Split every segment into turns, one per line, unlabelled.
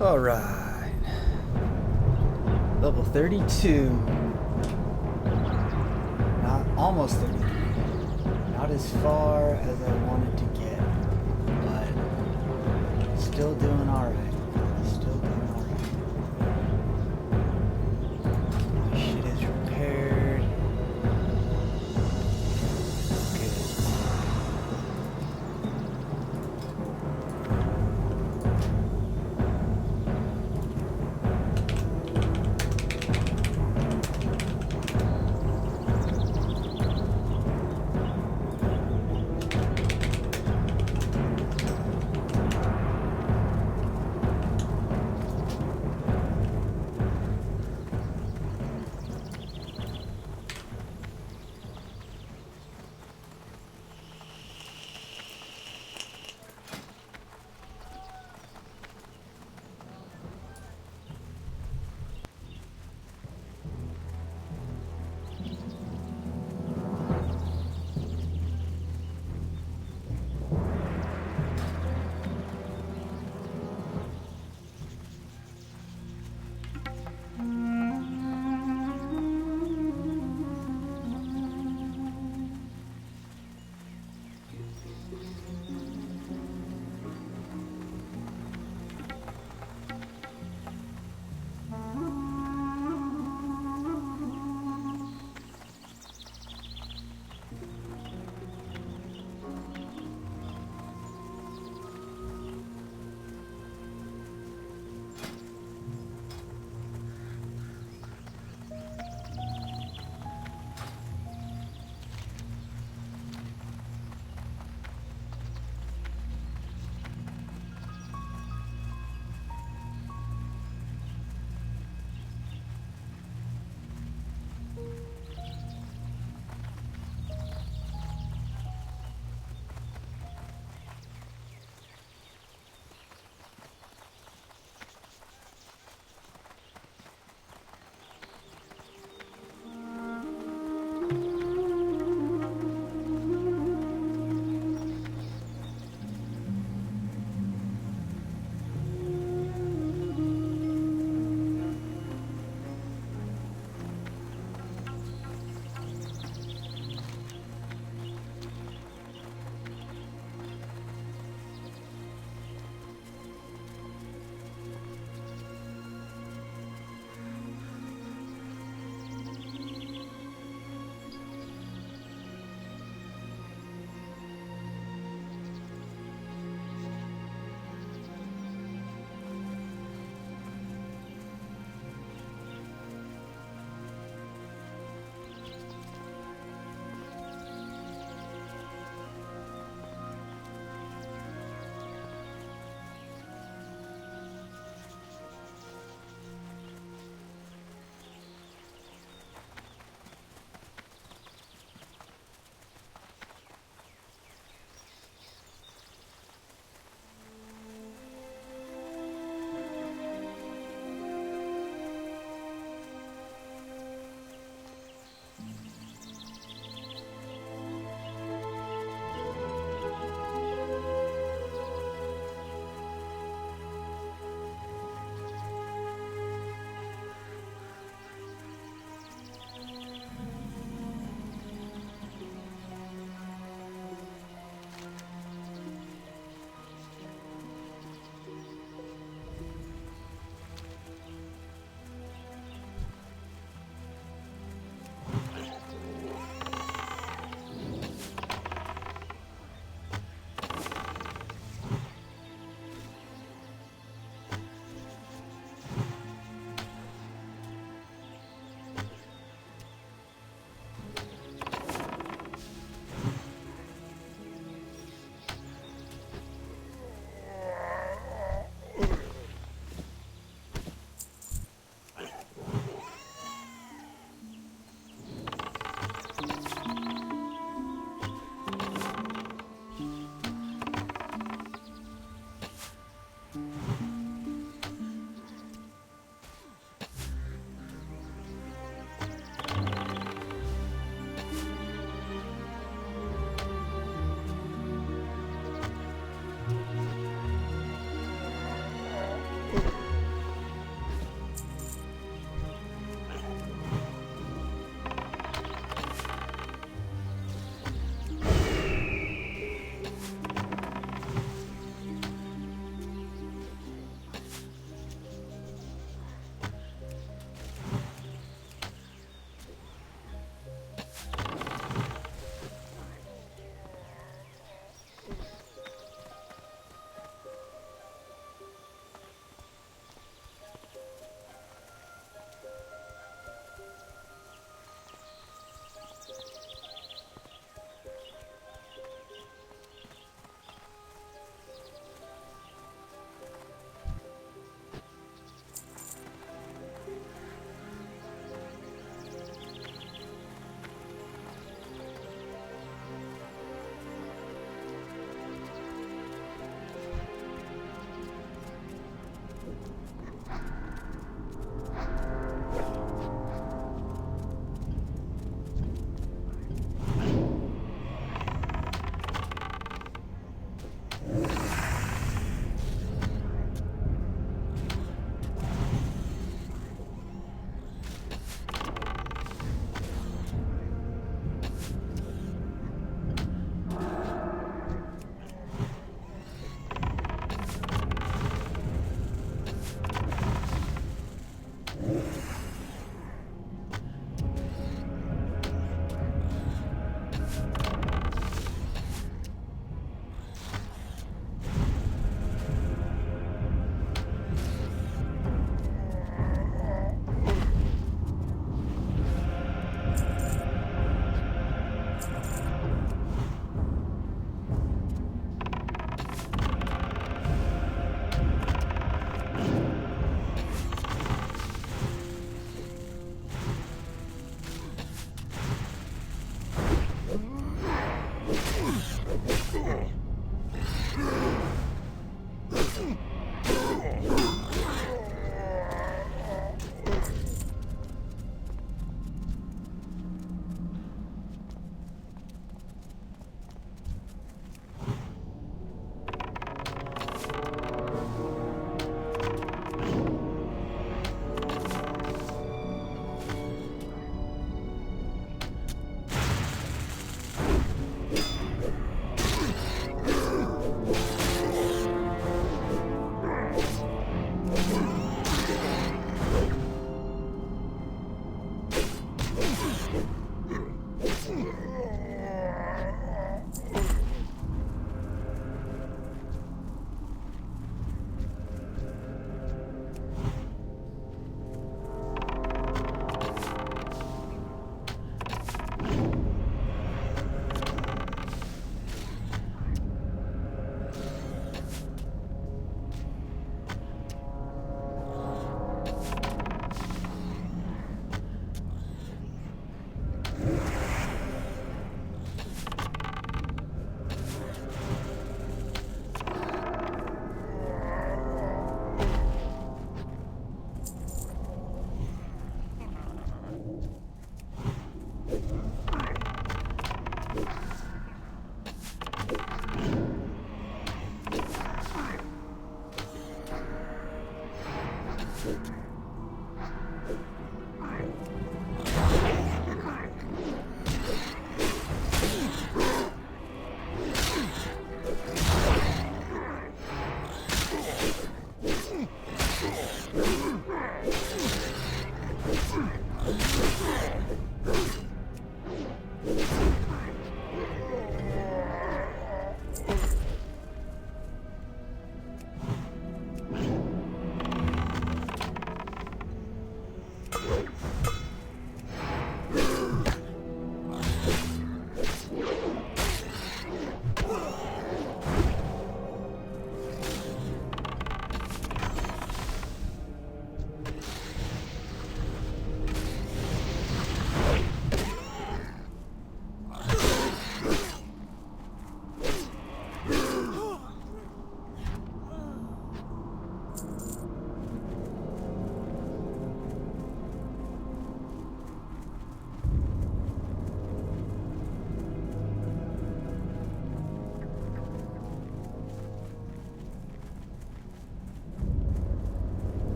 Alright. Level 32. Not almost 33. Not as far as I wanted to get, but still doing alright. Still doing alright. My shit is repaired. Good.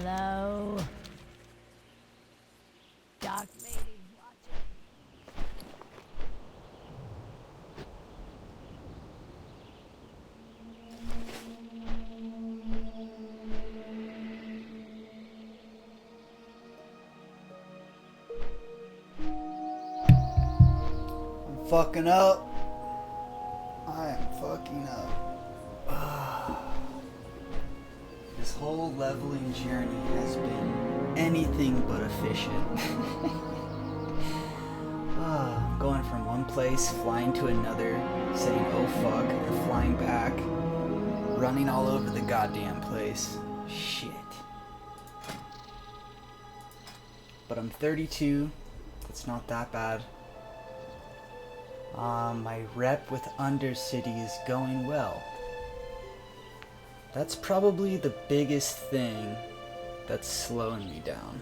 Hello? Dark lady watching.
I'm fucking up. I am fucking up. This whole leveling journey has been anything but efficient. Going from one place, flying to another, saying oh fuck, and flying back, running all over the goddamn place. Shit. But I'm 32, it's not that bad. My rep with Undercity is going well. That's probably the biggest thing that's slowing me down.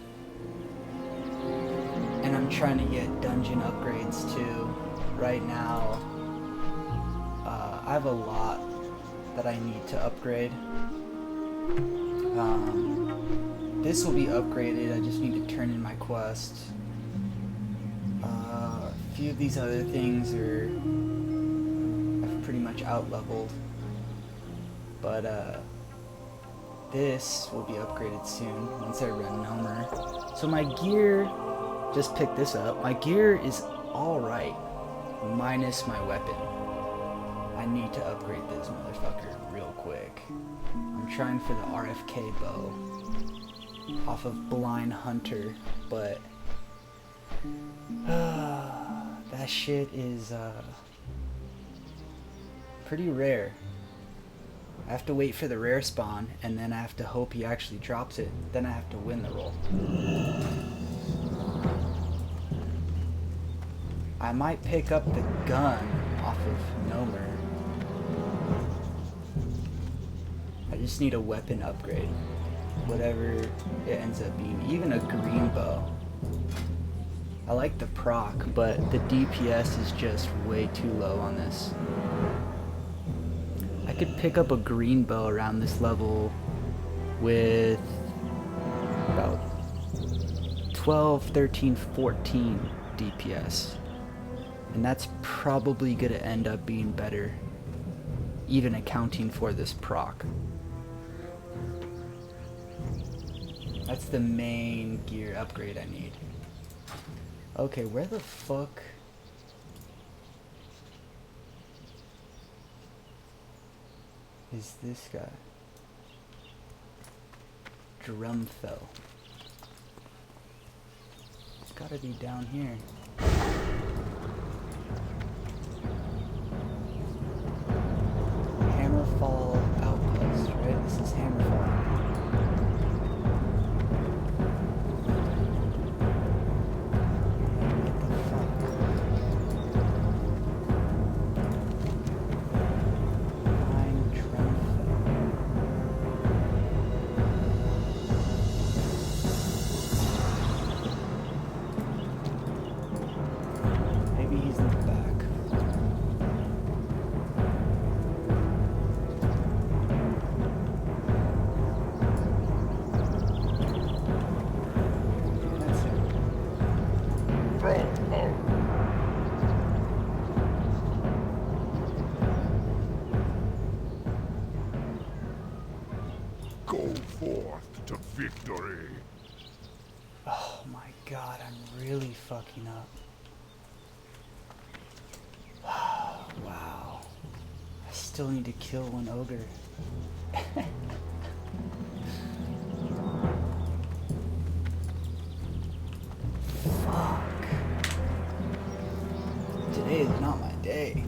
And I'm trying to get dungeon upgrades too. Right now, I have a lot that I need to upgrade. This will be upgraded, I just need to turn in my quest. A few of these other things I've pretty much out-leveled. But this will be upgraded soon once I run Nomer. So my gear, just picked this up. My gear is alright, minus my weapon. I need to upgrade this motherfucker real quick. I'm trying for the RFK bow off of Blind Hunter, but that shit is pretty rare. I have to wait for the rare spawn, and then I have to hope he actually drops it. Then I have to win the roll. I might pick up the gun off of Nomer. I just need a weapon upgrade. Whatever it ends up being. Even a green bow. I like the proc, but the DPS is just way too low on this. I could pick up a green bow around this level with about 12, 13, 14 DPS. And that's probably going to end up being better, even accounting for this proc. That's the main gear upgrade I need. Okay, where the fuck... is this guy? Drumfell. It's gotta be down here. Hammerfall Outpost, right? This is Hammerfall.
Victory.
Oh my god, I'm really fucking up. Wow. I still need to kill one ogre. Fuck. Today is not my day.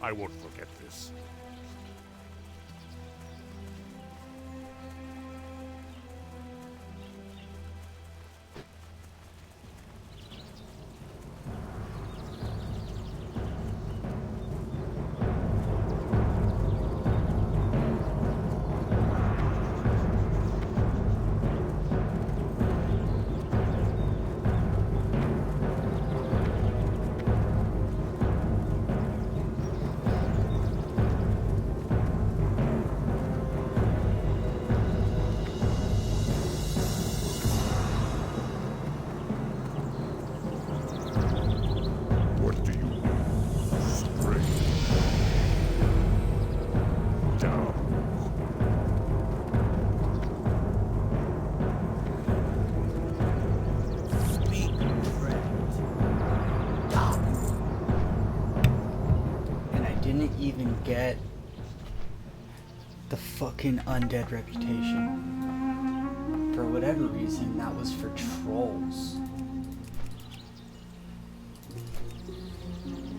I won't forget this. What do you mean? Straight down.
Speak, friend. Stop. And I didn't even get the fucking undead reputation. For whatever reason, that was for trolls.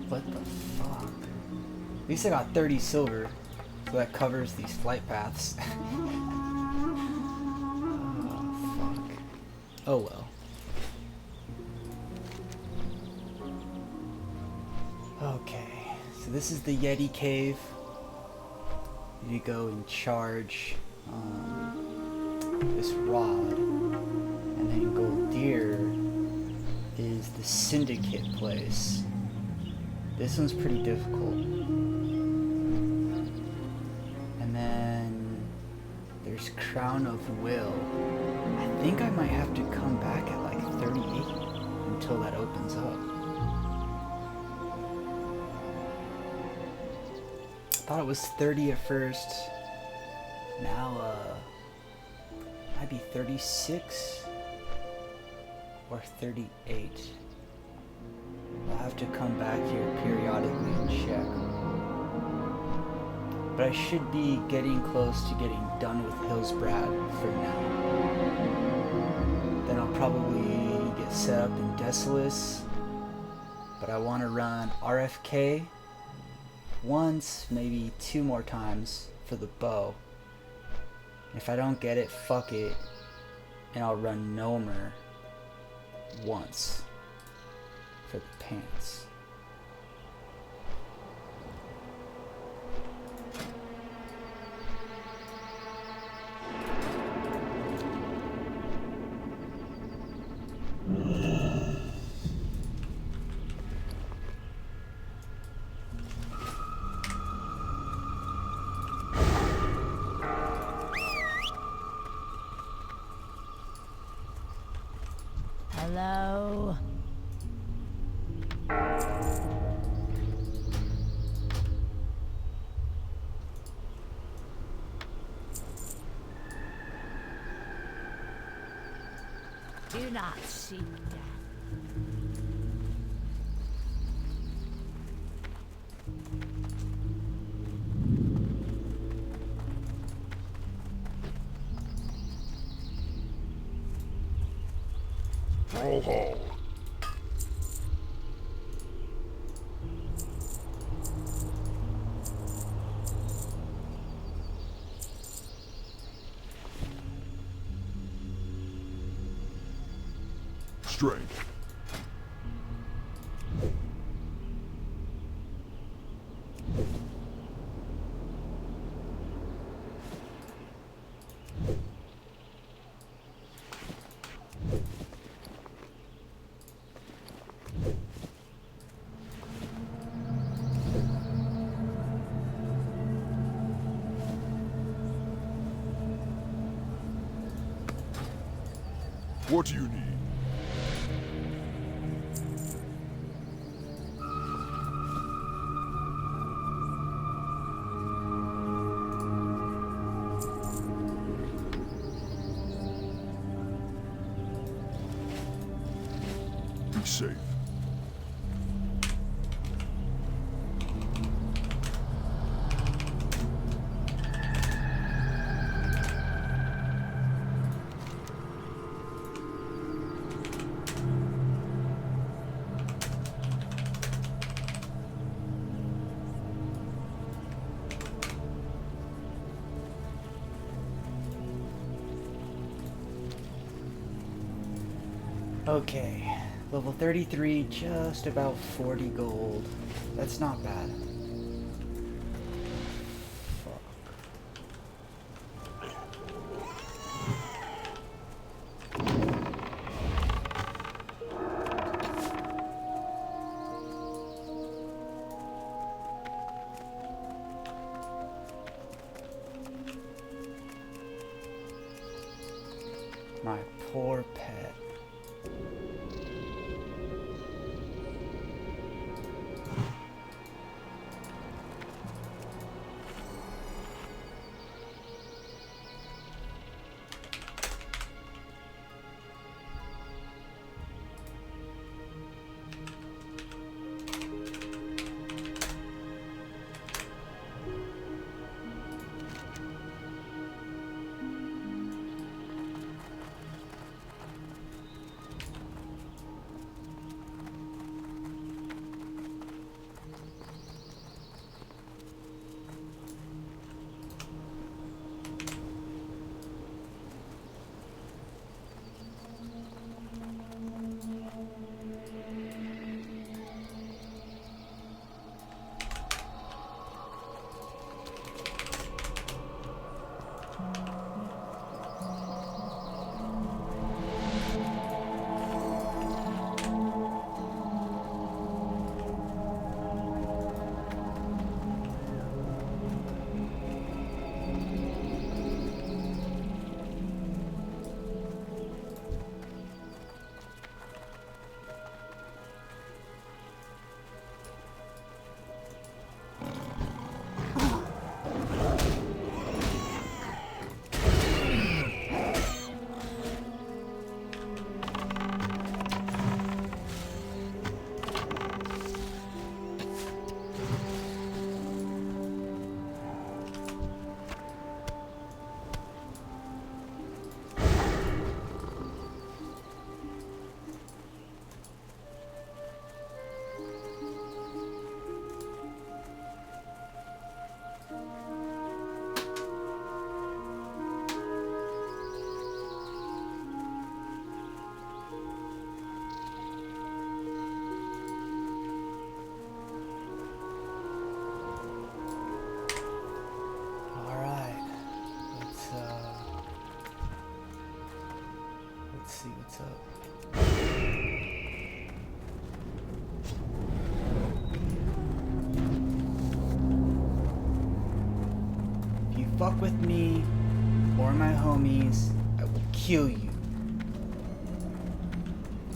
What the fuck? At least I got 30 silver, so that covers these flight paths. Oh, fuck. Oh well. Okay, so this is the Yeti cave. You go and charge this rod, and then Gold Deer is the Syndicate place. This one's pretty difficult. And then there's Crown of Will. I think I might have to come back at like 38 until that opens up. I thought it was 30 at first. Now, might be 36 or 38. I'll have to come back here periodically and check. But I should be getting close to getting done with Hillsbrad for now. Then I'll probably get set up in Desolace. But I want to run RFK once, maybe 2 more times for the bow. If I don't get it, fuck it. And I'll run Nomer once for the pants.
Hello? Do not seek death.
Trollhall. Strength. What do you need? Be safe.
Okay, level 33, just about 40 gold. That's not bad. Fuck. My poor pet. See what's up. If you fuck with me or my homies, I will kill you.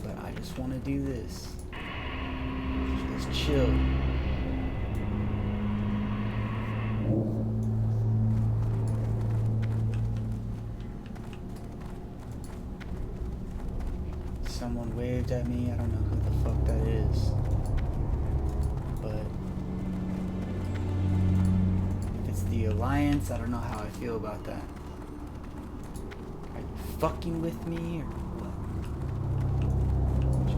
But I just want to do this. Just chill. Someone waved at me. I don't know who the fuck that is. But if it's the Alliance, I don't know how I feel about that. Are you fucking with me or what?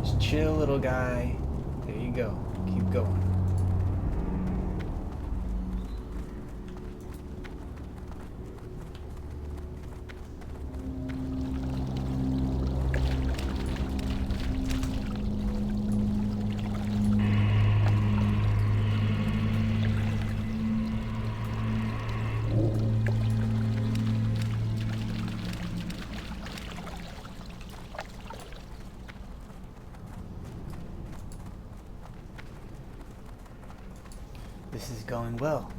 Just chill, little guy. There you go. Keep going. This is going well.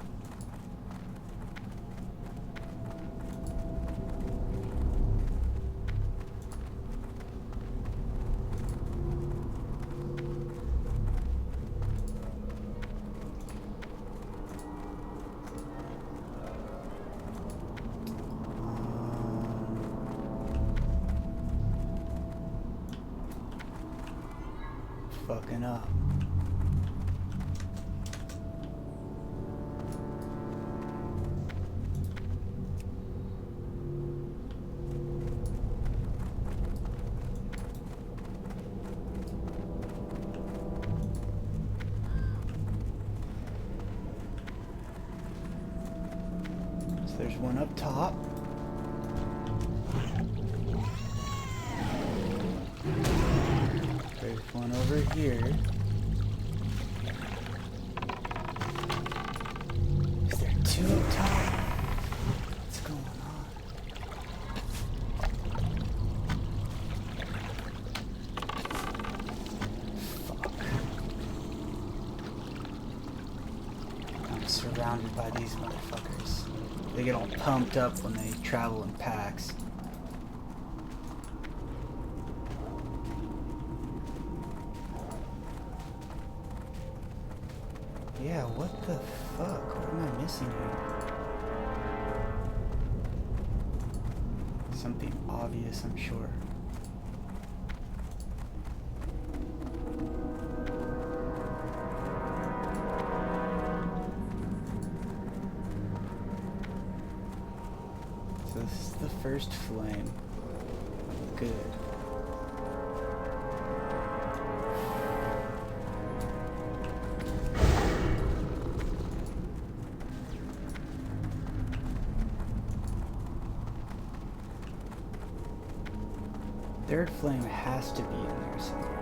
Fucking up. There's one up top. one over here. Is there two up top? What's going on? Fuck. I'm surrounded by these motherfuckers. They get all pumped up when they travel in packs. Yeah, what the fuck? What am I missing here? Something obvious, I'm sure. So this is the first flame. Good. Third flame has to be in there somewhere.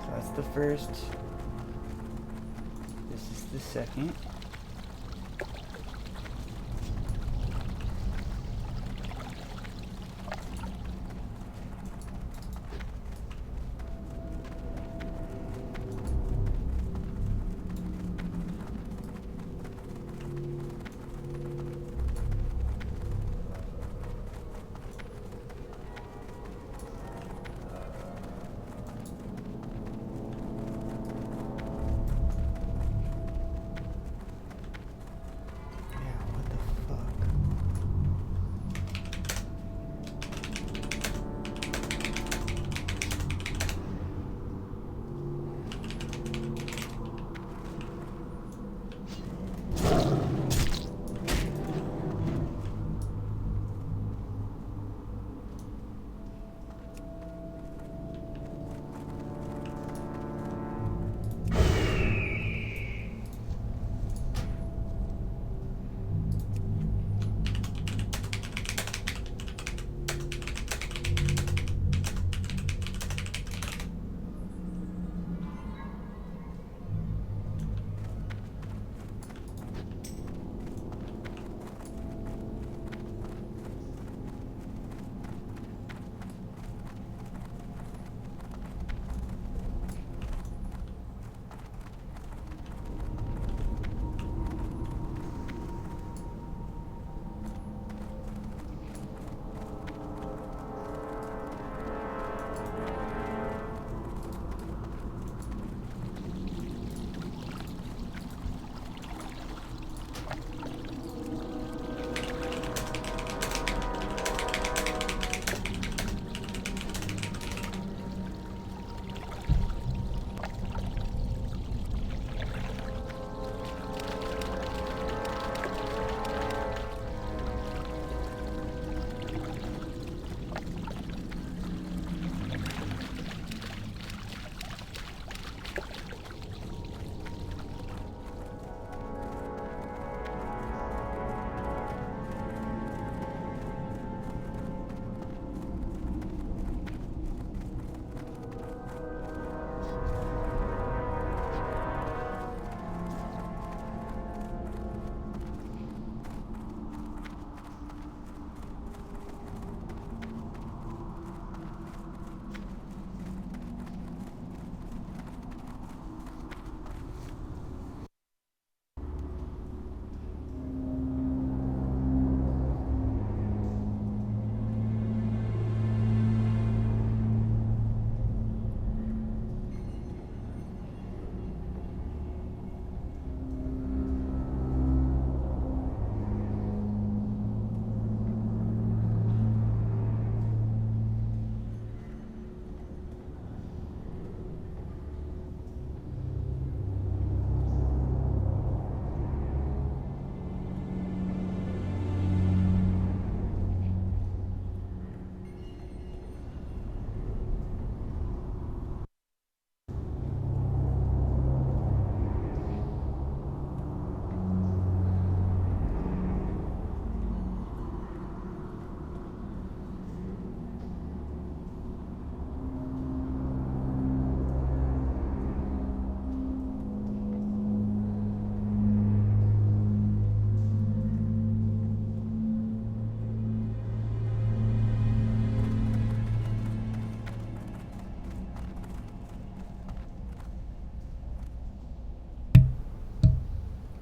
So that's the first. This is the second.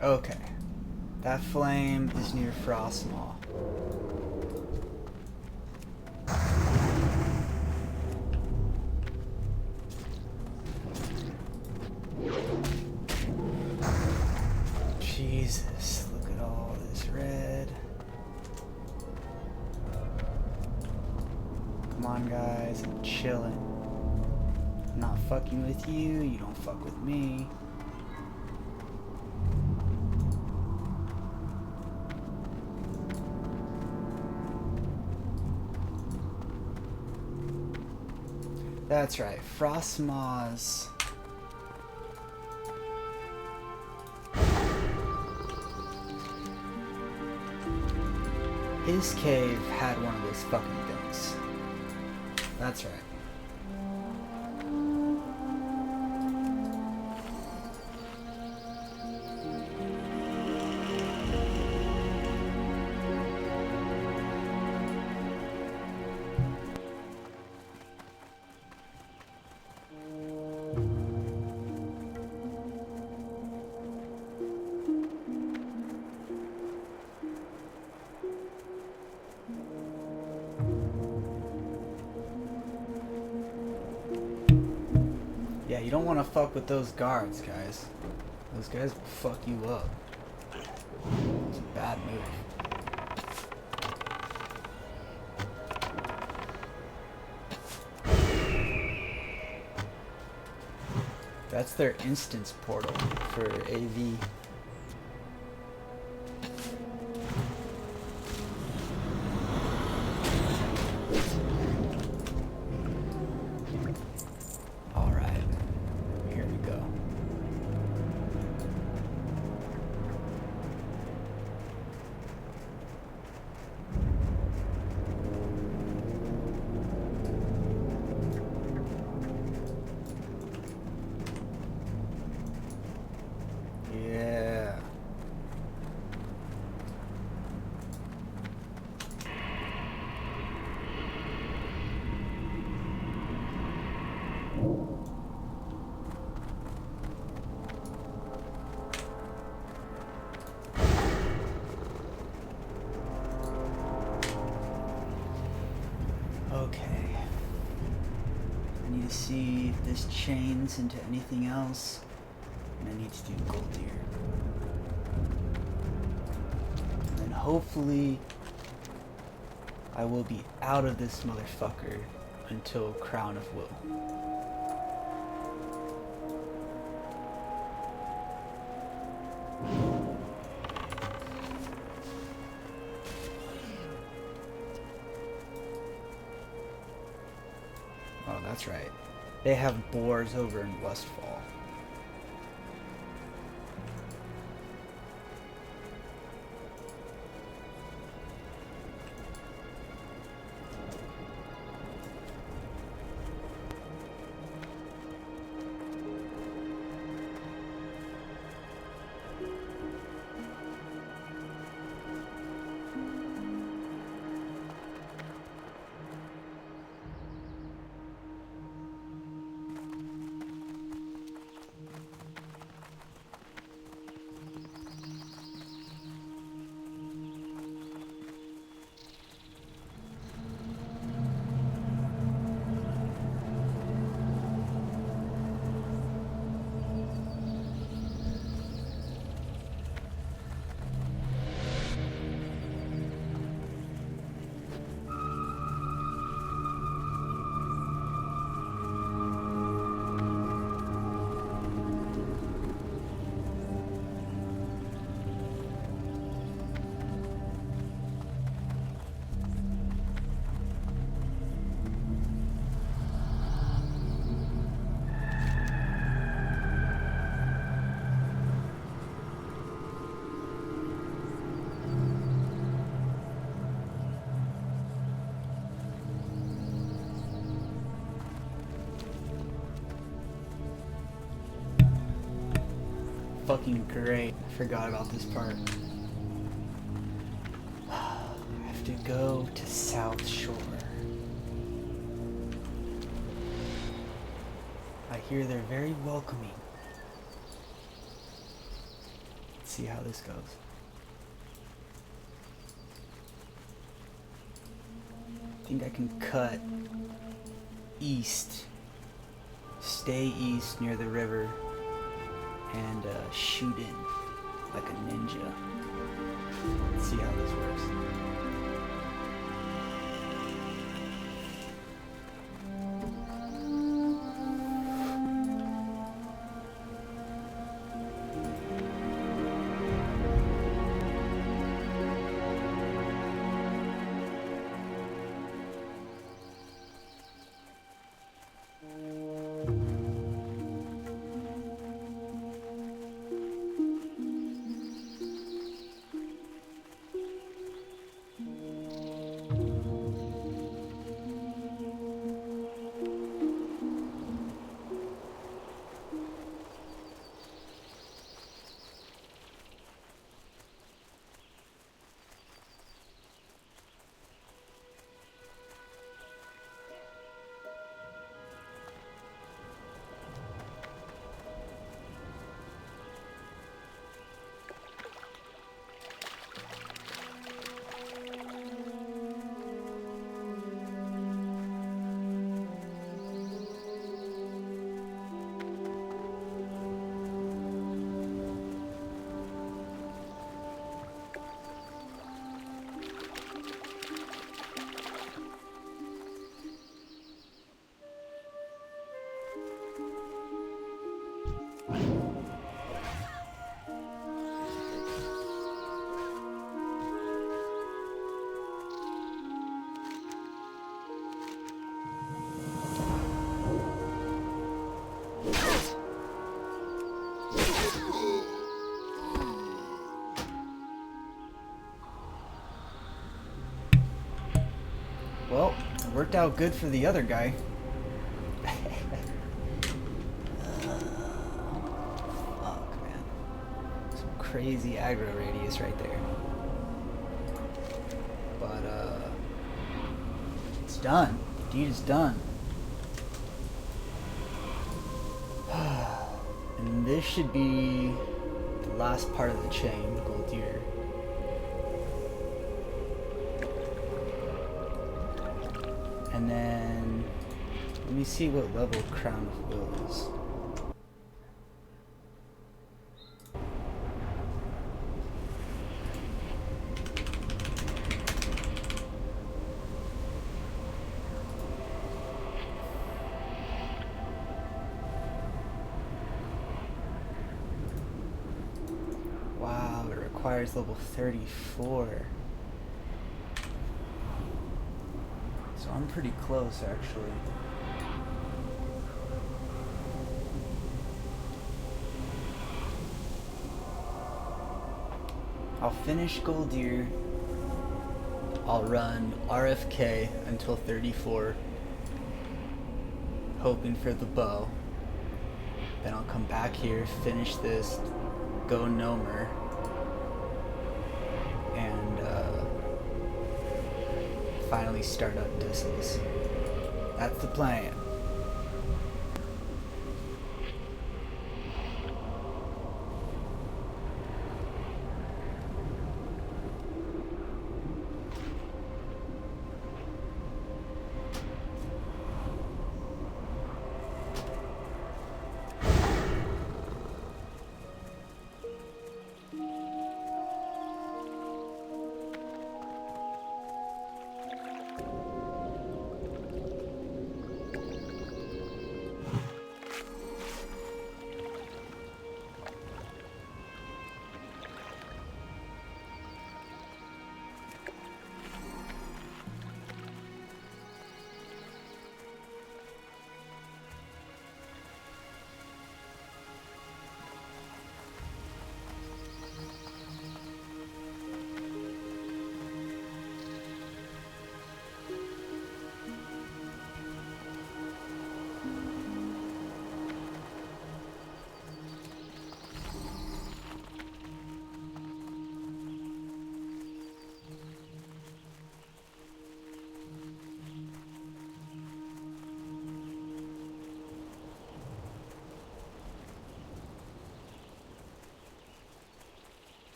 Okay. That flame is near Frostmaw. Jesus, look at all this red. Come on, guys, I'm chilling. I'm not fucking with you, you don't fuck with me. That's right, Frostmaw's. His cave had one of those fucking things. That's right. Yeah, you don't want to fuck with those guards, guys. Those guys will fuck you up. It's a bad move. That's their instance portal for AV. Okay. I need to see if this chains into anything else. And I need to do gold deer. And then hopefully I will be out of this motherfucker until Crown of Will. Oh, that's right. They have boars over in Westfall. Fucking great. I forgot about this part. I have to go to South Shore. I hear they're very welcoming. Let's see how this goes. I think I can cut east, stay east near the river, and shoot in like a ninja. Let's see how this works. Well, it worked out good for the other guy. Fuck, man. Some crazy aggro radius right there. But, it's done. The deed is done. And this should be the last part of the chain, gold deer. And then, let me see what level Crown of Will is. Wow, it requires level 34. So I'm pretty close, actually. I'll finish Gold Deer. I'll run RFK until 34, hoping for the bow. Then I'll come back here, finish this, go Nomer, and finally start up Desolace. That's the plan.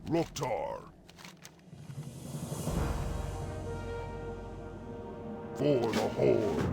Loktar. For the Horde.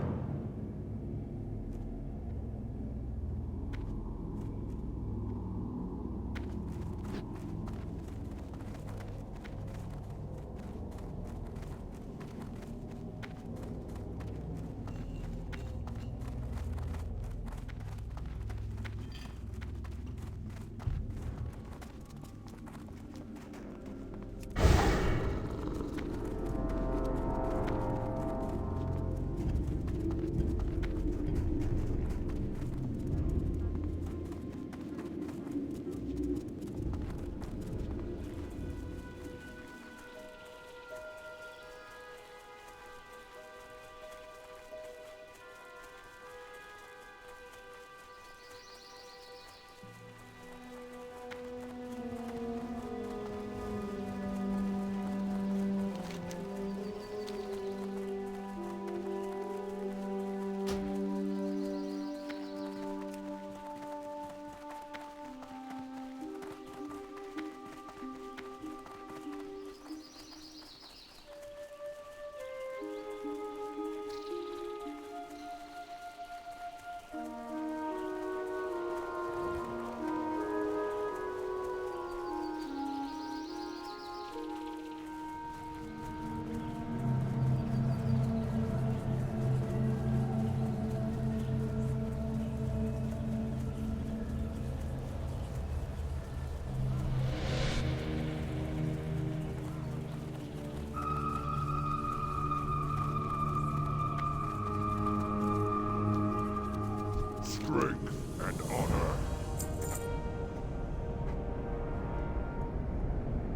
Strength and honor.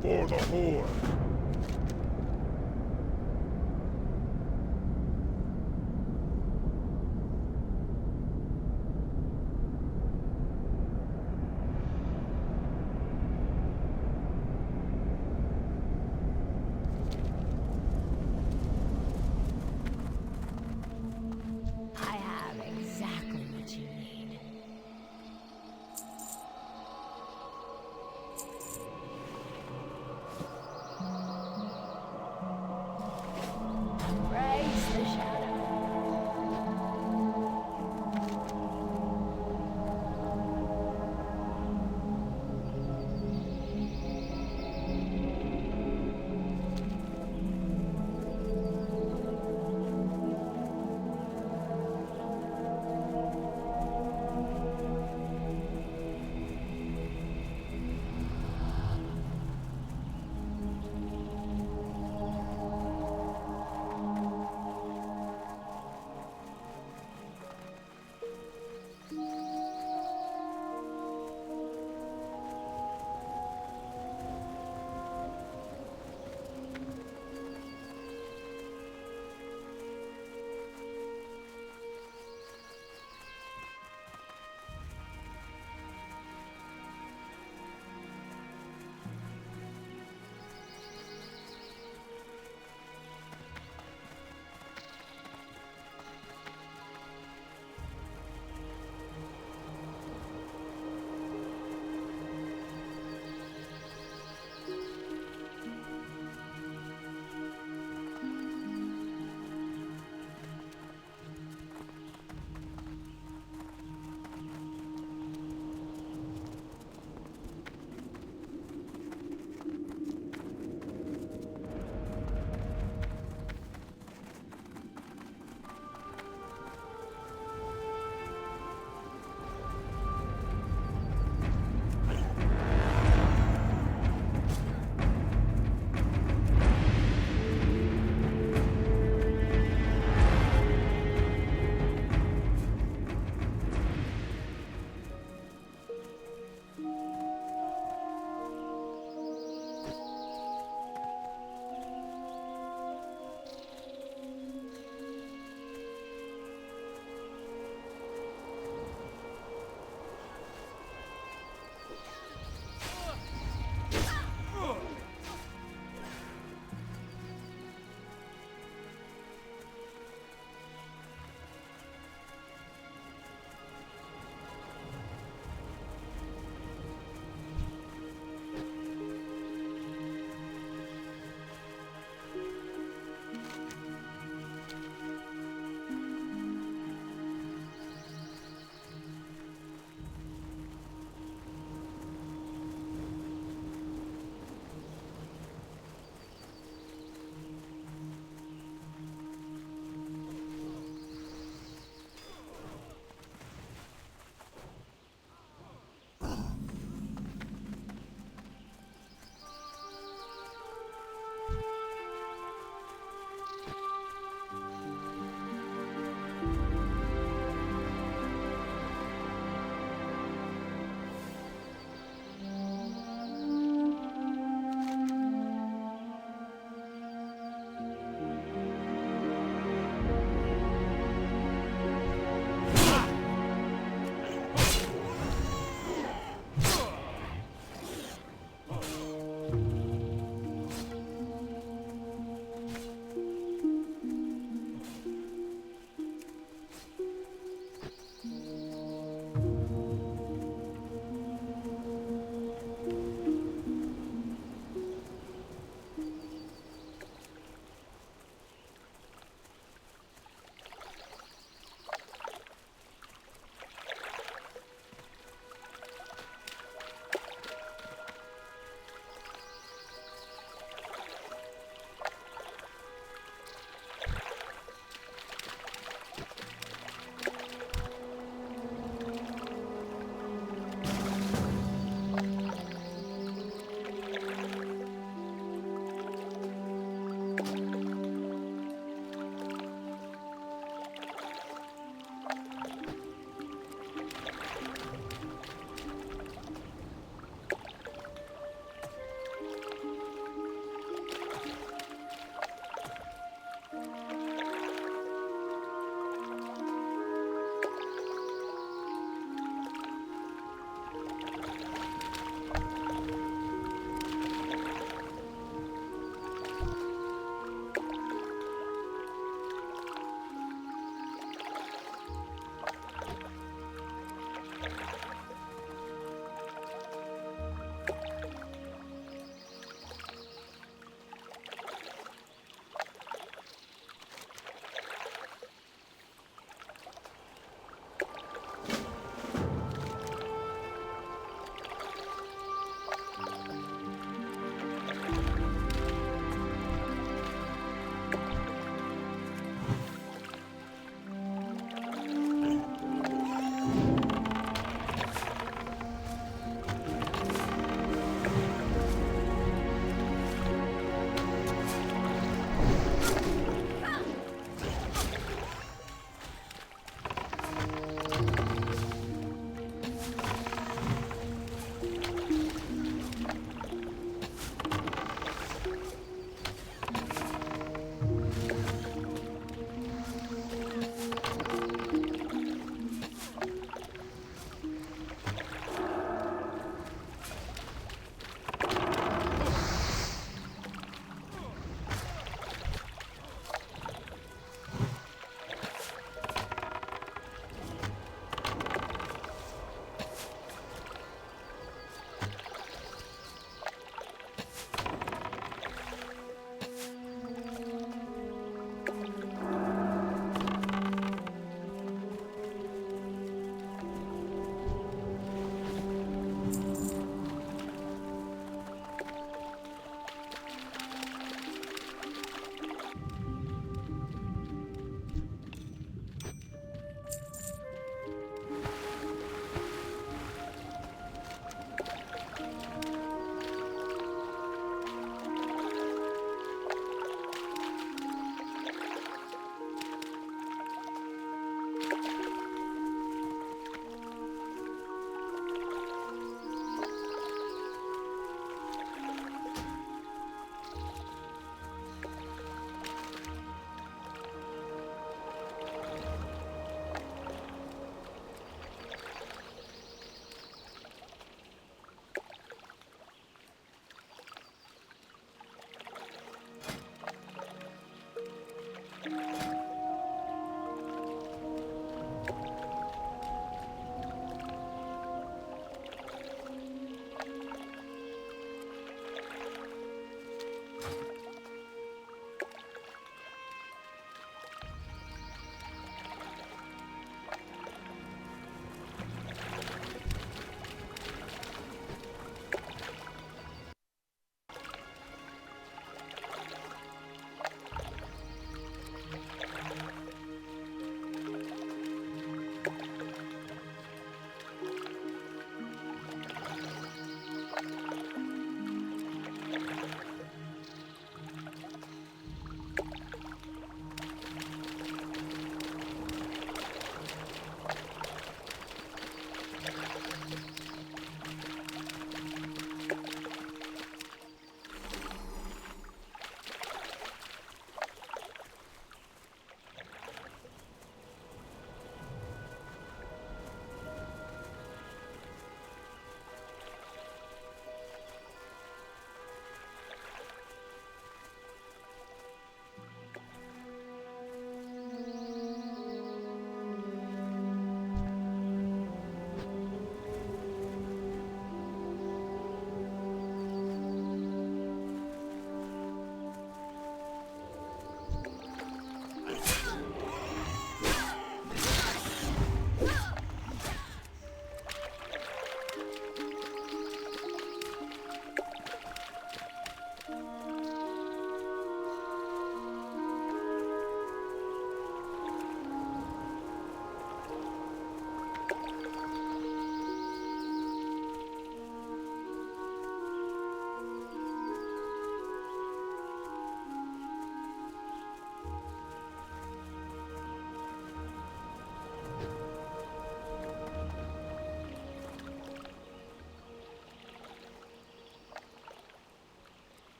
For the Horde.
I have exactly what you need.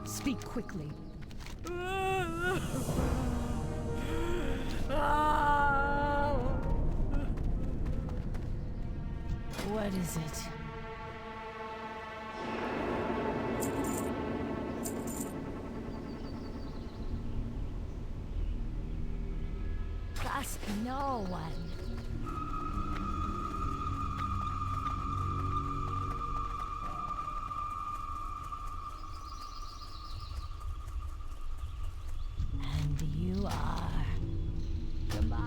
Speak quickly. What is it? Trust no one. And you are. Goodbye.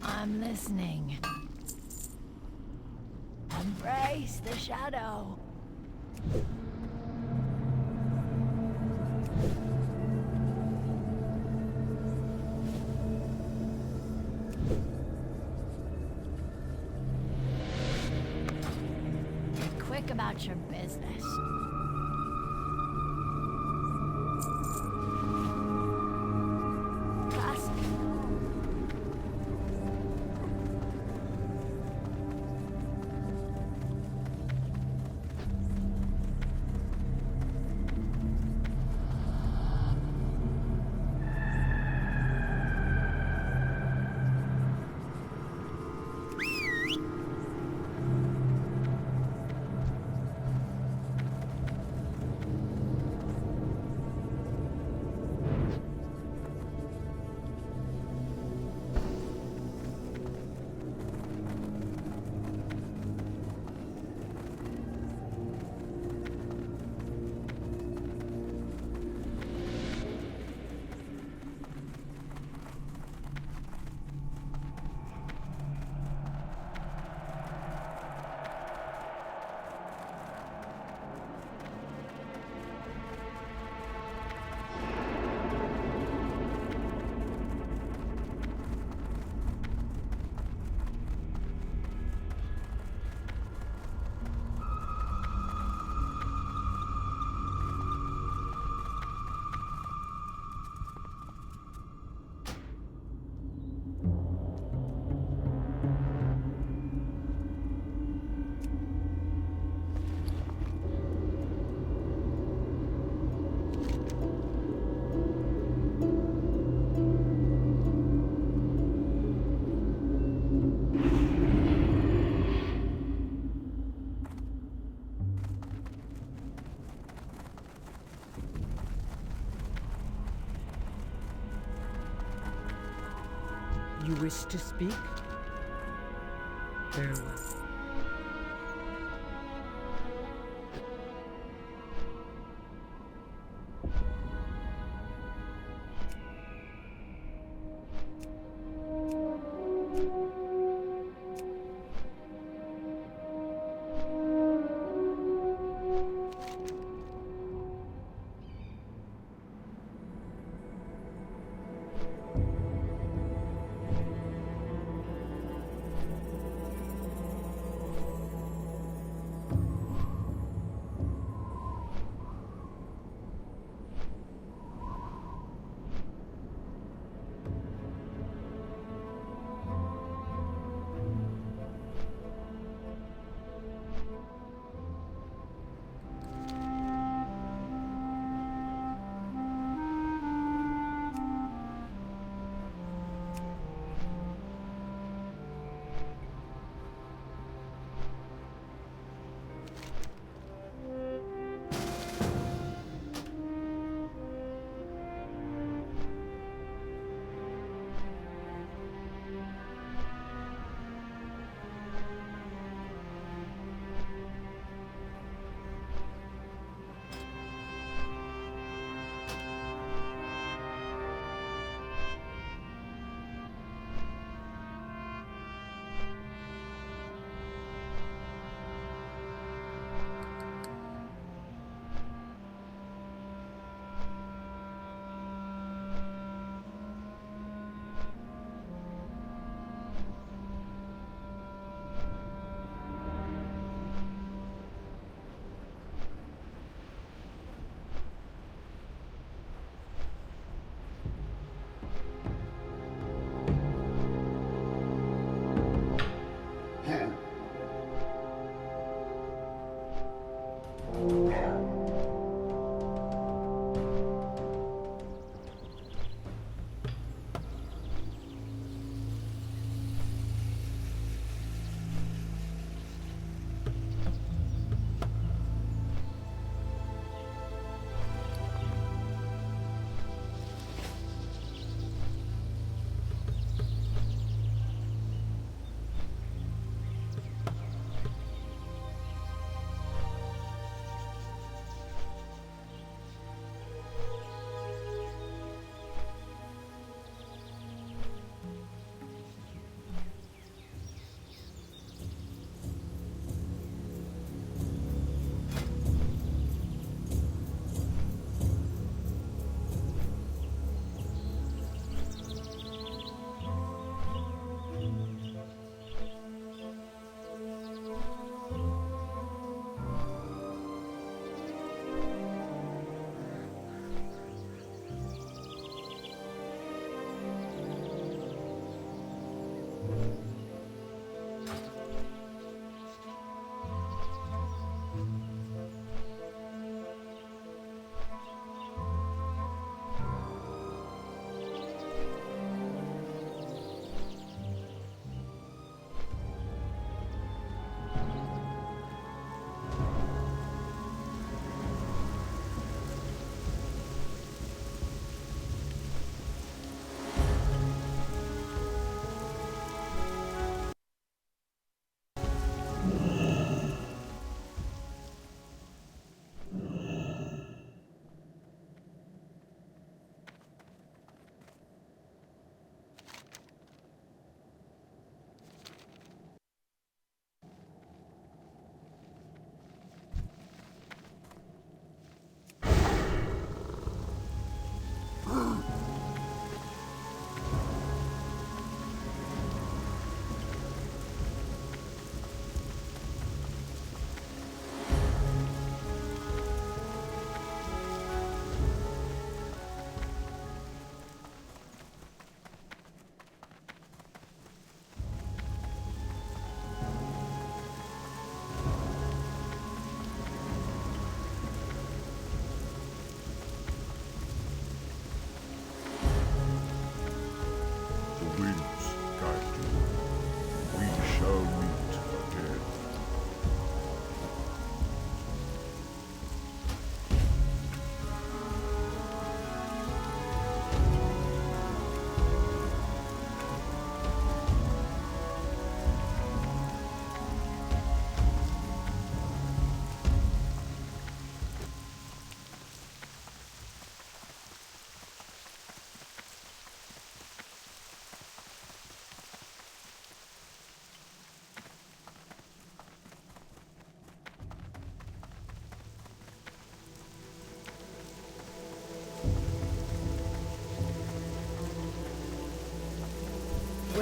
I'm listening. Embrace the shadow. Be quick about your business. Trust me.
wish to speak? Very well.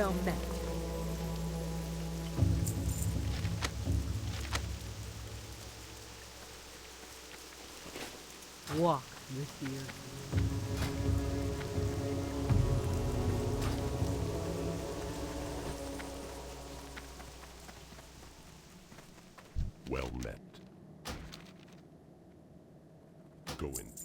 Well met. Walk with the earth.
Well met. Go in peace.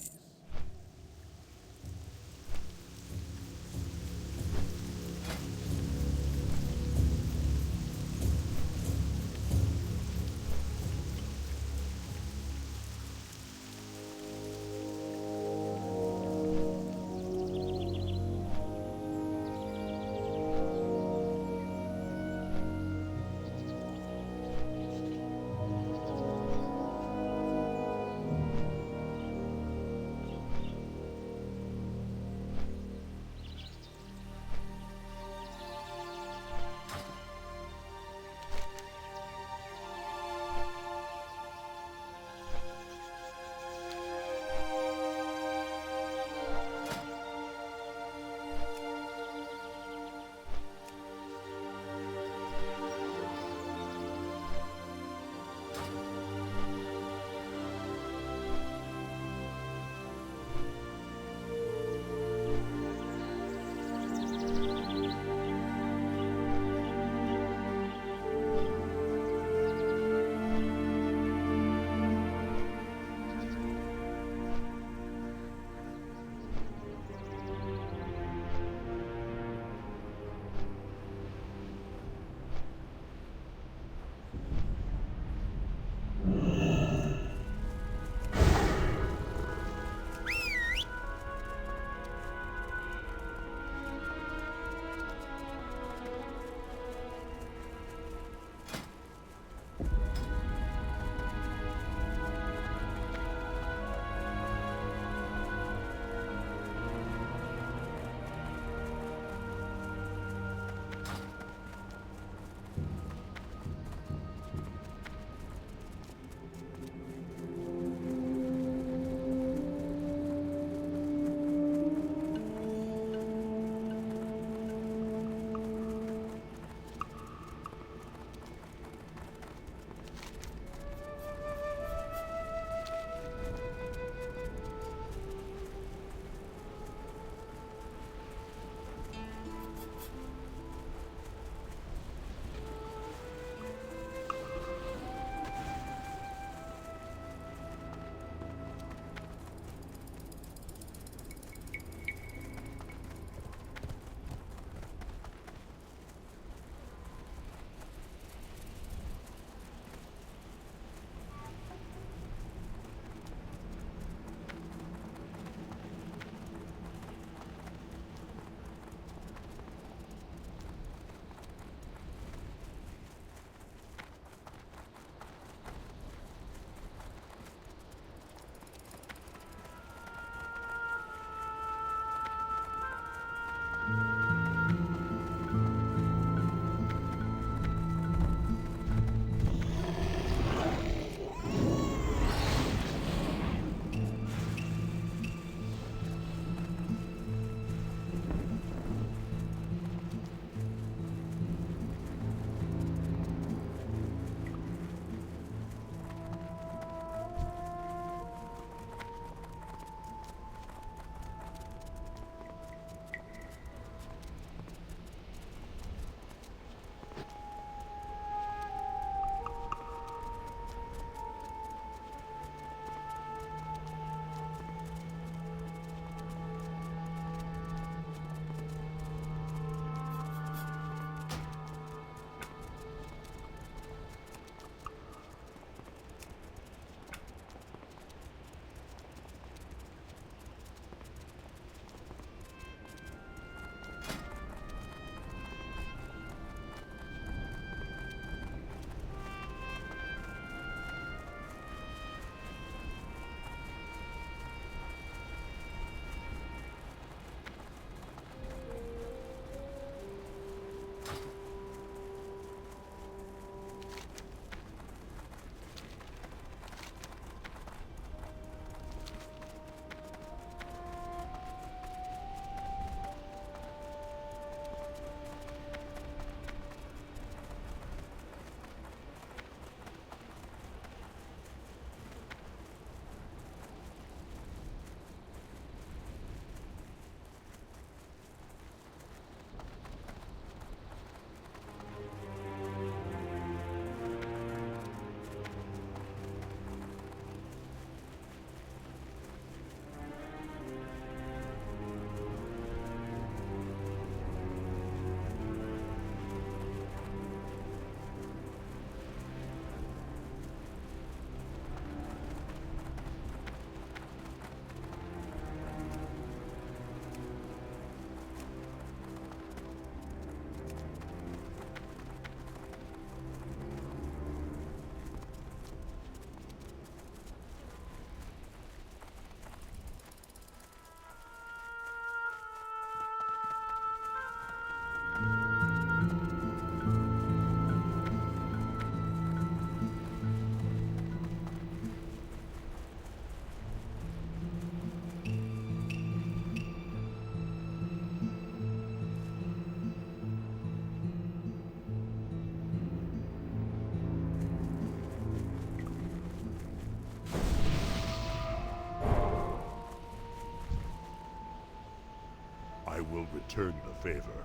will return the favor.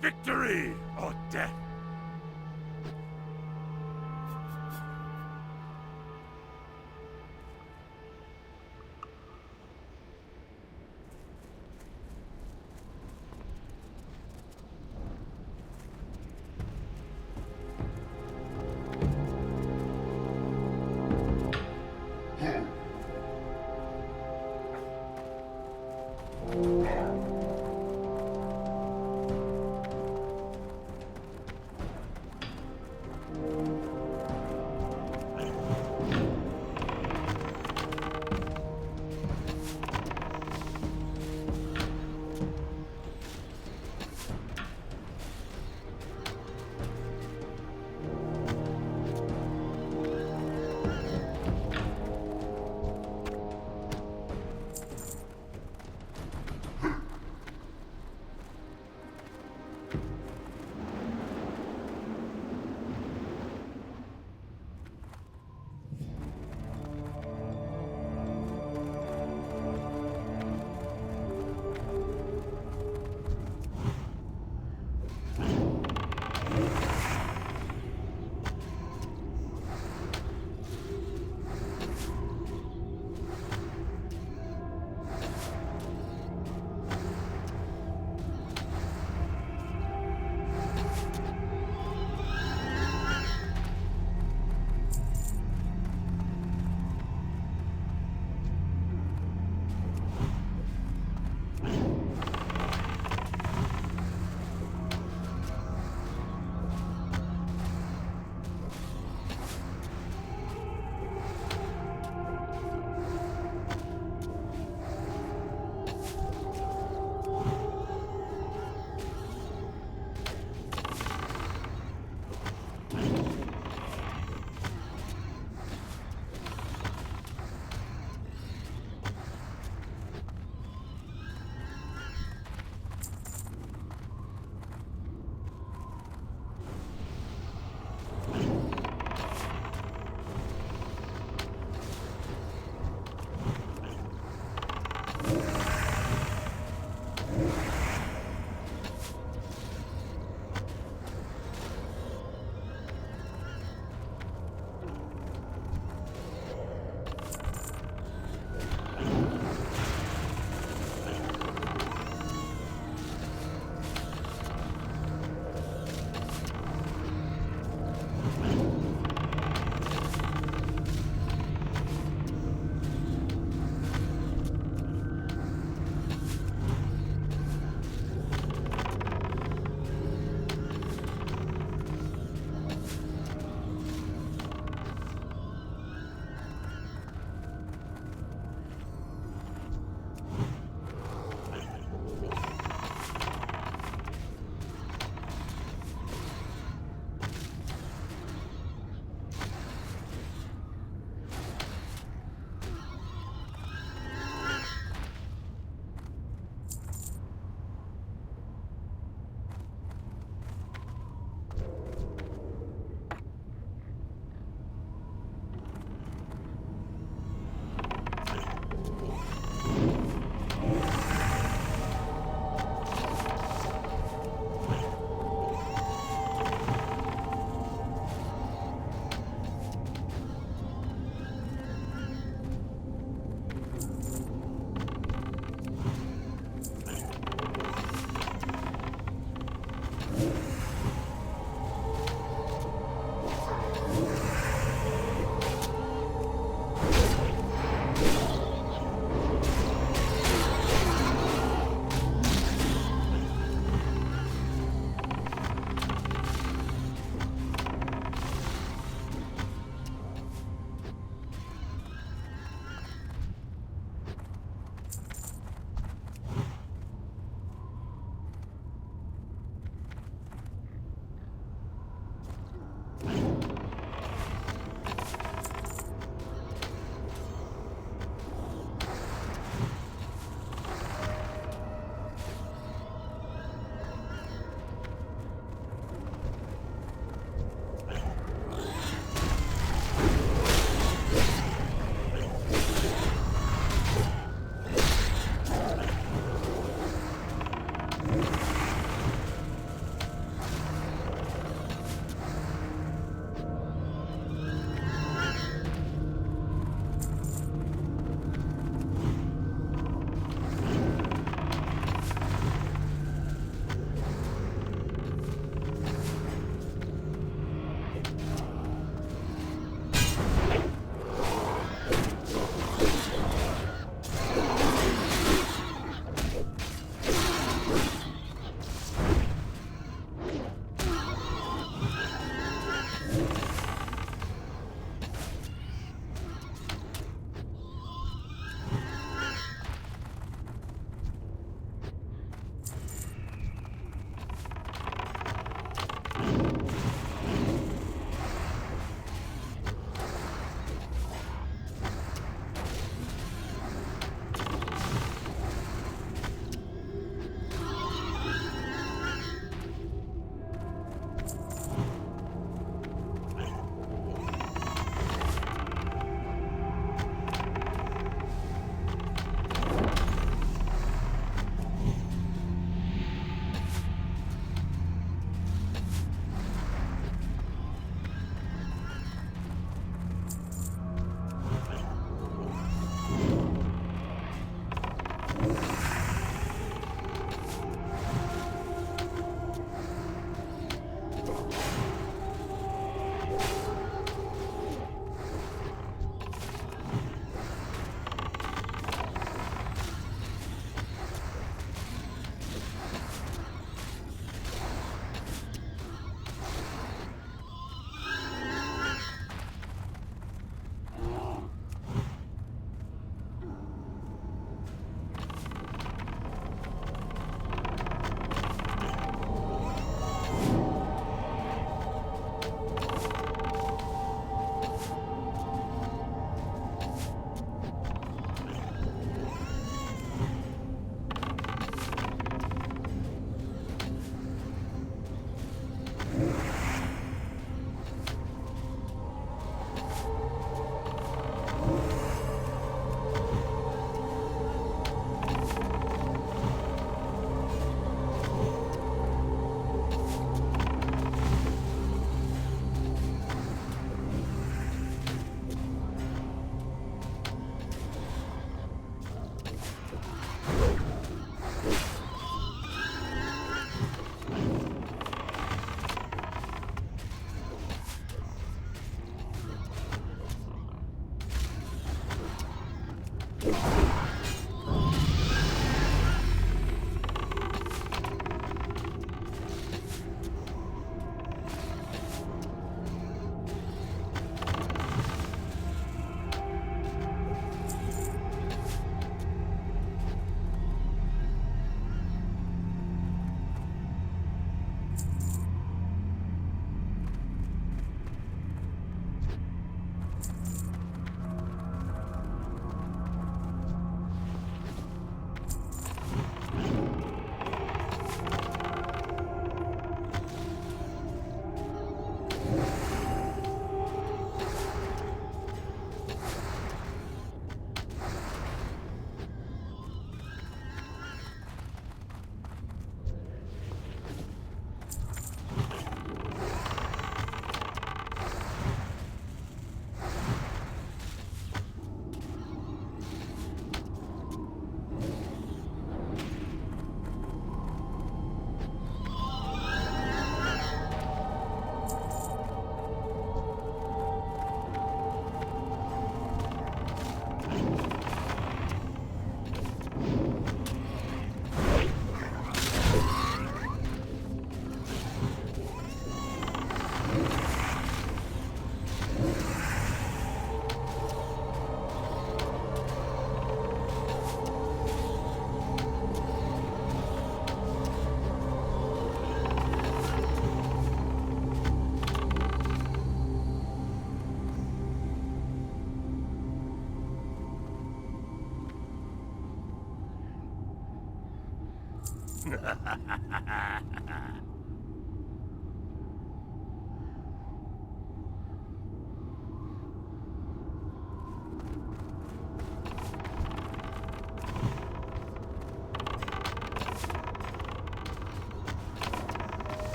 Victory or death!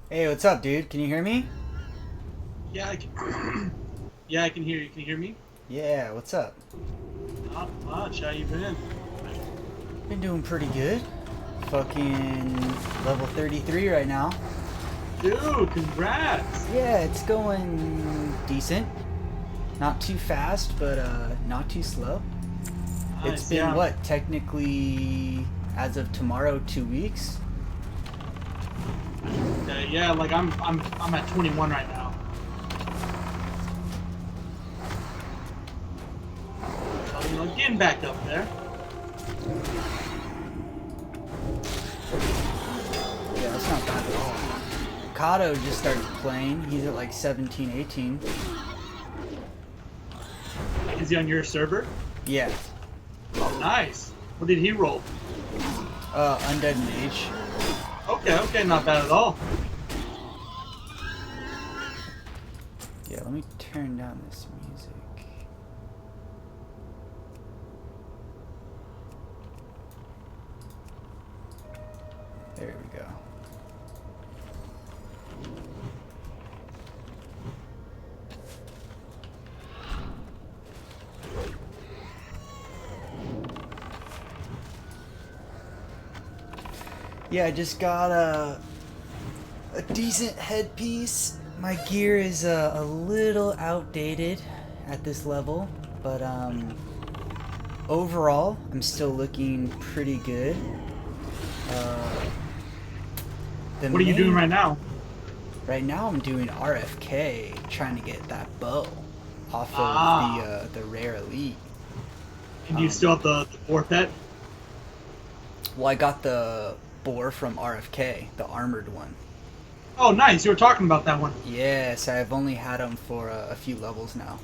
Hey, what's up, dude? Can you hear me?
Yeah, I can. Yeah, I can hear you. Can you hear me?
Yeah, what's up?
Not much. How you been?
Been doing pretty good. Fucking level 33 right now.
Dude, congrats!
Yeah, it's going decent. Not too fast, but not too slow.
Nice,
It's been
yeah.
what, technically, as of tomorrow, 2 weeks.
Yeah, like I'm at 21 right now. So, getting back up there.
Yeah, that's not bad at all. Kato just started playing. He's at like 17, 18.
Is he on your server?
Yeah.
Oh, nice. What did he roll?
Undead Mage.
Okay, not bad at all.
Yeah, let me turn down this music. There we go. Yeah, I just got a decent headpiece. My gear is a little outdated at this level, but overall, I'm still looking pretty good.
What are you doing right now?
Right now I'm doing RFK, trying to get that bow off of the rare elite.
And do you still have the boar pet?
Well, I got the boar from RFK, the armored one.
Oh, nice. You were talking about that one.
Yes, I've only had them for a few levels now.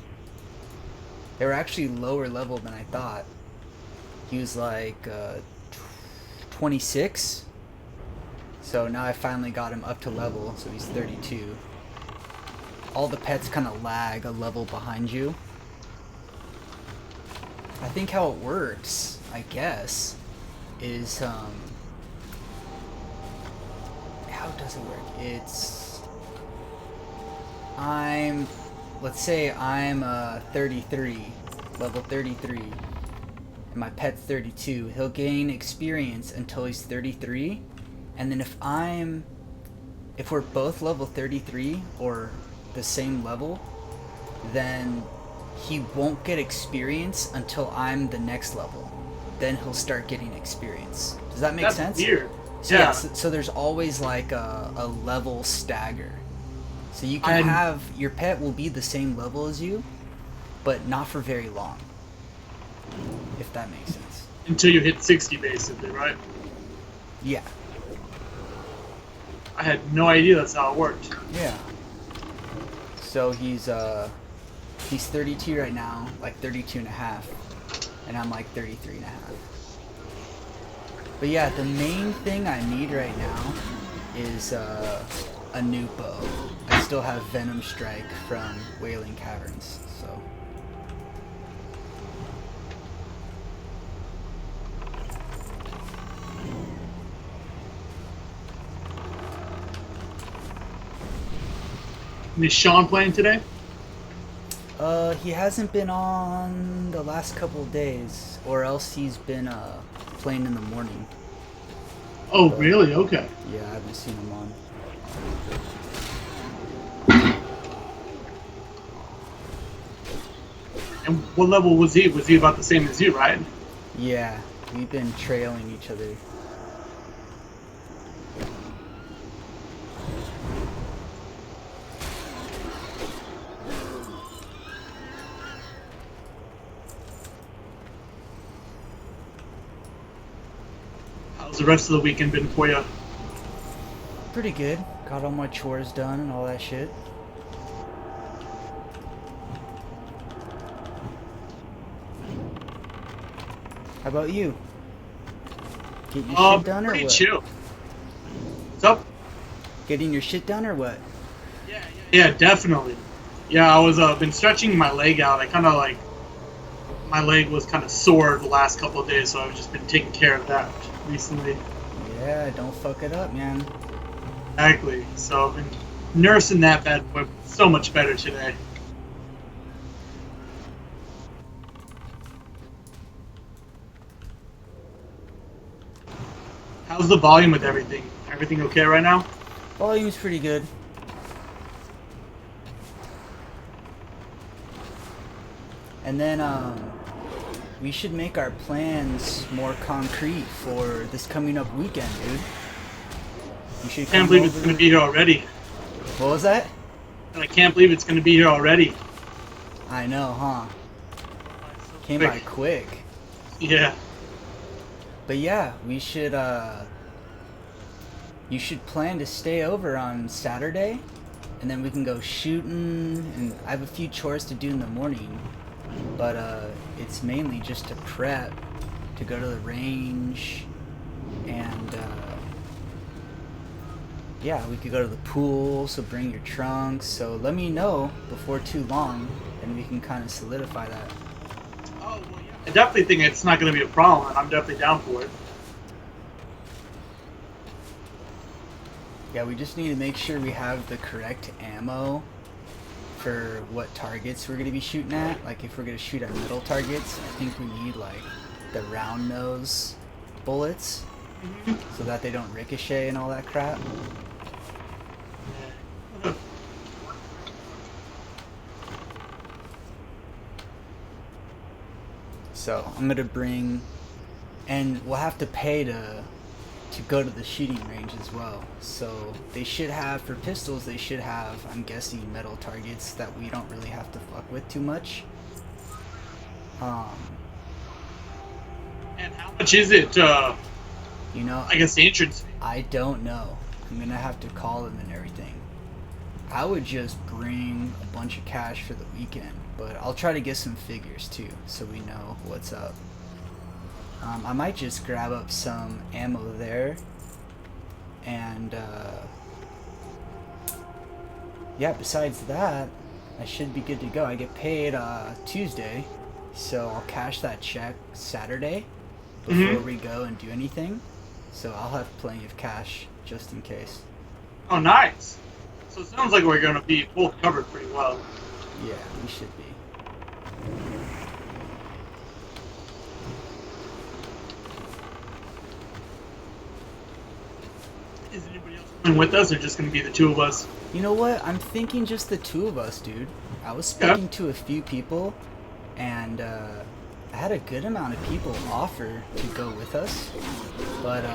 They were actually lower level than I thought. He was like 26. So now I finally got him up to level, so he's 32. All the pets kind of lag a level behind you. I think how it works, I guess, is how does it work? It's let's say I'm 33, level 33, and my pet's 32. He'll gain experience until he's 33, and then if we're both level 33 or the same level, then he won't get experience until I'm the next level. Then he'll start getting experience. Does that make sense?
That's weird.
So,
yeah.
So there's always like a level stagger. So you can have your pet will be the same level as you, but not for very long. If that makes sense.
Until you hit 60, basically, right?
Yeah.
I had no idea that's how it worked.
Yeah. So he's 32 right now, like 32 and a half, and I'm like 33 and a half. But yeah, the main thing I need right now is a new bow. I still have Venom Strike from Wailing Caverns, so.
Is Sean playing today?
He hasn't been on the last couple of days, or else he's been playing in the morning.
Oh, really? Okay.
Yeah, I haven't seen him on.
And what level was he? Was he about the same as you, right?
Yeah, we've been trailing each other.
How's the rest of the weekend been for you?
Pretty good. Got all my chores done and all that shit. How about you? Get your shit done or
pretty
what?
chill. What's up?
Getting your shit done or what?
Yeah, definitely. Yeah, I was been stretching my leg out. I kind of like my leg was kind of sore the last couple of days, so I've just been taking care of that recently.
Yeah, don't fuck it up, man.
Exactly. So I've been nursing that bad boy. So much better today. How's the volume with everything? Everything okay right now?
Volume's pretty good. And then, we should make our plans more concrete for this coming up weekend, dude. You should
Can't believe it's going to be here already.
What was that?
And I can't believe it's going to be here already.
I know, huh? Came by quick.
Yeah.
But yeah, we should, you should plan to stay over on Saturday, and then we can go shooting, and I have a few chores to do in the morning, but it's mainly just to prep, to go to the range, and yeah, we could go to the pool, so bring your trunks, so let me know before too long, and we can kind of solidify that.
Oh, well, yeah. I definitely think it's not going to be a problem, and I'm definitely down for it.
Yeah, we just need to make sure we have the correct ammo for what targets we're going to be shooting at. Like, if we're going to shoot at middle targets, I think we need, like, the round nose bullets so that they don't ricochet and all that crap. So, I'm going to bring... And we'll have to pay to to go to the shooting range as well. So they should have, for pistols, they should have, I'm guessing, metal targets that we don't really have to fuck with too much.
And how much is it?
You know,
I guess the entrance fee.
I don't know. I'm gonna have to call them and everything. I would just bring a bunch of cash for the weekend, but I'll try to get some figures too, so we know what's up. I might just grab up some ammo there, and yeah, besides that, I should be good to go. I get paid Tuesday, so I'll cash that check Saturday before we go and do anything, so I'll have plenty of cash just in case.
Oh, nice. So it sounds like we're going to be both covered pretty well.
Yeah, we should be.
Is anybody else coming with us, or just going to be the two of us?
You know what? I'm thinking just the two of us, dude. I was speaking to a few people, and I had a good amount of people offer to go with us, but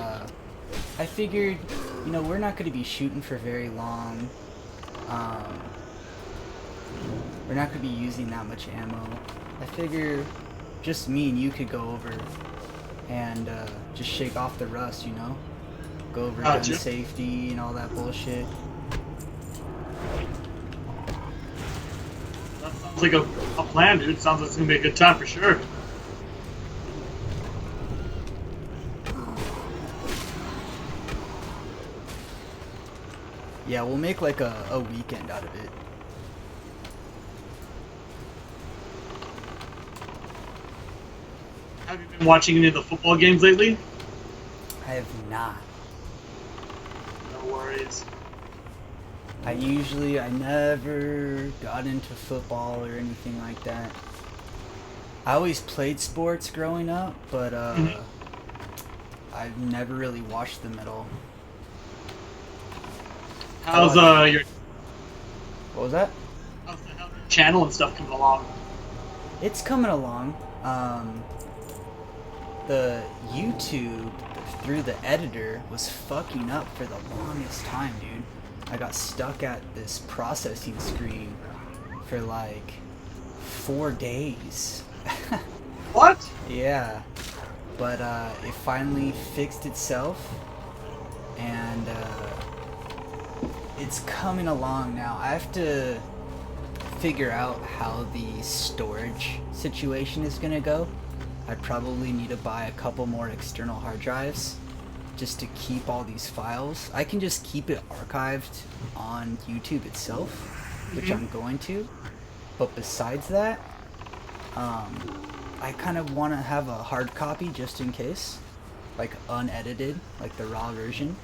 I figured, you know, we're not going to be shooting for very long. We're not going to be using that much ammo. I figure just me and you could go over and just shake off the rust, you know? Go over gun safety and all that bullshit.
That sounds like a plan, dude. Sounds like it's going to be a good time for sure.
Yeah, we'll make like a weekend out of it.
Have you been watching any of the football games lately?
I have not.
No worries.
I never got into football or anything like that. I always played sports growing up, but I've never really watched them at all.
How's your
What was that?
how's your channel and stuff coming along?
It's coming along. The YouTube through the editor was fucking up for the longest time, dude. I got stuck at this processing screen for like 4 days.
What?
Yeah, but it finally fixed itself, and it's coming along now. I have to figure out how the storage situation is gonna go. I probably need to buy a couple more external hard drives just to keep all these files. I can just keep it archived on YouTube itself, which I'm going to, but besides that, I kind of want to have a hard copy just in case, like unedited, like the raw version.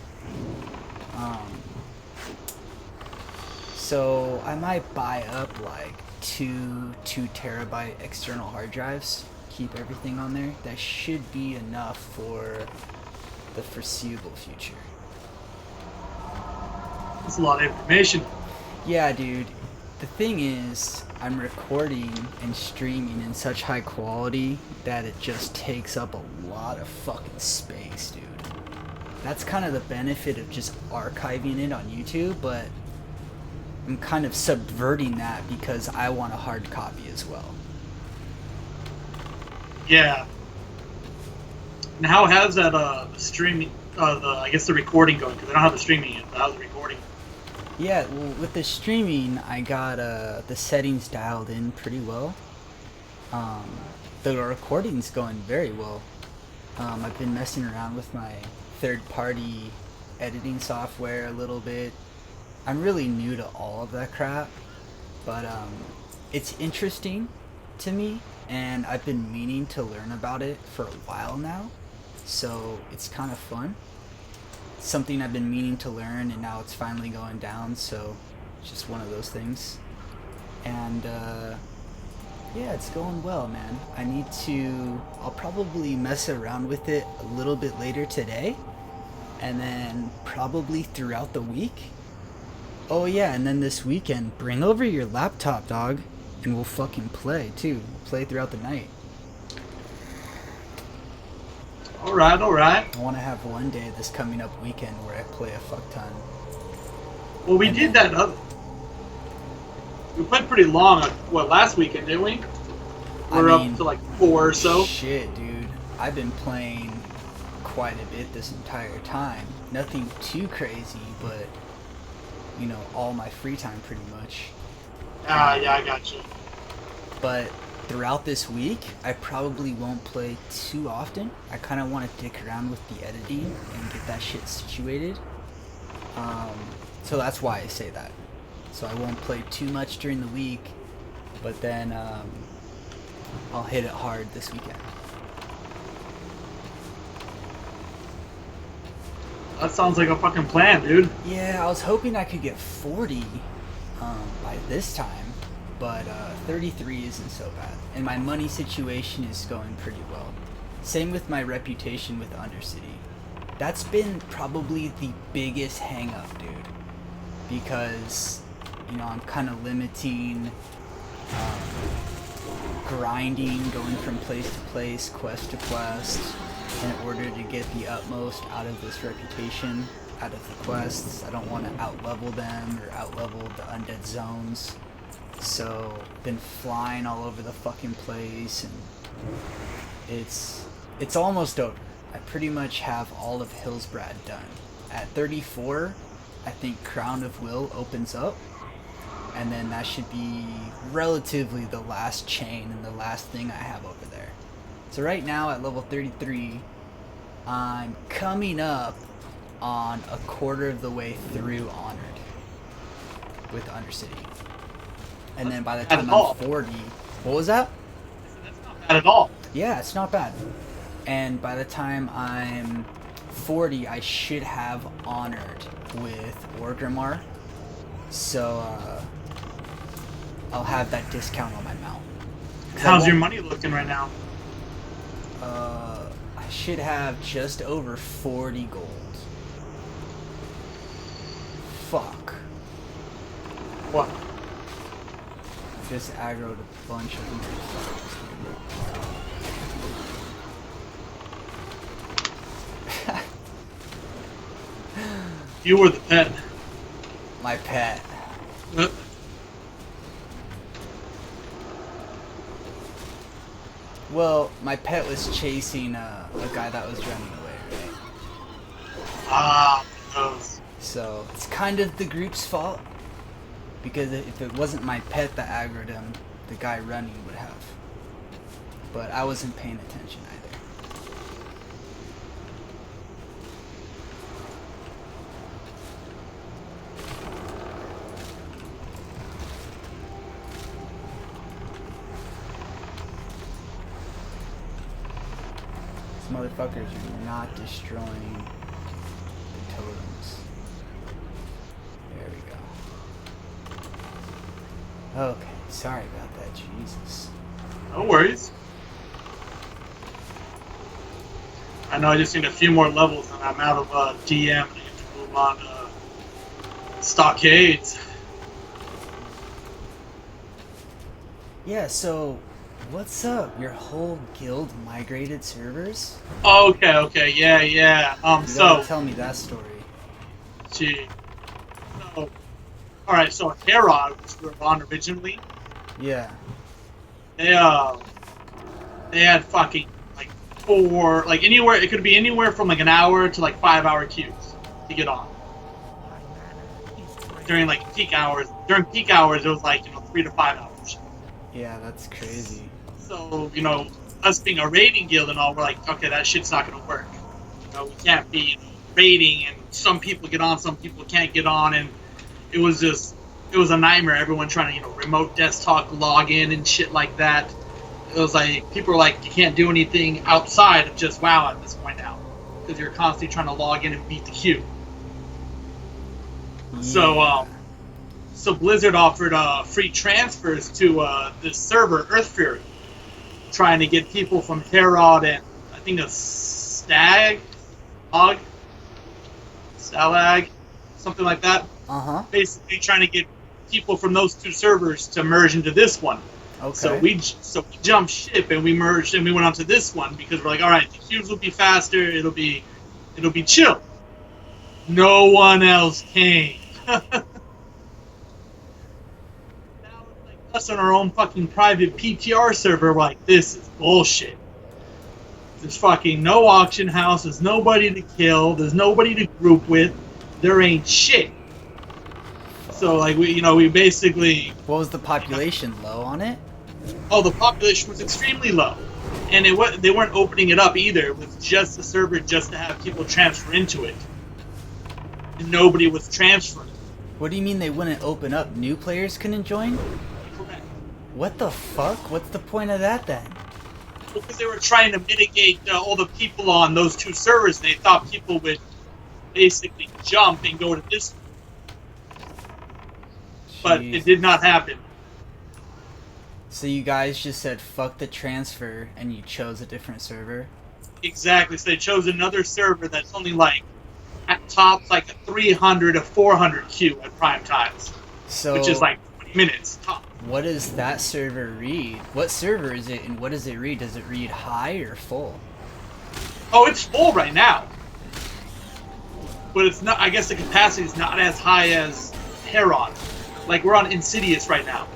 So I might buy up like two 2 terabyte external hard drives, keep everything on there. That should be enough for the foreseeable future.
That's a lot of information.
Yeah, dude. The thing is, I'm recording and streaming in such high quality that it just takes up a lot of fucking space, dude. That's kind of the benefit of just archiving it on YouTube, but I'm kind of subverting that because I want a hard copy as well.
Yeah. And how has that the streaming, I guess the recording going? Because I don't have the streaming yet. But how's the recording?
Yeah, well, with the streaming, I got the settings dialed in pretty well. The recording's going very well. I've been messing around with my third-party editing software a little bit. I'm really new to all of that crap, but it's interesting to me, and I've been meaning to learn about it for a while now, so it's kind of fun. It's something I've been meaning to learn, and now it's finally going down, so it's just one of those things. And yeah, it's going well, man. I'll probably mess around with it a little bit later today, and then probably throughout the week. Oh yeah, and then this weekend, bring over your laptop, dog, and we'll fucking play too. We'll play throughout the night.
Alright, alright.
I want to have one day this coming up weekend where I play a fuck ton.
Well, we did that we played pretty long, last weekend, didn't we? We're up to like 4 or so.
Shit, dude. I've been playing quite a bit this entire time. Nothing too crazy, but, you know, all my free time pretty much.
Yeah, I got you.
But throughout this week, I probably won't play too often. I kind of want to dick around with the editing and get that shit situated. So that's why I say that. So I won't play too much during the week, but then I'll hit it hard this weekend.
That sounds like a fucking plan, dude.
Yeah, I was hoping I could get 40 by this time, but 33 isn't so bad. And my money situation is going pretty well. Same with my reputation with Undercity. That's been probably the biggest hang up, dude. Because, you know, I'm kind of limiting grinding, going from place to place, quest to quest, in order to get the utmost out of this reputation, out of the quests. I don't want to out-level them or out-level the undead zones. So, been flying all over the fucking place, and it's almost over. I pretty much have all of Hillsbrad done. At 34, I think Crown of Will opens up, and then that should be relatively the last chain and the last thing I have over there. So right now at level 33, I'm coming up on a quarter of the way through Honored with Undercity. And then by the time I'm 40, what was that?
That's not bad at all.
Yeah, it's not bad. And by the time I'm 40, I should have Honored with Wargrimmar. So I'll have that discount on my mount.
How's your money looking right now?
I should have just over 40 gold. Fuck.
What?
Just aggroed a bunch of motherfuckers.
You were the pet.
My pet. Well, my pet was chasing a guy that was running away, right?
Ah, those.
So, it's kind of the group's fault. Because if it wasn't my pet that aggroed him, the guy running would have. But I wasn't paying attention either. These motherfuckers are not destroying the totems. There we go. Okay, sorry about that, Jesus.
No worries. I know I just need a few more levels and I'm out of DM and I get to move on stockades.
Yeah, so what's up? Your whole guild migrated servers?
Okay, yeah.
You gotta tell me that story.
Gee. So, alright, so Herod, which we were on originally,
Yeah.
they had fucking like 4, like anywhere, it could be anywhere from like an hour to like 5-hour queues to get on. During like peak hours. During peak hours, it was like, 3 to 5 hours.
Yeah, that's crazy.
So, us being a raiding guild and all, we're like, okay, that shit's not gonna work. We can't be raiding and some people get on, some people can't get on, and it was a nightmare. Everyone trying to, remote desktop log in and shit like that. It was like, people were like, you can't do anything outside of just WoW at this point now. Because you're constantly trying to log in and beat the queue.
Yeah.
So Blizzard offered free transfers to this server, Earth Fury, trying to get people from Herod and I think it's Stalag, something like that.
Uh-huh.
Basically trying to get people from those two servers to merge into this one.
Okay.
So we jumped ship and we merged and we went on to this one because we're like, all right, the queues will be faster. It'll be chill. No one else came. Now it's like us on our own fucking private PTR server. We're like, this is bullshit. There's fucking no auction house. There's nobody to kill. There's nobody to group with. There ain't shit. So like we basically.
What was the population? Low on it?
Oh, the population was extremely low, and they weren't opening it up either. It was just a server just to have people transfer into it, and nobody was transferring.
What do you mean they wouldn't open up? New players couldn't join?
Correct.
What the fuck? What's the point of that then?
Because they were trying to mitigate all the people on those two servers, and they thought people would basically jump and go to this one. But it did not happen.
So you guys just said fuck the transfer and you chose a different server?
Exactly. So they chose another server that's only like at tops like a 300 to 400 queue at prime times,
So
which is like 20 minutes top.
what does that server read? What server is it and what does it read? Does it read high or full?
Oh, it's full right now, but it's not. I guess the capacity is not as high as Heron. Like we're on Insidious right now.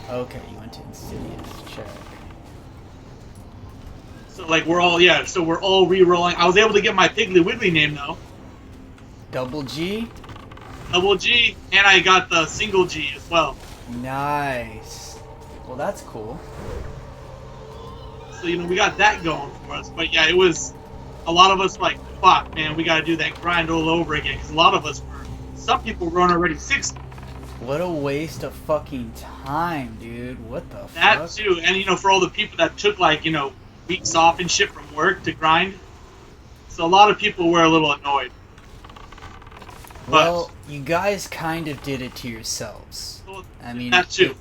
Okay, you went to Insidious. Check.
So like we're all re-rolling. I was able to get my Piggly Wiggly name though.
Double G?
Double G, and I got the single G as well.
Nice. Well, that's cool.
So we got that going for us. But yeah, it was a lot of us like, fuck, man, we got to do that grind all over again. Because a lot of us some people were on already 60.
What a waste of fucking time, dude. What the fuck?
That too, and for all the people that took like weeks off and shit from work to grind. So a lot of people were a little annoyed.
Well, you guys kind of did it to yourselves.
Well,
I mean,
that too.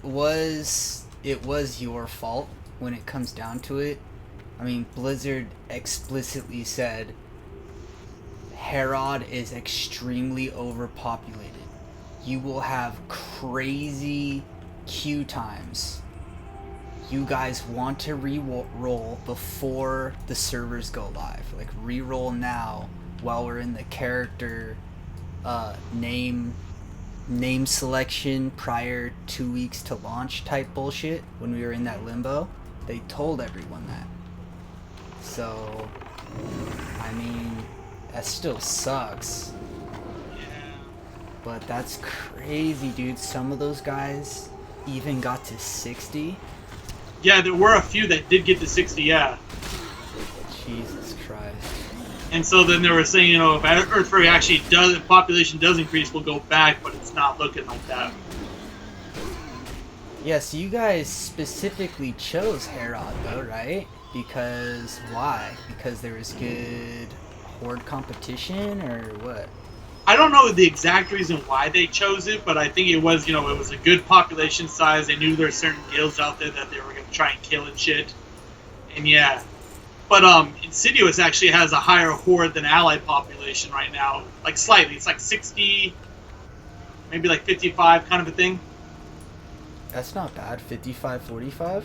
it was your fault when it comes down to it. I mean, Blizzard explicitly said Herod is extremely overpopulated. You will have crazy queue times. You guys want to re-roll before the servers go live. Like, re-roll now while we're in the character name selection prior 2 weeks to launch type bullshit. When we were in that limbo, they told everyone that. So, I mean, that still sucks. But that's crazy, dude. Some of those guys even got to 60.
Yeah, there were a few that did get to 60, yeah.
Jesus Christ.
And so then they were saying, if Earthfairy actually the population does increase, we'll go back, but it's not looking like that.
Yeah, so you guys specifically chose Herod, though, right? Because, why? Because there was good Horde competition, or what?
I don't know the exact reason why they chose it, but I think it was, it was a good population size. They knew there were certain guilds out there that they were going to try and kill and shit. And yeah. But Insidious actually has a higher Horde than Allied population right now. Like slightly. It's like 60, maybe like 55 kind of a thing.
That's not bad. 55-45?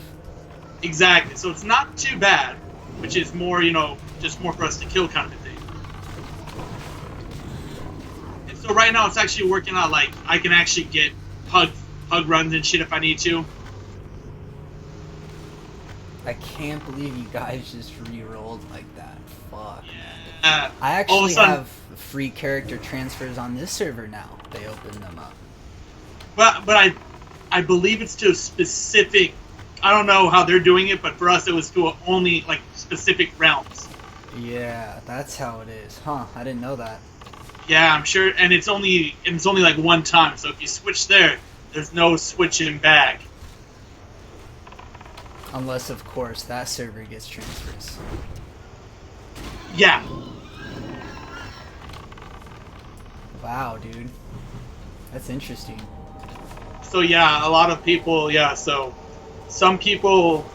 Exactly. So it's not too bad, which is more, just more for us to kill kind of a thing. And so right now it's actually working out like I can actually get hug runs and shit if I need to.
I can't believe you guys just re-rolled like that. Fuck.
Yeah.
I actually have free character transfers on this server now. They opened them up.
But I believe it's to a specific. I don't know how they're doing it, but for us it was to only like specific realms.
Yeah, that's how it is, huh? I didn't know that.
Yeah, I'm sure, and it's only like one time. So if you switch there, there's no switching back.
Unless, of course, that server gets transfers.
Yeah.
Wow, dude. That's interesting.
So yeah, a lot of people. Yeah, so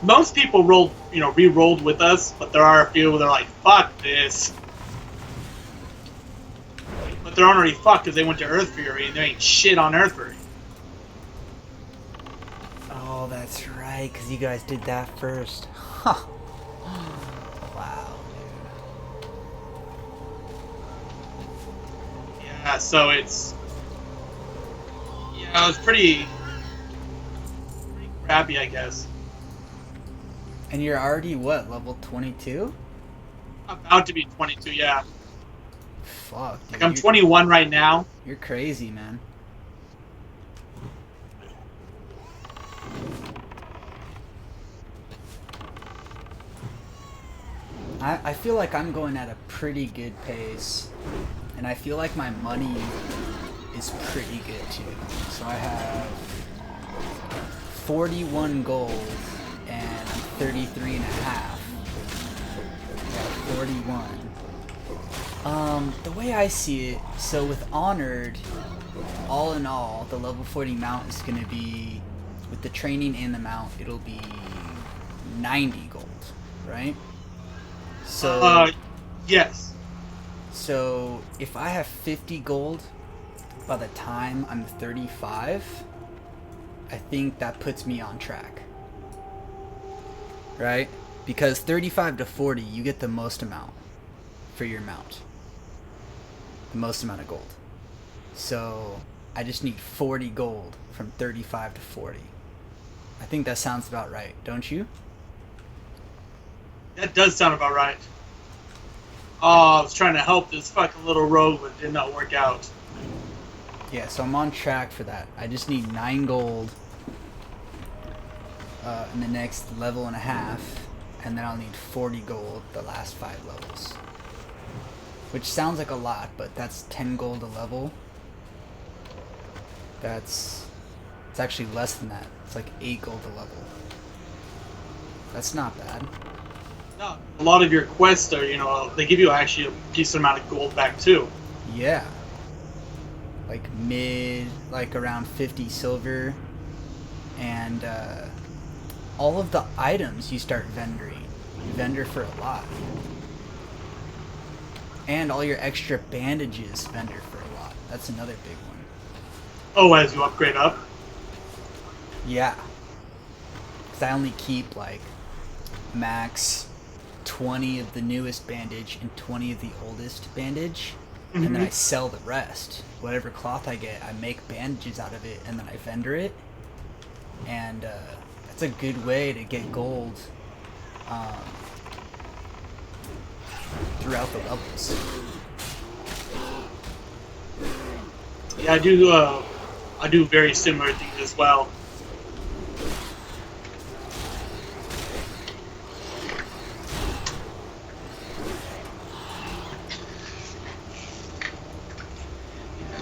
most people rolled, re-rolled with us, but there are a few that are like, fuck this. But they're already fucked because they went to Earthfury and there ain't shit on Earthfury.
Oh, that's right, because you guys did that first. Huh. Wow, dude.
Yeah, so it's yeah, it was pretty crappy, I guess.
And you're already, what, level 22?
About to be 22, yeah.
Fuck, dude.
Like I'm 21 right now.
You're crazy, man. I feel like I'm going at a pretty good pace. And I feel like my money is pretty good, too. So I have 41 gold and 33 and a half. Yeah, 41. The way I see it, so with Honored, all in all, the level 40 mount is going to be, with the training and the mount, it'll be 90 gold, right? So,
yes.
So if I have 50 gold by the time I'm 35, I think that puts me on track, right? Because 35 to 40, you get the most amount for your mount, the most amount of gold. So I just need 40 gold from 35 to 40. I think that sounds about right, don't you?
That does sound about right. Oh, I was trying to help this fucking little rogue, but it did not work out.
Yeah, so I'm on track for that. I just need 9 gold in the next level and a half, and then I'll need 40 gold the last 5 levels. Which sounds like a lot, but that's 10 gold a level. It's actually less than that. It's like 8 gold a level. That's not bad.
No, a lot of your quests are, they give you actually a decent amount of gold back too.
Yeah. Like around 50 silver. And all of the items you start vendoring. You vendor for a lot. And all your extra bandages vendor for a lot. That's another big one.
Oh, as you upgrade up?
Yeah. Because I only keep like max 20 of the newest bandage and 20 of the oldest bandage, and then I sell the rest. Whatever cloth I get, I make bandages out of it, and then I vendor it. And that's a good way to get gold throughout the levels.
Yeah, I do very similar things as well.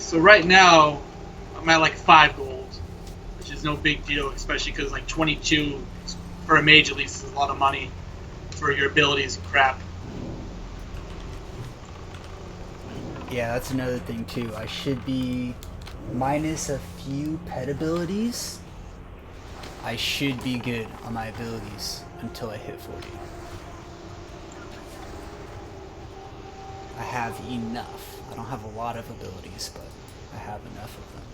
So right now, I'm at like 5 gold, which is no big deal, especially because like 22 for a mage at least is a lot of money for your abilities and crap.
Yeah, that's another thing too. I should be minus a few pet abilities. I should be good on my abilities until I hit 40. I have enough. I don't have a lot of abilities, but I have enough of them.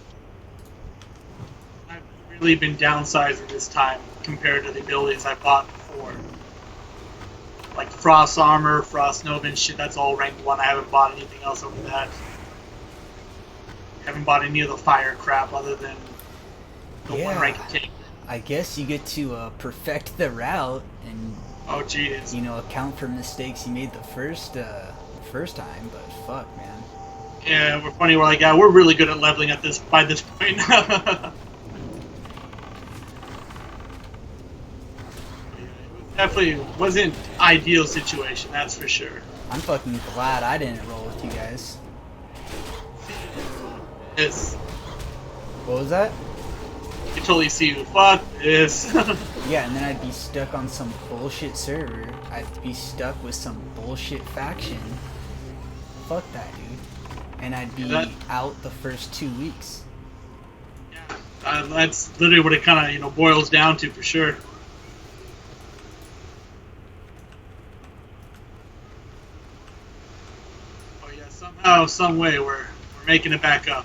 I've really been downsizing this time compared to the abilities I bought before. Like Frost Armor, Frost Nova and shit, that's all rank 1. I haven't bought anything else over that. I haven't bought any of the fire crap other than the one rank tank.
I guess you get to perfect the route and account for mistakes you made the first time, but fuck, man.
Yeah, we're funny. We're like, yeah, we're really good at leveling at this by this point. Definitely wasn't ideal situation, that's for sure.
I'm fucking glad I didn't roll with you guys.
Yes.
What was that?
You totally see you. Fuck this.
Yeah, and then I'd be stuck on some bullshit server. I'd be stuck with some bullshit faction. Fuck that, dude. And I'd be out the first 2 weeks.
Yeah, that's literally what it kind of boils down to for sure. Oh yeah, somehow, some way we're making it back up.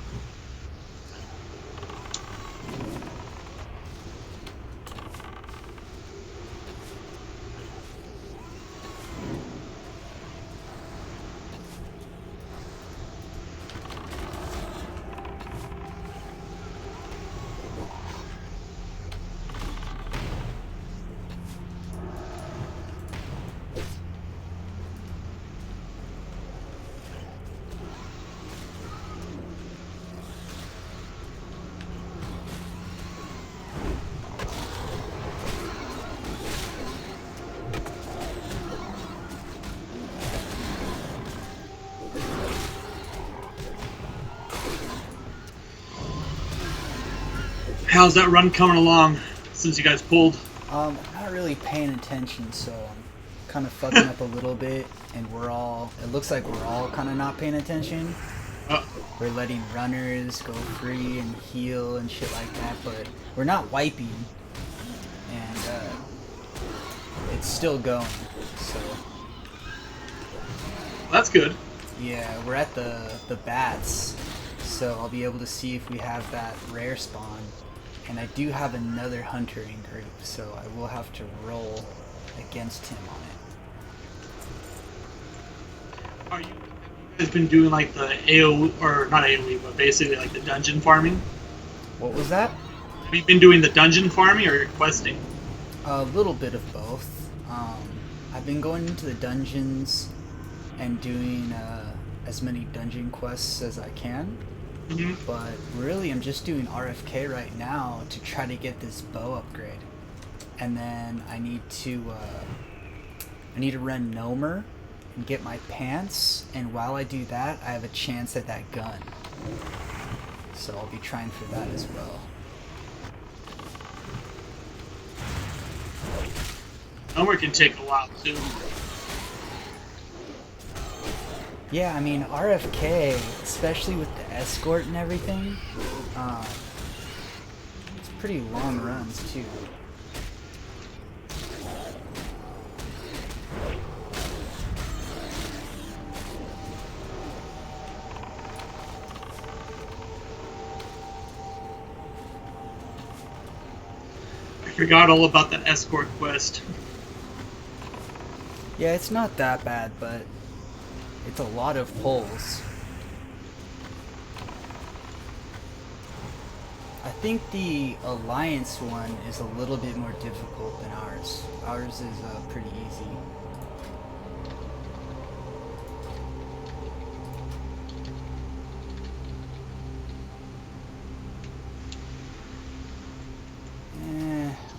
How's that run coming along since you guys pulled?
I'm not really paying attention, so I'm kind of fucking up a little bit, and it looks like we're all kind of not paying attention. We're letting runners go free and heal and shit like that, but we're not wiping, and it's still going, so.
That's good.
Yeah, we're at the bats, so I'll be able to see if we have that rare spawn. And I do have another hunter in group, so I will have to roll against him on it.
Are you guys been doing like the AoE, or not AoE, but basically like the dungeon farming?
What was that?
Have you been doing the dungeon farming or questing?
A little bit of both. I've been going into the dungeons and doing as many dungeon quests as I can.
Mm-hmm.
But really, I'm just doing RFK right now to try to get this bow upgrade, and then I need to run Nomer and get my pants. And while I do that, I have a chance at that gun, so I'll be trying for that as well.
Homework can take a while too.
Yeah, I mean, RFK, especially with the escort and everything, it's pretty long runs, too.
I forgot all about that escort quest.
Yeah, it's not that bad, but it's a lot of pulls. I think the Alliance one is a little bit more difficult than ours. Ours is pretty easy.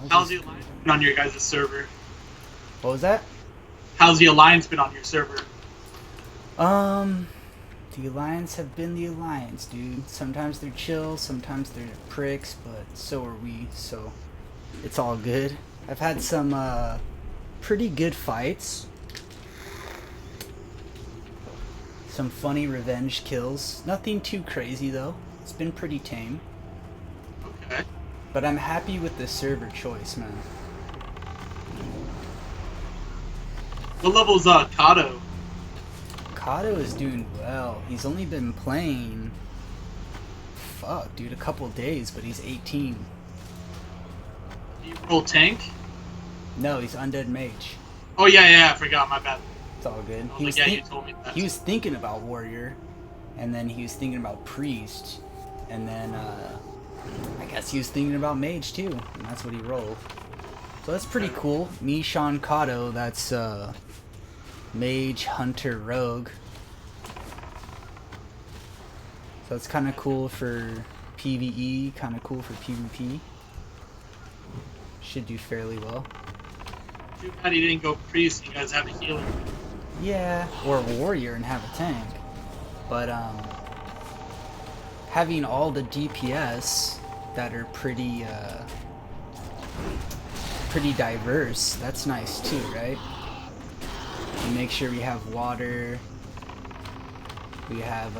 How's the Alliance been on your guys' server?
What was that?
How's the Alliance been on your server?
The Alliance have been the Alliance, dude. Sometimes they're chill, sometimes they're pricks, but so are we, so it's all good. I've had some, pretty good fights. Some funny revenge kills. Nothing too crazy, though. It's been pretty tame.
Okay.
But I'm happy with the server choice, man.
What level's Kato?
Kato is doing well. He's only been playing, fuck, dude, a couple days, but he's 18.
Do you roll tank?
No, he's undead mage.
Oh yeah, I forgot, my bad.
It's all good.
I was like, yeah, you told me that.
He was thinking about warrior, and then he was thinking about priest, and then I guess he was thinking about mage too, and that's what he rolled. So that's pretty cool. Me, Sean Kato, that's mage, hunter, rogue. So that's kind of cool for PvE, kind of cool for PvP. Should do fairly well.
Too bad he didn't go priest. You guys have a healer.
Yeah, or warrior and have a tank. But having all the DPS that are pretty diverse, that's nice too, right? And make sure we have water, we have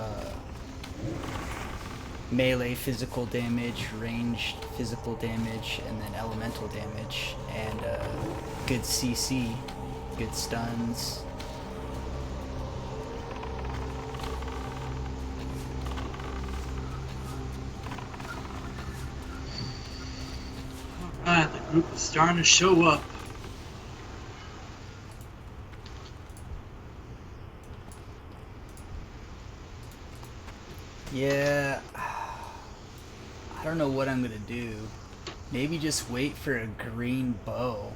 melee physical damage, ranged physical damage, and then elemental damage, and good CC, good stuns.
Alright, the group is starting to show up.
Yeah, I don't know what I'm gonna do. Maybe just wait for a green bow.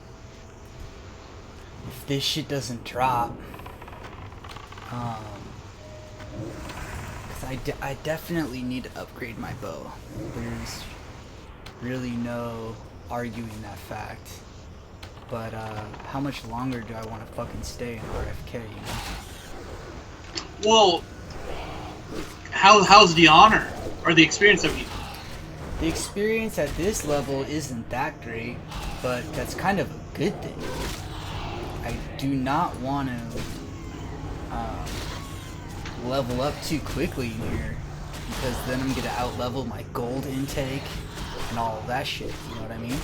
If this shit doesn't drop. Cause I definitely need to upgrade my bow. There's really no arguing that fact. But how much longer do I want to fucking stay in RFK, you know?
Well, how's the honor or the experience of you?
The The experience at this level isn't that great, but that's kind of a good thing. I do not want to level up too quickly in here, because then I'm gonna out-level my gold intake and all of that shit, you know what I mean?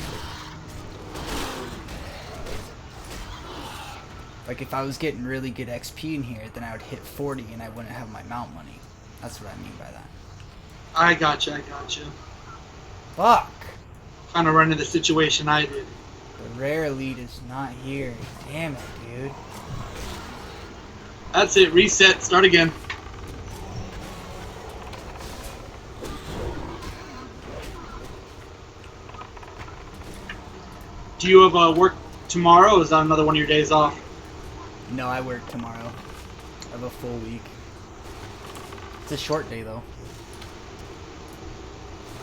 Like if I was getting really good XP in here, then I would hit 40 and I wouldn't have my mount money. That's what I mean by that.
I gotcha.
Fuck!
Trying to run into the situation I did.
The rare elite is not here. Damn it, dude.
That's it. Reset. Start again. Do you have work tomorrow, or is that another one of your days off?
No, I work tomorrow. I have a full week. It's a short day though.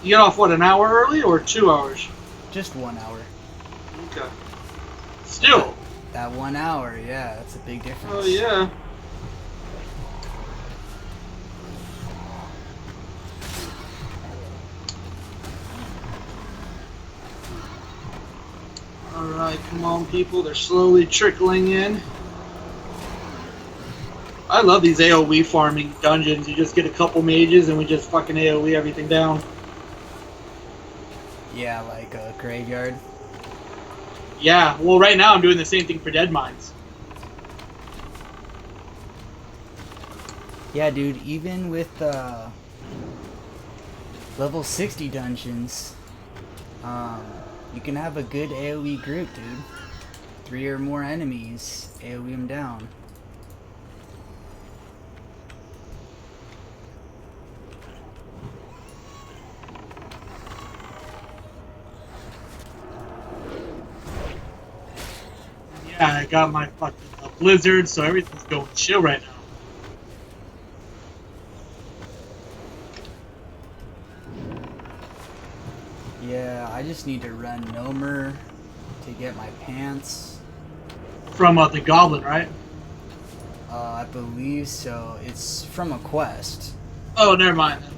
You get off, what, an hour early or 2 hours?
Just 1 hour.
Okay. Still.
That 1 hour, yeah, that's a big difference.
Oh, yeah. Alright, come on, people. They're slowly trickling in. I love these AoE farming dungeons. You just get a couple mages and we just fucking AoE everything down.
Yeah, like a graveyard.
Yeah, well, right now I'm doing the same thing for Dead Mines.
Yeah, dude, even with level 60 dungeons, you can have a good AoE group, dude. 3 or more enemies, AoE them down.
Yeah, I got my fucking blizzard, so everything's going chill right now.
Yeah, I just need to run Nomer to get my pants.
From the Goblin, right?
I believe so. It's from a quest.
Oh, never mind then.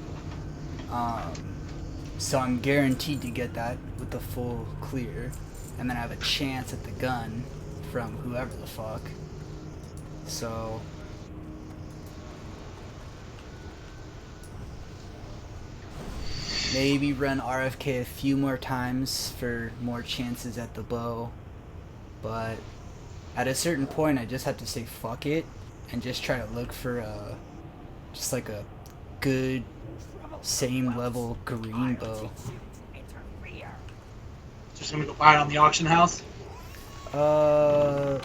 So I'm guaranteed to get that with the full clear. And then I have a chance at the gun from whoever the fuck. So... maybe run RFK a few more times for more chances at the bow. But at a certain point I just have to say fuck it and just try to look for just like a good same level green bow.
Just gonna go buy it on the auction house?
I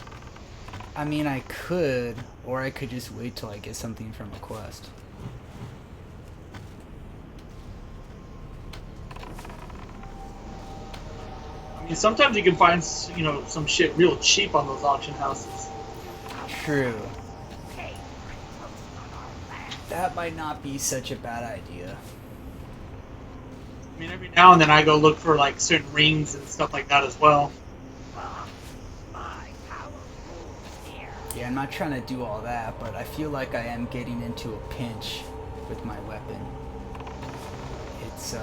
mean I could, or I could just wait till I get something from a quest.
I mean, sometimes you can find, you know, some shit real cheap on those auction houses.
True. That might not be such a bad idea.
I mean, every now and then I go look for, like, certain rings and stuff like that as well.
Yeah, I'm not trying to do all that, but I feel like I am getting into a pinch with my weapon. It's,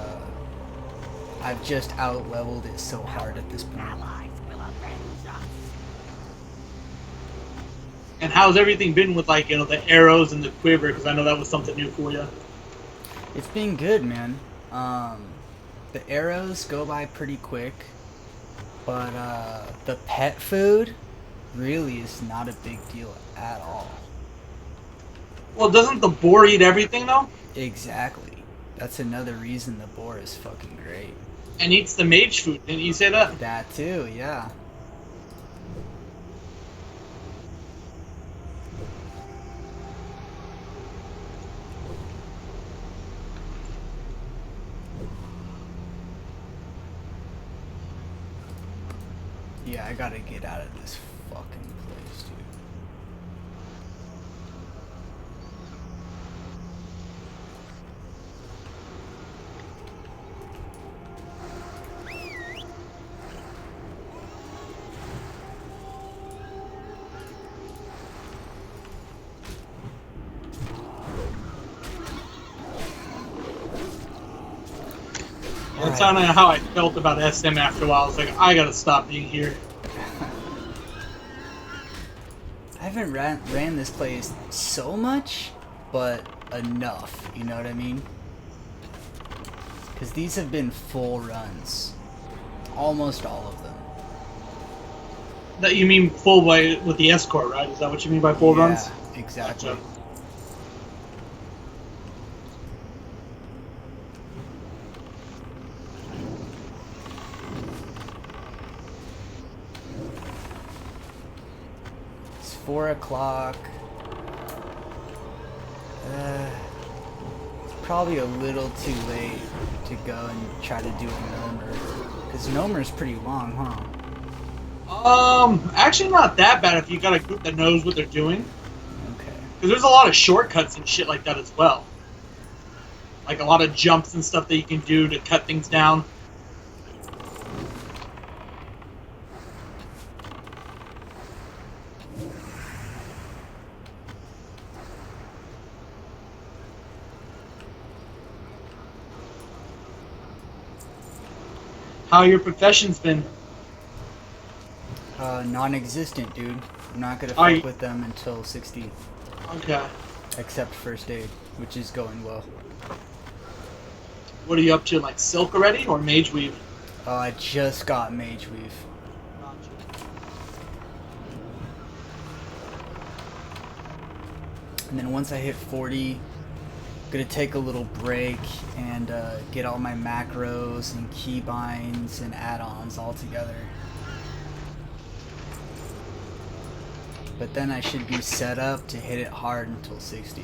I've just out-leveled it so hard at this point.
And how's everything been with, like, you know, the arrows and the quiver? Because I know that was something new for you.
It's been good, man. The arrows go by pretty quick, but the pet food really is not a big deal at all.
Well, doesn't the boar eat everything, though?
Exactly. That's another reason the boar is fucking great.
And eats the mage food, didn't you say that?
That too, yeah. Yeah, I gotta get out of this fucking place, dude.
That's kind of how I felt about SM after a while. I was like, I gotta stop being here.
I haven't ran this place so much, but enough, you know what I mean? Because these have been full runs. Almost all of them.
That you mean full by with the escort, right? Is that what you mean by full runs?
Yeah, exactly.
Gotcha.
It's 4 o'clock. It's probably a little too late to go and try to do a Nomer. Because Nomer's pretty long, huh?
Actually not that bad if you got a group that knows what they're doing.
Okay.
Because there's a lot of shortcuts and shit like that as well. Like a lot of jumps and stuff that you can do to cut things down. How your profession's been?
Non-existent, dude. I'm not gonna
Are
fuck
you-
with them until 60.
Okay.
Except first aid, which is going well.
What are you up to? Like silk already or mage weave?
I just got Mage Weave. And then once I hit 40, gonna take a little break and get all my macros and keybinds and add-ons all together. But then I should be set up to hit it hard until 60.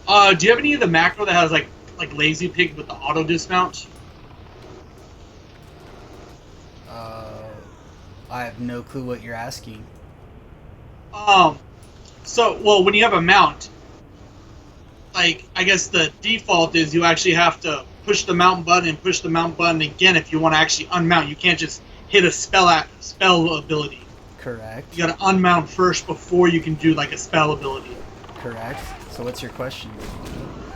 Do you have any of the macro that has like lazy pig with the auto dismount?
I have no clue what you're asking.
Well, when you have a mount, like, I guess the default is you actually have to push the mount button and push the mount button again if you want to actually unmount. You can't just hit a spell ability.
Correct.
You gotta unmount first before you can do, like, a spell ability.
Correct. So what's your question?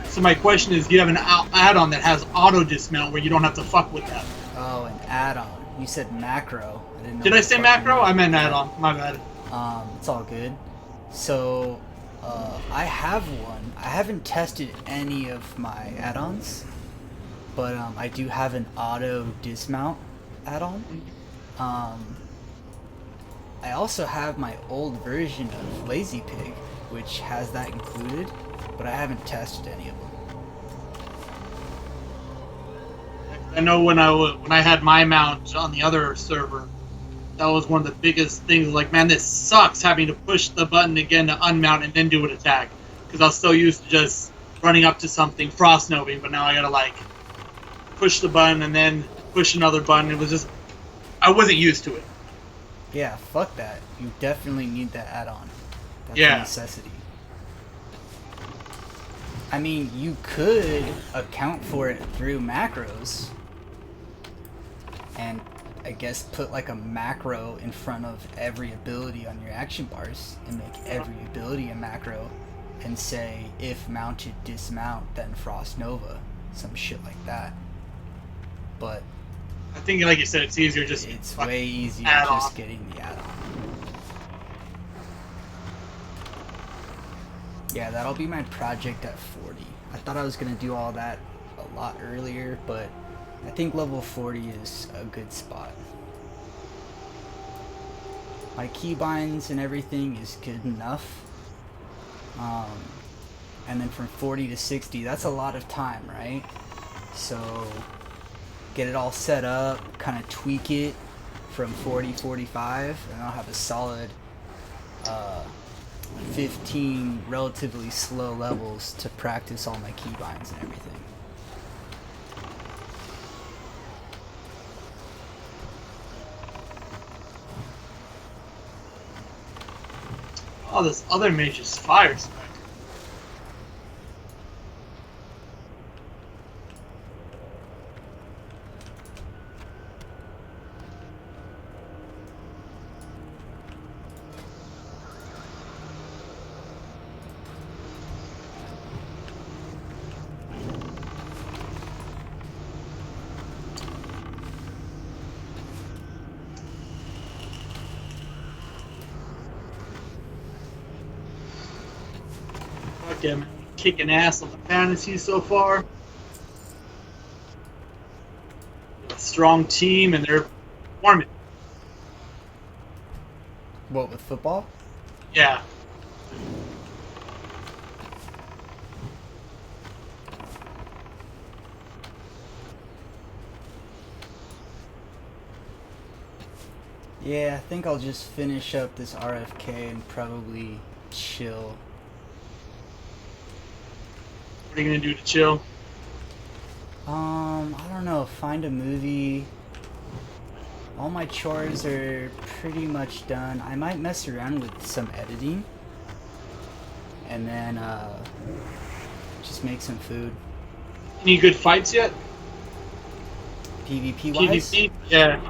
So my question is, do you have an add-on that has auto dismount where you don't have to fuck with that?
Oh, an add-on. You said macro. I didn't know
Did
what
I
the
say
fuck
macro?
you meant.
I meant add-on. My bad.
It's all good. So, I have one. I haven't tested any of my add-ons, but I do have an auto dismount add-on. I also have my old version of Lazy Pig, which has that included, but I haven't tested any of them.
I know when I had my mount on the other server, that was one of the biggest things. Like, man, this sucks having to push the button again to unmount and then do an attack. Because I was so used to just running up to something, frost noving, but now I gotta, like, push the button and then push another button. It was just, I wasn't used to it.
Yeah, fuck that. You definitely need that add-on. That's
Yeah.
a necessity. I mean, you could account for it through macros, and I guess put like a macro in front of every ability on your action bars and make every ability a macro and say, if mounted, dismount, then Frost Nova. Some shit like that. But
I think, like you said, it's easier just
it's
fucking
way easier
add
just
on.
getting the add-on. Yeah, that'll be my project at 40. I thought I was going to do all that a lot earlier, but I think level 40 is a good spot. My keybinds and everything is good enough. And then from 40 to 60, that's a lot of time, right? So get it all set up, kind of tweak it from 40, 45, and I'll have a solid 15 relatively slow levels to practice all my keybinds and everything.
Oh, this other mage is fire spec. Yeah, man, kicking ass on the fantasy so far. A strong team, and they're performing.
What, with football?
Yeah.
Yeah, I think I'll just finish up this RFK and probably chill.
What are you gonna do to chill?
I don't know, find a movie. All my chores are pretty much done. I might mess around with some editing. And then, just make some food.
Any good fights yet?
PvP wise?
PvP? Yeah.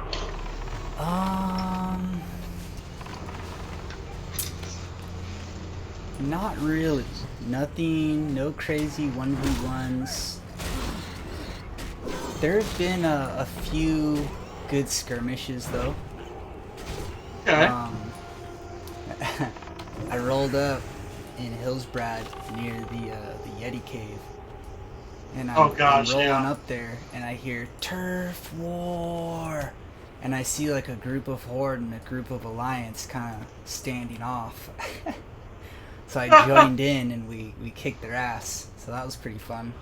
Not really. Nothing, no crazy 1v1s. There have been a few good skirmishes though.
Okay.
I rolled up in Hillsbrad near the Yeti cave. And I'm rolling up there and I hear turf war. And I see like a group of Horde and a group of Alliance kind of standing off. So I joined in and we kicked their ass. So that was pretty fun.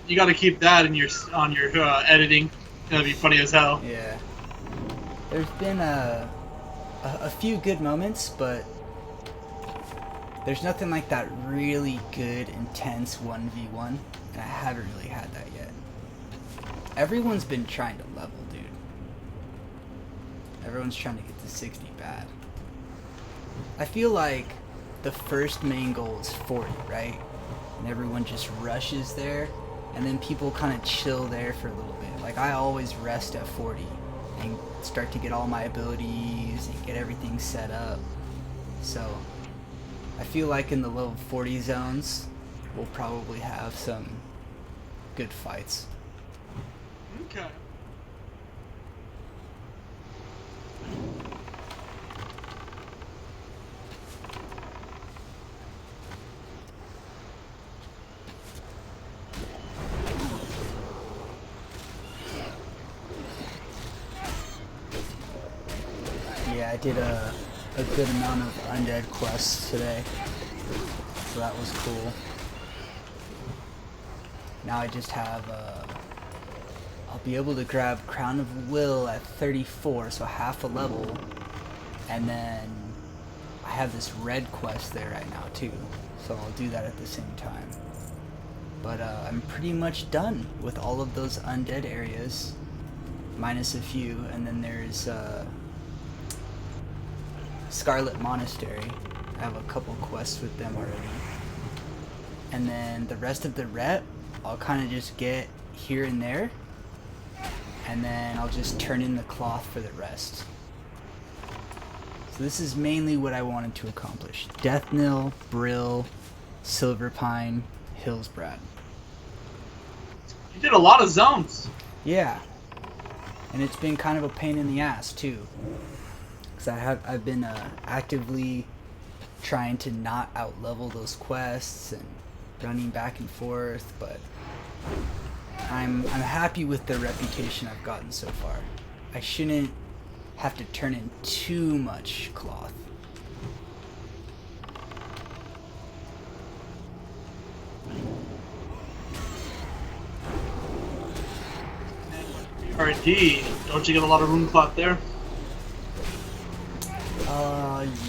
You got to keep that in on your editing. That'd be funny as hell.
Yeah. There's been a few good moments, but there's nothing like that really good, intense 1v1, and I haven't really had that yet. Everyone's been trying to level, dude. Everyone's trying to get to 60 bad. I feel like the first main goal is 40, right? And everyone just rushes there, and then people kind of chill there for a little bit. Like, I always rest at 40 and start to get all my abilities and get everything set up. So I feel like in the level 40 zones, we'll probably have some good fights.
Okay.
Yeah, I did a good amount of undead quests today, so that was cool. Now I just have, I'll be able to grab Crown of Will at 34, so half a level, and then I have this red quest there right now too, so I'll do that at the same time. But I'm pretty much done with all of those undead areas, minus a few, and then there's Scarlet Monastery. I have a couple quests with them already. And then the rest of the rep, I'll kind of just get here and there. And then I'll just turn in the cloth for the rest. So this is mainly what I wanted to accomplish. Deathnil, Brill, Silverpine, Hillsbrad.
You did a lot of zones.
Yeah. And it's been kind of a pain in the ass too. Because I've been actively trying to not out-level those quests and running back and forth, but I'm happy with the reputation I've gotten so far. I shouldn't have to turn in too much cloth.
R&D, don't you get a lot of rune cloth there?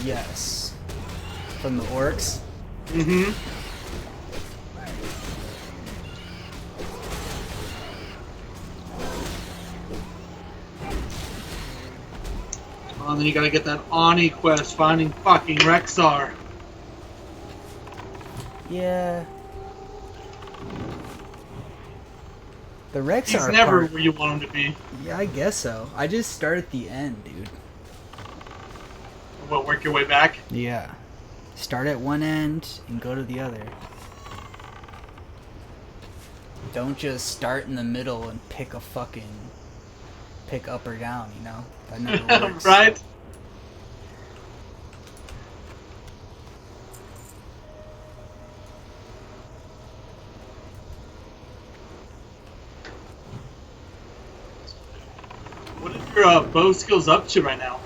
Yes. From the orcs?
Mm-hmm. Oh, and then you gotta get that Ani quest, finding fucking Rexar.
Yeah. The Rexar
He's never
part,
where you want him to be.
yeah, I guess so. I just start at the end, dude.
What, work your way back?
Yeah. Start at one end and go to the other. Don't just start in the middle and pick up or down, you know? That never works.
Right? your bow skills up to right now?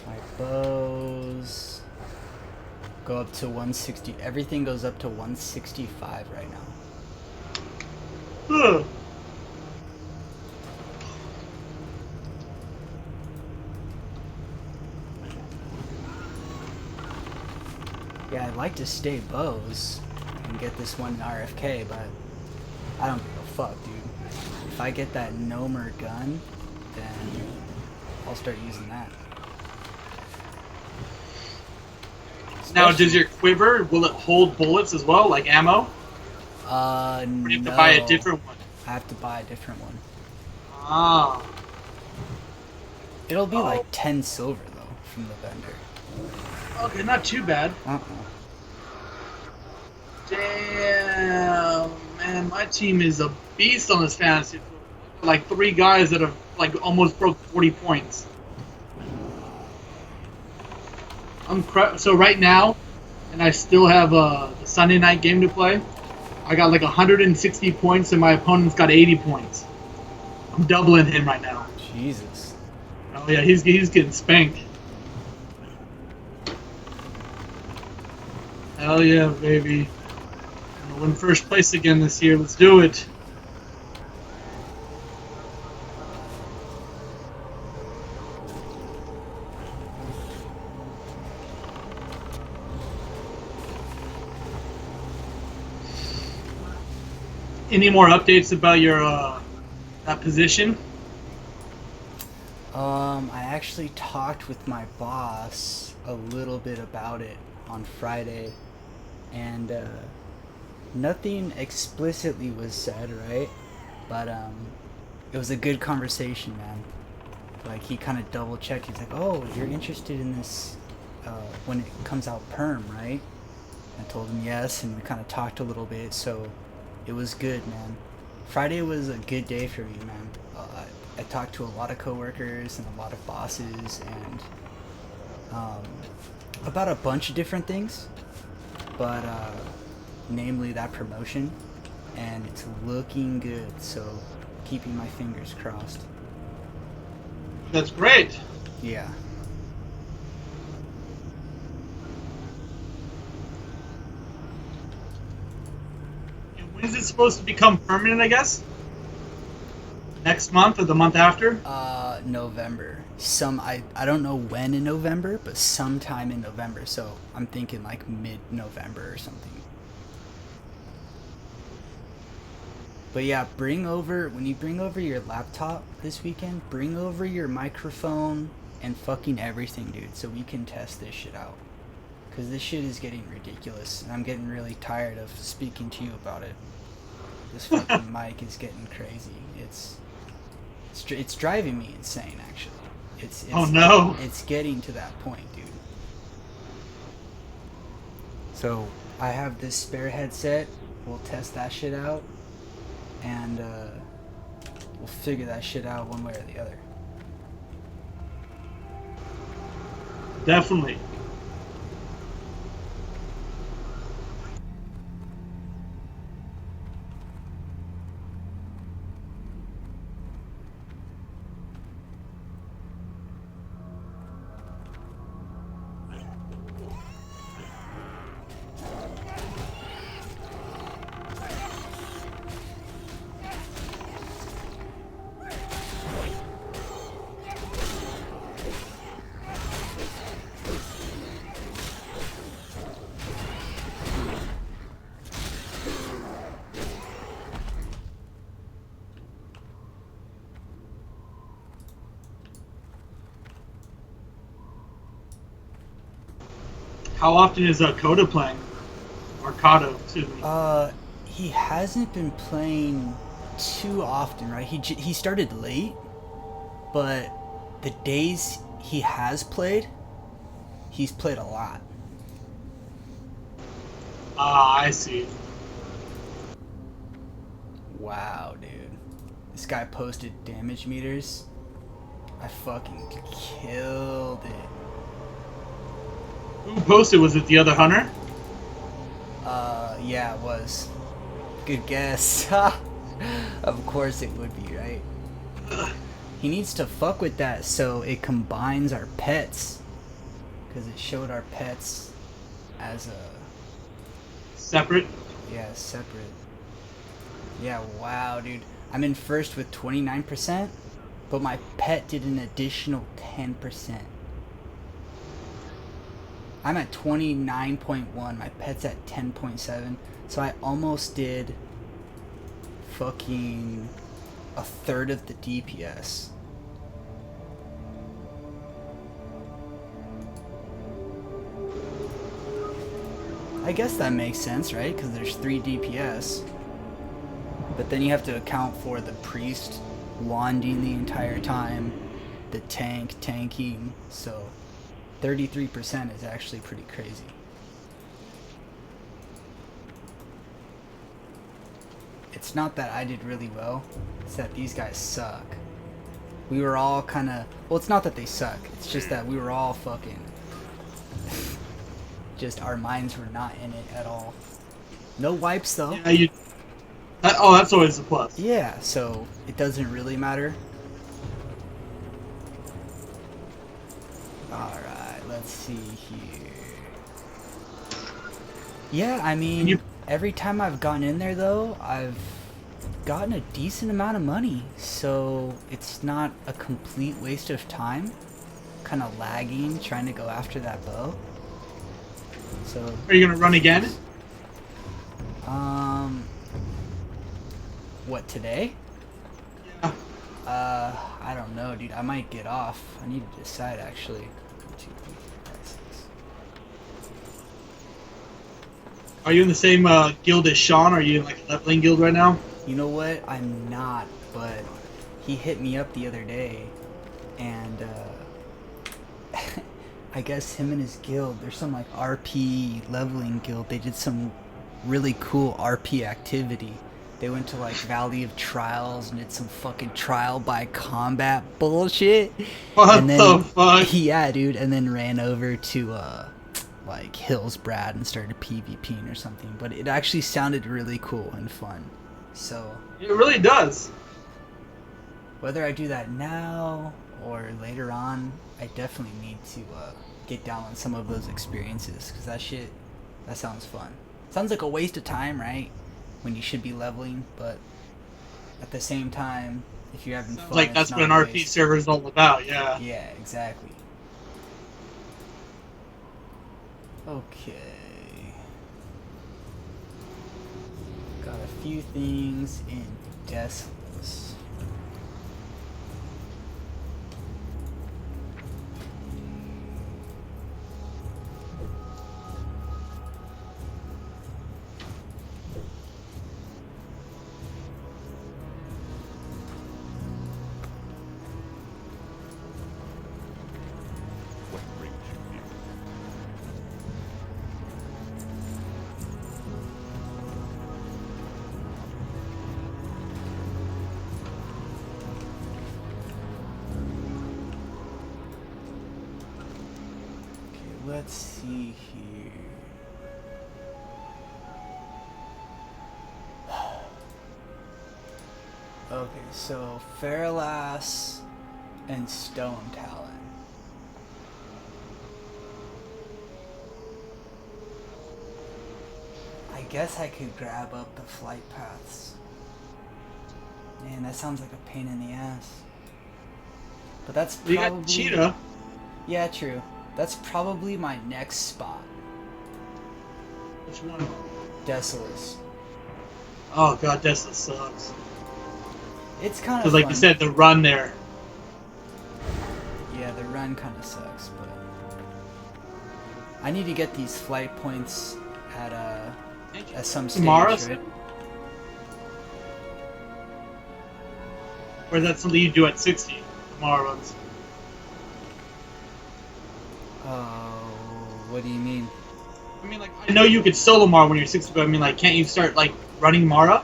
My bows go up to 160. Everything goes up to 165 right now.
Huh.
Yeah, I'd like to stay bows and get this one in RFK, but I don't give a fuck, dude. If I get that Nomer gun, then I'll start using that.
Now, does your quiver, will it hold bullets as well, like ammo?
No.
Or do you have to buy a different one?
I have to buy a different one.
Ah.
It'll be like 10 silver, though, from the vendor.
Okay, not too bad. Damn, man, my team is a beast on this fantasy. Like 3 guys that have like almost broke 40 points. So right now, and I still have the Sunday night game to play. I got like 160 points, and my opponent's got 80 points. I'm doubling him right now.
Jesus.
Oh yeah, he's getting spanked. Hell yeah, baby. I'm gonna win first place again this year. Let's do it. Any more updates about your that position?
I actually talked with my boss a little bit about it on Friday, and nothing explicitly was said, right? But it was a good conversation, man. Like, he kind of double checked. He's like, "Oh, you're interested in this when it comes out perm, right?" I told him yes, and we kind of talked a little bit, so it was good, man. Friday was a good day for me, man. I talked to a lot of coworkers and a lot of bosses, and about a bunch of different things, but namely that promotion, and it's looking good, so keeping my fingers crossed.
That's great.
Yeah.
And when is it supposed to become permanent, I guess? Next month or the month after?
November. I don't know when in November, but sometime in November, so I'm thinking like mid-November or something. But yeah, when you bring over your laptop this weekend, bring over your microphone and fucking everything, dude, so we can test this shit out. Because this shit is getting ridiculous, and I'm getting really tired of speaking to you about it. This fucking mic is getting crazy. It's driving me insane, actually. It's
oh no!
It's getting to that point, dude. So I have this spare headset. We'll test that shit out, and we'll figure that shit out one way or the other.
Definitely. How often is Coda playing? Or Kato, excuse me.
He hasn't been playing too often, right? He started late, but the days he has played, he's played a lot.
Ah, I see.
Wow, dude. This guy posted damage meters. I fucking killed it.
Who posted? Was it the other hunter?
Yeah, it was. Good guess. Of course it would be, right? He needs to fuck with that so it combines our pets. Because it showed our pets as a...
Separate?
Yeah, separate. Yeah, wow, dude. I'm in first with 29%, but my pet did an additional 10%. I'm at 29.1, my pet's at 10.7, so I almost did fucking a third of the DPS. I guess that makes sense, right? Because there's 3 DPS. But then you have to account for the priest wanding the entire time, the tank tanking, so 33% is actually pretty crazy. It's not that I did really well, it's that these guys suck. We were all kind of... Well, it's not that they suck, it's just that we were all fucking... just our minds were not in it at all. No wipes though.
Yeah, that's always a plus.
Yeah, so it doesn't really matter. Alright, let's see here. Yeah, I mean, every time I've gone in there though, I've gotten a decent amount of money. So it's not a complete waste of time. Kind of lagging, trying to go after that bow. So,
are you gonna run again?
What, today?
Yeah.
I don't know, dude. I might get off. I need to decide, actually. 2, 3, 4, 5, 6.
Are you in the same guild as Sean? Are you in like a leveling guild right now?
You know what? I'm not, but he hit me up the other day, and I guess him and his guild, there's some like RP leveling guild. They did some really cool RP activity. They went to like Valley of Trials and did some fucking trial by combat bullshit.
What
and then,
the fuck?
Yeah, dude. And then ran over to like Hillsbrad and started PvPing or something. But it actually sounded really cool and fun. So
It really does.
whether I do that now or later on, I definitely need to get down on some of those experiences, because that sounds fun. Sounds like a waste of time, right? When you should be leveling, but at the same time, if you're having fun,
Like that's
it's
what an
not a
RP
waste.
server is all about. Yeah.
Yeah, exactly. Okay. Got a few things in Desolace.
What brings you here?
Okay, let's see here. Okay, so Fairlass and Stone Talon. I guess I could grab up the flight paths. Man, that sounds like a pain in the ass. But that's probably...
You got Cheetah.
Yeah, true. That's probably my next spot.
Which one?
Desolace.
Oh god, Desolace sucks.
It's kind of
Because like
fun.
you said, the run there.
Yeah, the run kind of sucks, but I need to get these flight points at some stage,
Mara's?
right?
Or is that something you do at 60? Mara runs.
Oh, what do you mean?
I mean, like, I know you could solo Mara when you're 60, but I mean, like, can't you start, like, running Mara?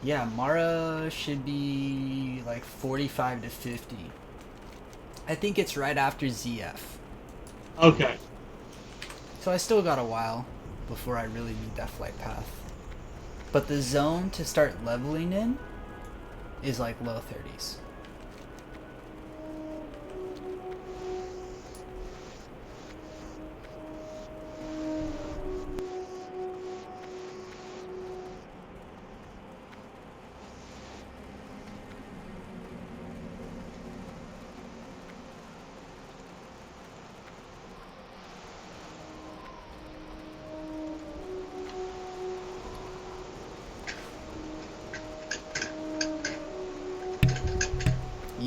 Yeah, Mara should be like 45 to 50. I think it's right after ZF.
Okay.
So I still got a while before I really need that flight path. But the zone to start leveling in is like low 30s.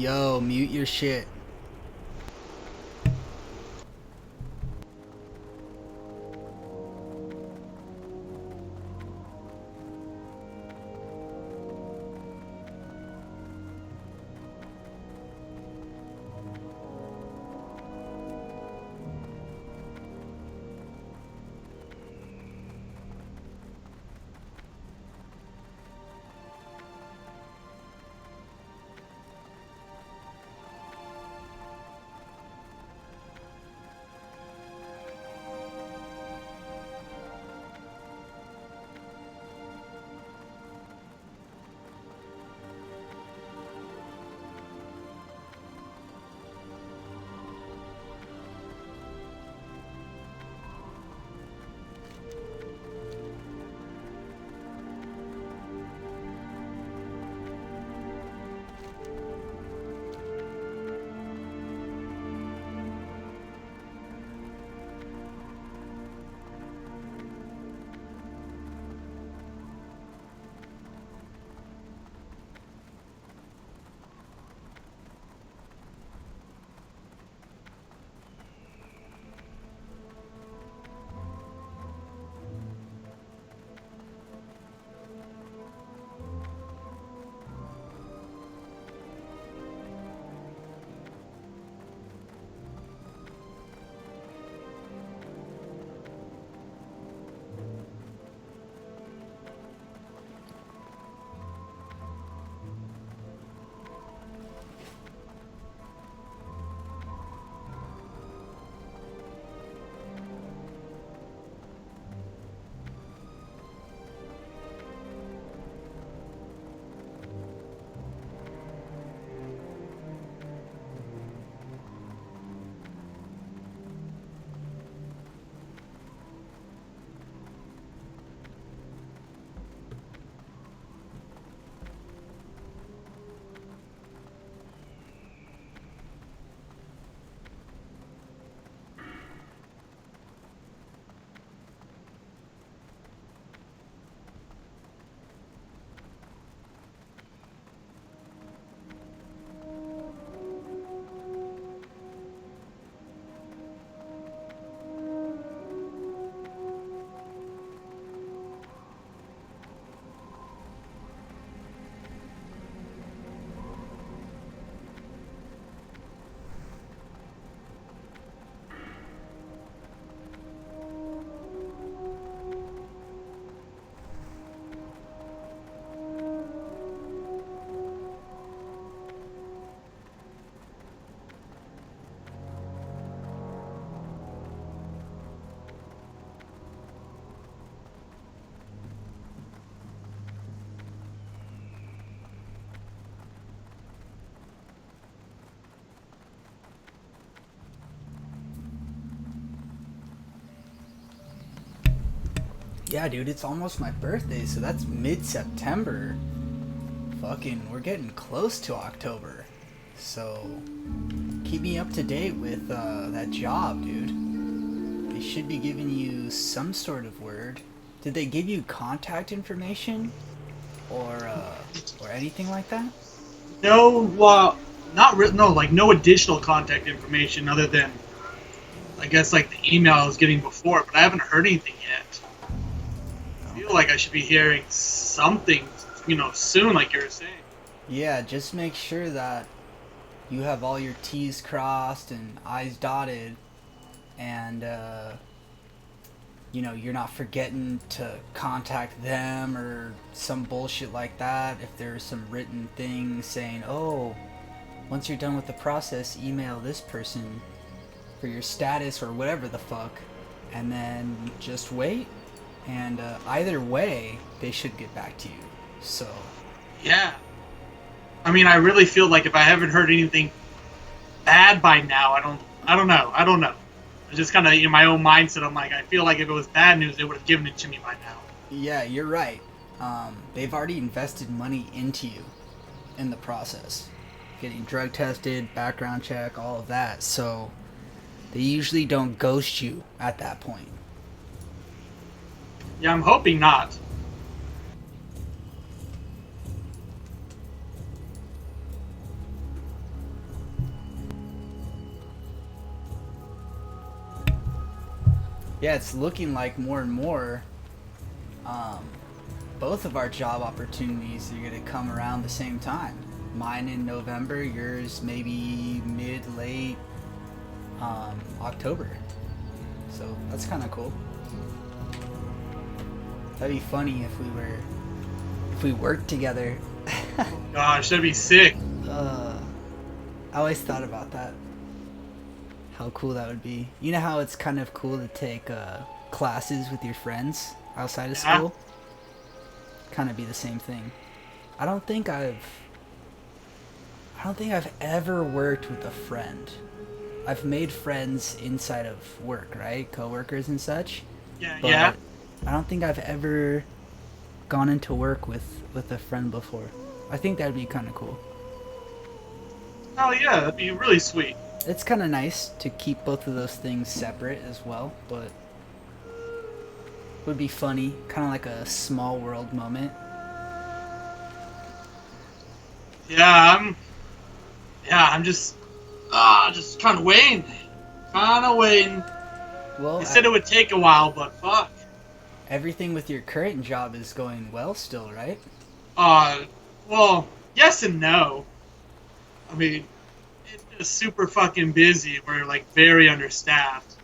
Yo, mute your shit. Yeah, dude, it's almost my birthday, so that's mid-September. Fucking, we're getting close to October. So, keep me up to date with that job, dude. They should be giving you some sort of word. Did they give you contact information? Or anything like that?
No, no, like no additional contact information other than, I guess, like the email I was getting before, but I haven't heard anything yet. I feel like I should be hearing something, soon, like you were saying.
Yeah, just make sure that you have all your T's crossed and I's dotted, and you're not forgetting to contact them or some bullshit like that. If there's some written thing saying, oh, once you're done with the process, email this person for your status or whatever the fuck, and then just wait, and either way they should get back to you. So
yeah, I mean, I really feel like if I haven't heard anything bad by now, I don't know. It's just kind of in my own mindset. I'm like, I feel like if it was bad news, they would have given it to me by now.
Yeah, you're right. They've already invested money into you in the process, getting drug tested, background check, all of that. So they usually don't ghost you at that point.
Yeah, I'm hoping not.
Yeah, it's looking like more and more. Both of our job opportunities are going to come around the same time. Mine in November, yours maybe mid-late October. So that's kind of cool. That'd be funny if we worked together.
Gosh, that'd be sick.
I always thought about that. How cool that would be. You know how it's kind of cool to take classes with your friends outside of school? Kind of be the same thing. I don't think I've ever worked with a friend. I've made friends inside of work, right? Coworkers and such.
Yeah,
But
yeah.
I don't think I've ever gone into work with a friend before. I think that'd be kind of cool.
Oh yeah, that'd be really sweet.
It's kind of nice to keep both of those things separate as well, but would be funny, kind of like a small world moment.
Yeah, I'm just kind of waiting.
Well,
They said it would take a while, but fuck.
everything with your current job is going well still, right?
Well, yes and no. I mean, it's just super fucking busy. We're like very understaffed.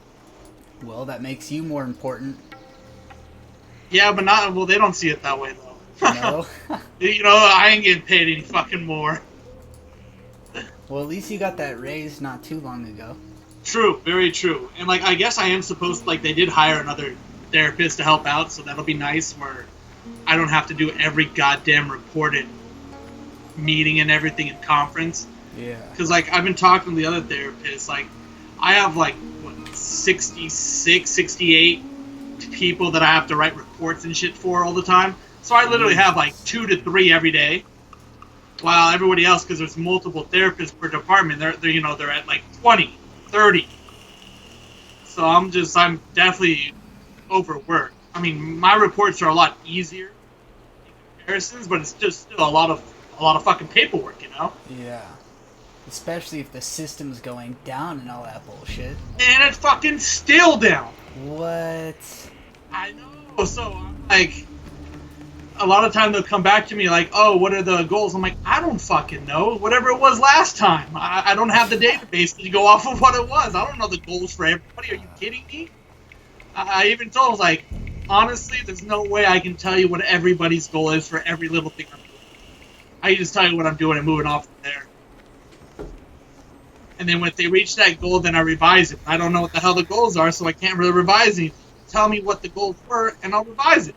Well, that makes you more important.
Yeah, but not. Well, they don't see it that way though.
No?
You know, I ain't getting paid any fucking more.
Well, at least you got that raise not too long ago.
True, very true. And like, I guess I am supposed to, like, they did hire another therapist to help out, so that'll be nice. Where I don't have to do every goddamn reported meeting and everything in conference.
Yeah.
Because like I've been talking to the other therapists, like I have like what 66, 68 people that I have to write reports and shit for all the time. So I literally have like 2 to 3 every day. While everybody else, because there's multiple therapists per department, they're at like 20, 30. So I'm definitely overworked. I mean, my reports are a lot easier in comparisons, but it's just still a lot of fucking paperwork, you know?
Yeah. Especially if the system's going down and all that bullshit.
And it's fucking still down.
What?
I know. So I'm like, a lot of time they'll come back to me like, oh, what are the goals? I'm like, I don't fucking know. Whatever it was last time. I don't have the database to go off of what it was. I don't know the goals for everybody. Are you kidding me? I even told them, like, honestly, there's no way I can tell you what everybody's goal is for every little thing I'm doing. I can just tell you what I'm doing and moving off from there. And then when they reach that goal, then I revise it. I don't know what the hell the goals are, so I can't really revise anything. Tell me what the goals were, and I'll revise it.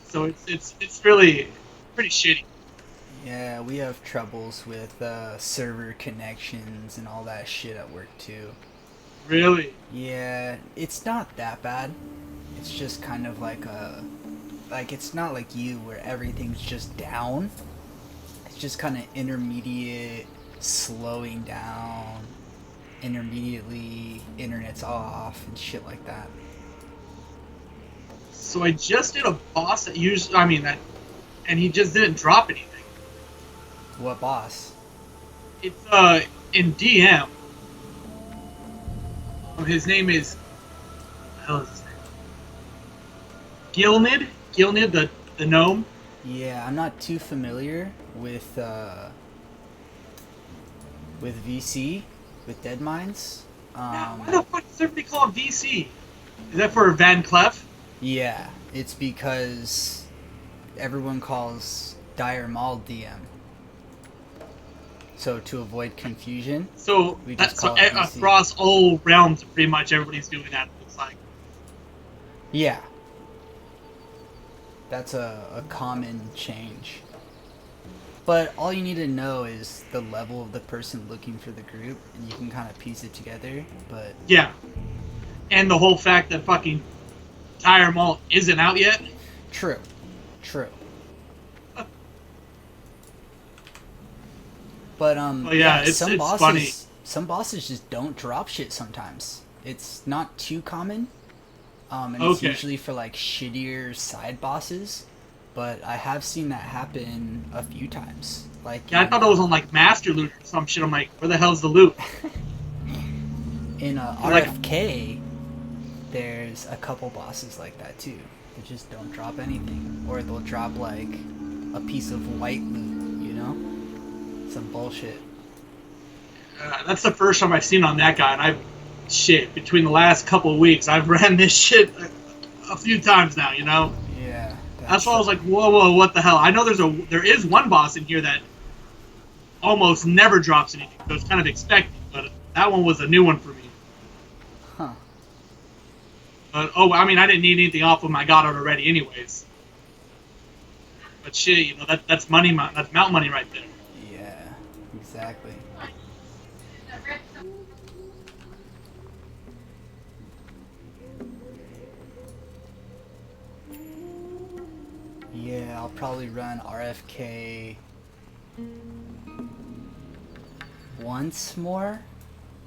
So it's really pretty shitty.
Yeah, we have troubles with server connections and all that shit at work too.
Really?
Yeah, it's not that bad. It's just kind of like it's not like you where everything's just down. It's just kind of intermediate, slowing down, intermediately, internet's off and shit like that.
So I just did a boss that and he just didn't drop anything.
What boss?
It's in DM. His name is, what the hell is his name? Gilnid, the gnome.
Yeah, I'm not too familiar with VC, with Dead Mines.
Why the fuck does everybody call it VC? Is that for Van Clef?
Yeah, it's because everyone calls Dire Maul DM. So to avoid confusion,
So
we just
that's
call it VC.
across all realms, pretty much everybody's doing that. It looks like.
Yeah. That's a common change. But all you need to know is the level of the person looking for the group, and you can kind of piece it together, but...
Yeah. And the whole fact that fucking Tire Mall isn't out yet.
True. But
Oh, yeah, it's funny.
Some bosses just don't drop shit sometimes. It's not too common. And it's
Okay.
usually for like shittier side bosses. But I have seen that happen a few times. Like
Yeah, I thought it was on like Master Loot or some shit. I'm like, where the hell's the loot?
in
Like-
RFK, there's a couple bosses like that too. They just don't drop anything. Or they'll drop like a piece of white loot, you know? Some bullshit.
That's the first time I've seen on that guy, and between the last couple of weeks, I've ran this shit a few times now, you know?
Yeah.
That's why I was like, whoa, what the hell? I know there is one boss in here that almost never drops anything, so it's kind of expected, but that one was a new one for me.
Huh.
But, I mean, I didn't need anything off him. I got it already anyways. But shit, you know, that's money, that's mount money right there.
Yeah, exactly. Yeah, I'll probably run RFK once more,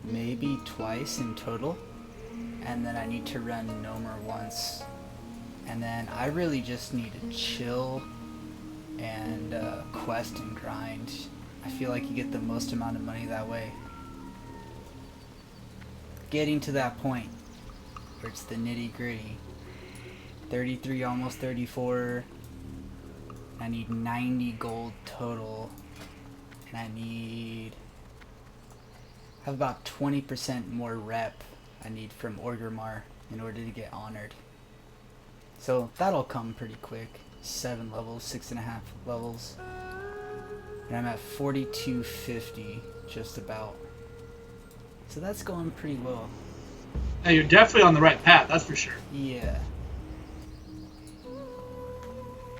maybe twice in total, and then I need to run Nomer once, and then I really just need to chill and quest and grind. I feel like you get the most amount of money that way. Getting to that point where it's the nitty gritty. 33, almost 34. I need 90 gold total, and I have about 20% more rep I need from Orgrimmar in order to get honored. So that'll come pretty quick. 7 levels, 6.5 levels, and I'm at 4250 just about. So that's going pretty well.
Yeah, you're definitely on the right path, that's for sure.
Yeah.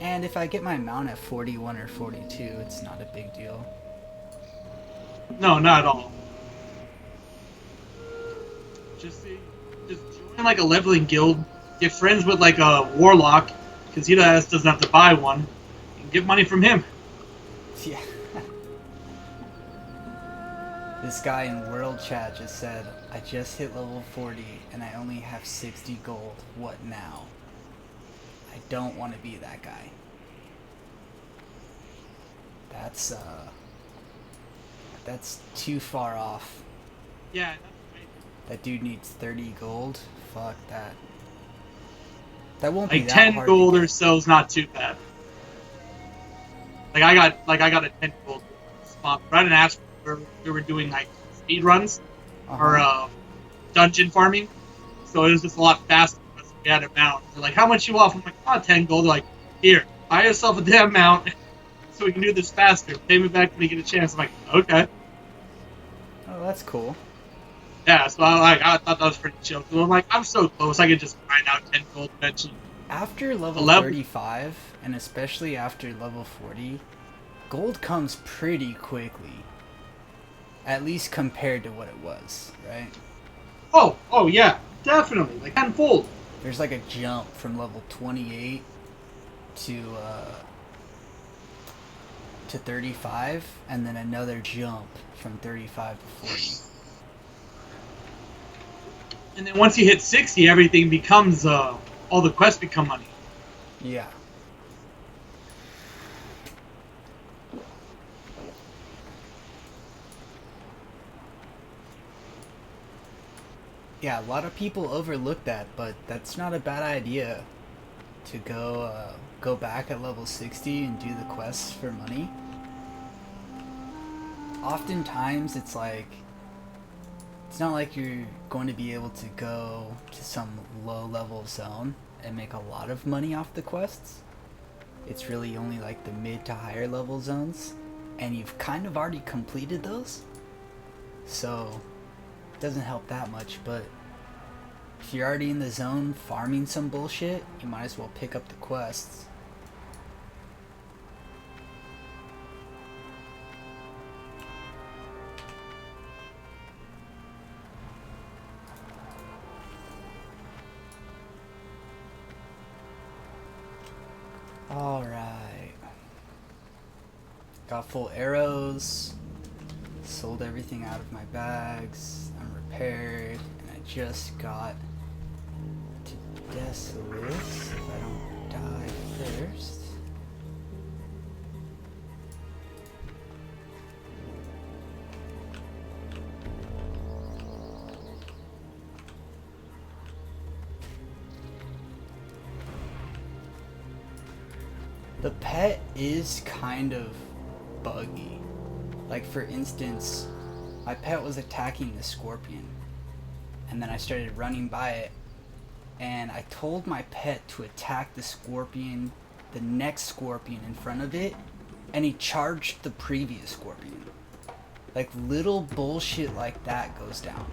And if I get my mount at 41 or 42, it's not a big deal.
No, not at all. Just join like a leveling guild, get friends with like a warlock, because he doesn't have to buy one, and get money from him.
Yeah. This guy in World Chat just said, I just hit level 40 and I only have 60 gold. What now? I don't want to be that guy. That's too far off.
Yeah, that's right.
That dude needs 30 gold. Fuck that. That won't be
Like
that
10
hard
gold
to
or
get.
so is not too bad. I got a 10 gold spot. Right in Aspen, where we were doing like speed runs or dungeon farming, so it was just a lot faster because we had a mount. They're like, how much you off? I'm like, 10 gold. They're like, here, buy yourself a damn mount so we can do this faster. Pay me back when you get a chance. I'm like, okay.
Oh, that's cool.
Yeah, so I thought that was pretty chill. So I'm like, I'm so close. I could just grind out 10 gold eventually.
After level
11.
35, and especially after level 40, gold comes pretty quickly. At least compared to what it was, right?
Oh yeah, definitely. Like tenfold.
There's like a jump from level 28 to 35, and then another jump from 35 to 40.
And then once you hit 60, everything becomes, all the quests become money.
Yeah. Yeah, a lot of people overlook that, but that's not a bad idea to go back at level 60 and do the quests for money. Oftentimes it's not like you're going to be able to go to some low level zone and make a lot of money off the quests. It's really only like the mid to higher level zones, and you've kind of already completed those, so it doesn't help that much. But if you're already in the zone farming some bullshit, you might as well pick up the quests. Alright. Got full arrows. Sold everything out of my bags. I'm repaired. And I just got to Desolace if I don't die first. The pet is kind of buggy. Like, for instance, my pet was attacking the scorpion, and then I started running by it, and I told my pet to attack the scorpion, the next scorpion in front of it, and he charged the previous scorpion. Like, little bullshit like that goes down.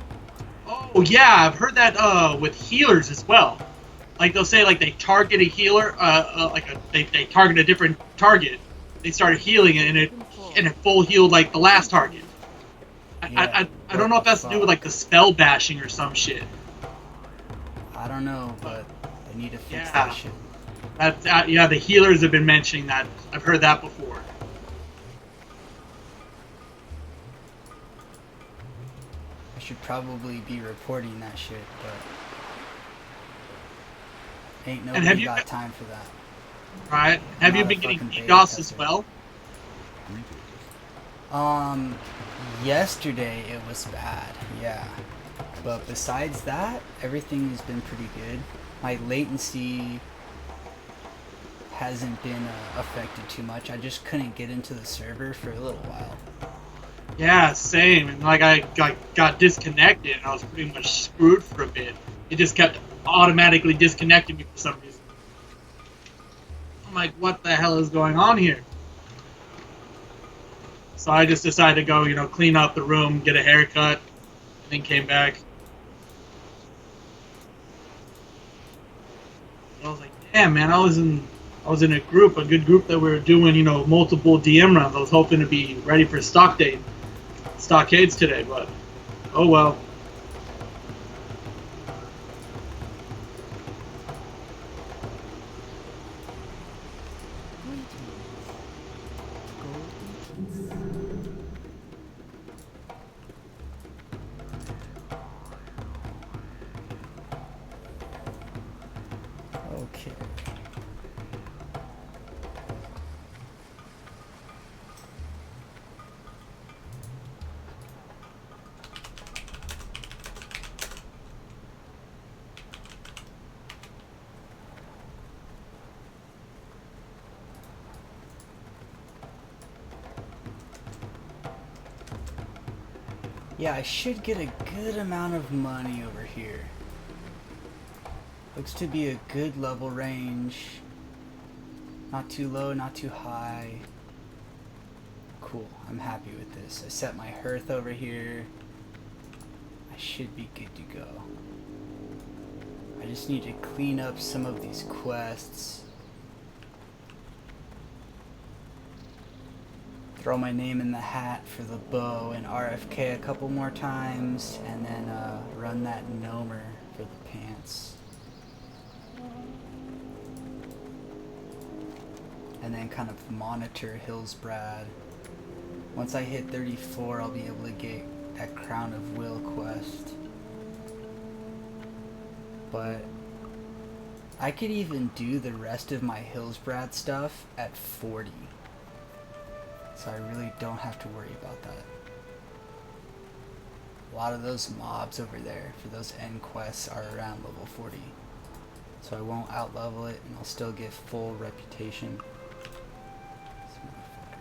Oh yeah, I've heard that with healers as well. Like they'll say like they target a healer, they target a different target. They started healing it and it full healed like the last target. I don't know if that's to do with like the spell bashing or some shit.
I don't know, but they need to fix
Yeah.
that shit.
Yeah, the healers have been mentioning that. I've heard that before.
I should probably be reporting that shit, but ain't
have
nobody
you
got
got-
time for that.
Right? Have you
Not a
been getting
fucking beta
DDoS as
tester.
well?
Yesterday it was bad, yeah. But besides that, everything has been pretty good. My latency hasn't been affected too much. I just couldn't get into the server for a little while.
Yeah, same. And like I got disconnected and I was pretty much screwed for a bit. It just kept automatically disconnecting me for some reason. I'm like, what the hell is going on here? So I just decided to go, clean up the room, get a haircut, and then came back. And I was like, damn, man, I was in a good group that we were doing, multiple DM runs. I was hoping to be ready for stockades today, but oh well.
Okay. Yeah, I should get a good amount of money over here. Looks to be a good level range. Not too low, not too high. Cool, I'm happy with this. I set my hearth over here. I should be good to go. I just need to clean up some of these quests. Throw my name in the hat for the bow and RFK a couple more times, and then run that gnomer for the pants. And then kind of monitor Hillsbrad. Once I hit 34, I'll be able to get that Crown of Will quest. But I could even do the rest of my Hillsbrad stuff at 40. So I really don't have to worry about that. A lot of those mobs over there for those end quests are around level 40. So I won't out-level it and I'll still get full reputation. This motherfucker.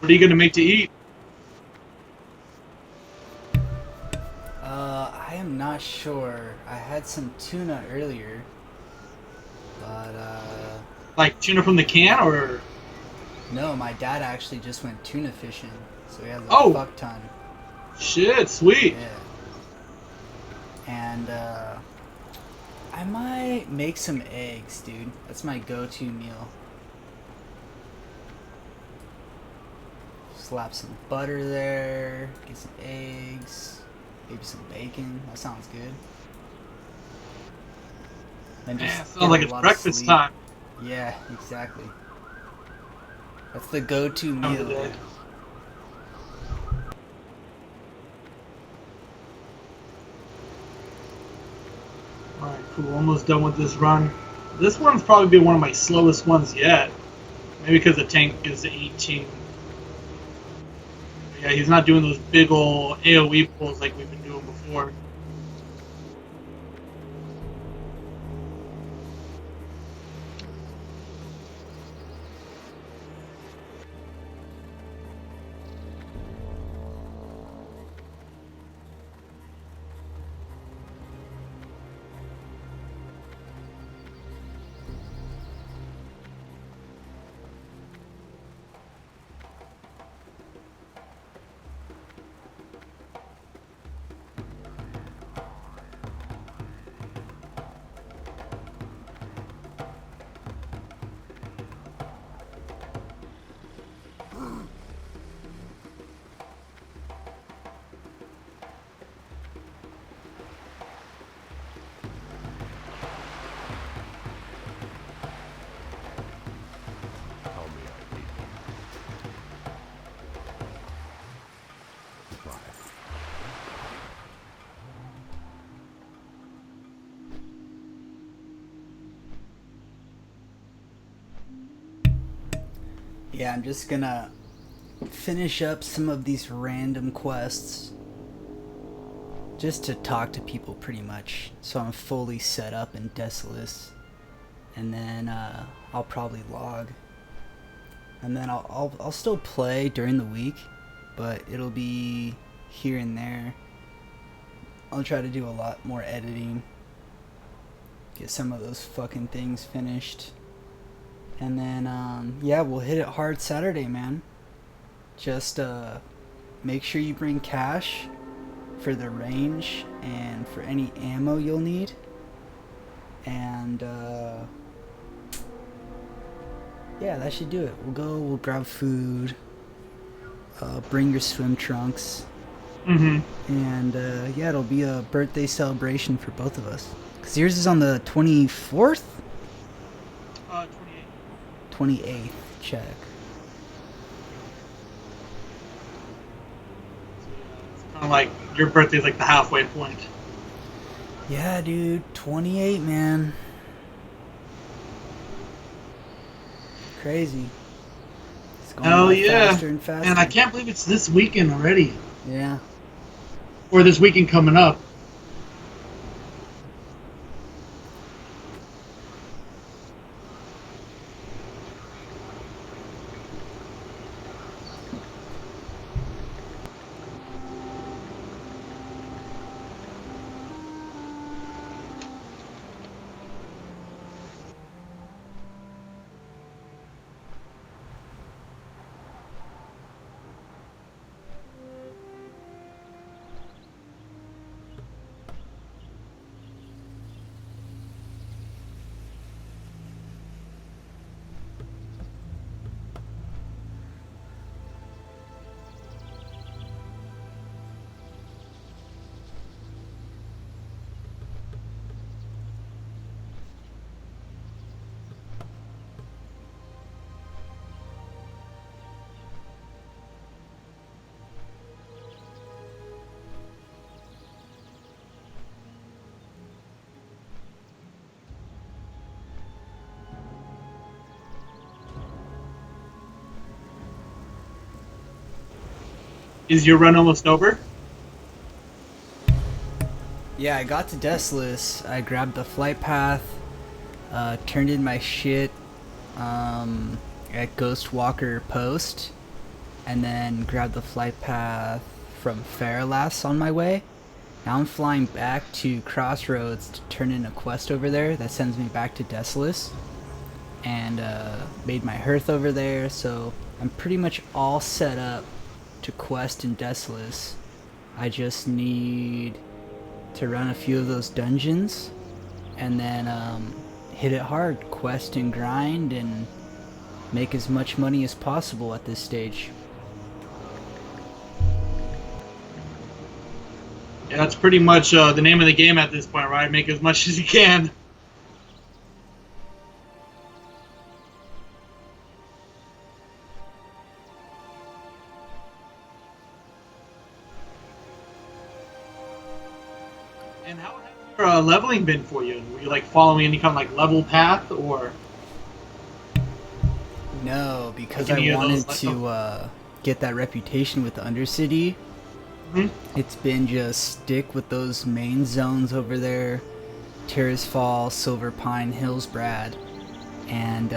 What are you gonna make to eat?
I am not sure. I had some tuna earlier, but
Like tuna from the can, or?
no, my dad actually just went tuna fishing, so he has a
Oh.
fuck ton.
Shit, sweet.
Yeah. And I might make some eggs, dude. That's my go-to meal. Slap some butter there, get some eggs, maybe some bacon. That sounds good. Then
Man,
just
sounds
get
like
a
it's
lot of
breakfast
sleep.
time.
Yeah, exactly. That's the go-to
Time of
meal,
the day.
dude.
Alright, cool. Almost done with this run. This one's probably been one of my slowest ones yet. Maybe because the tank is 18. But yeah, he's not doing those big ol' AoE pulls like we've been doing before.
Tell me I need you. Try.
Yeah, I'm just gonna finish up some of these random quests just to talk to people pretty much, so I'm fully set up in Desolace, and then I'll probably log, and then I'll still play during the week, but it'll be here and there. I'll try to do a lot more editing, get some of those fucking things finished. And then, yeah, we'll hit it hard Saturday, man. Just make sure you bring cash for the range and for any ammo you'll need. And, yeah, that should do it. We'll grab food, bring your swim trunks.
Mm-hmm.
And, yeah, it'll be a birthday celebration for both of us. 'Cause yours is on the 24th?
28.
28th, check.
Kind of like your birthday's like the halfway point.
Yeah, dude, 28, man. Crazy. It's going
Hell
by
yeah.
faster and faster.
Man, I can't believe it's this weekend already.
Yeah.
Or this weekend coming up. Is your run almost over?
Yeah, I got to Desolace. I grabbed the flight path, turned in my shit at Ghostwalker Post, and then grabbed the flight path from Faralas on my way. Now I'm flying back to Crossroads to turn in a quest over there that sends me back to Desolace, and made my hearth over there, so I'm pretty much all set up to quest in Desolace. I just need to run a few of those dungeons and then hit it hard, quest and grind, and make as much money as possible at this stage.
Yeah, that's pretty much the name of the game at this point, right? Make as much as you can. And how has your leveling been for you? Were you like following any kind of like level path, or?
No, because
Like any
I
of
wanted
those,
to get that reputation with the Undercity. It's been just stick with those main zones over there, Terrace Fall, Silver Pine, Hillsbrad, and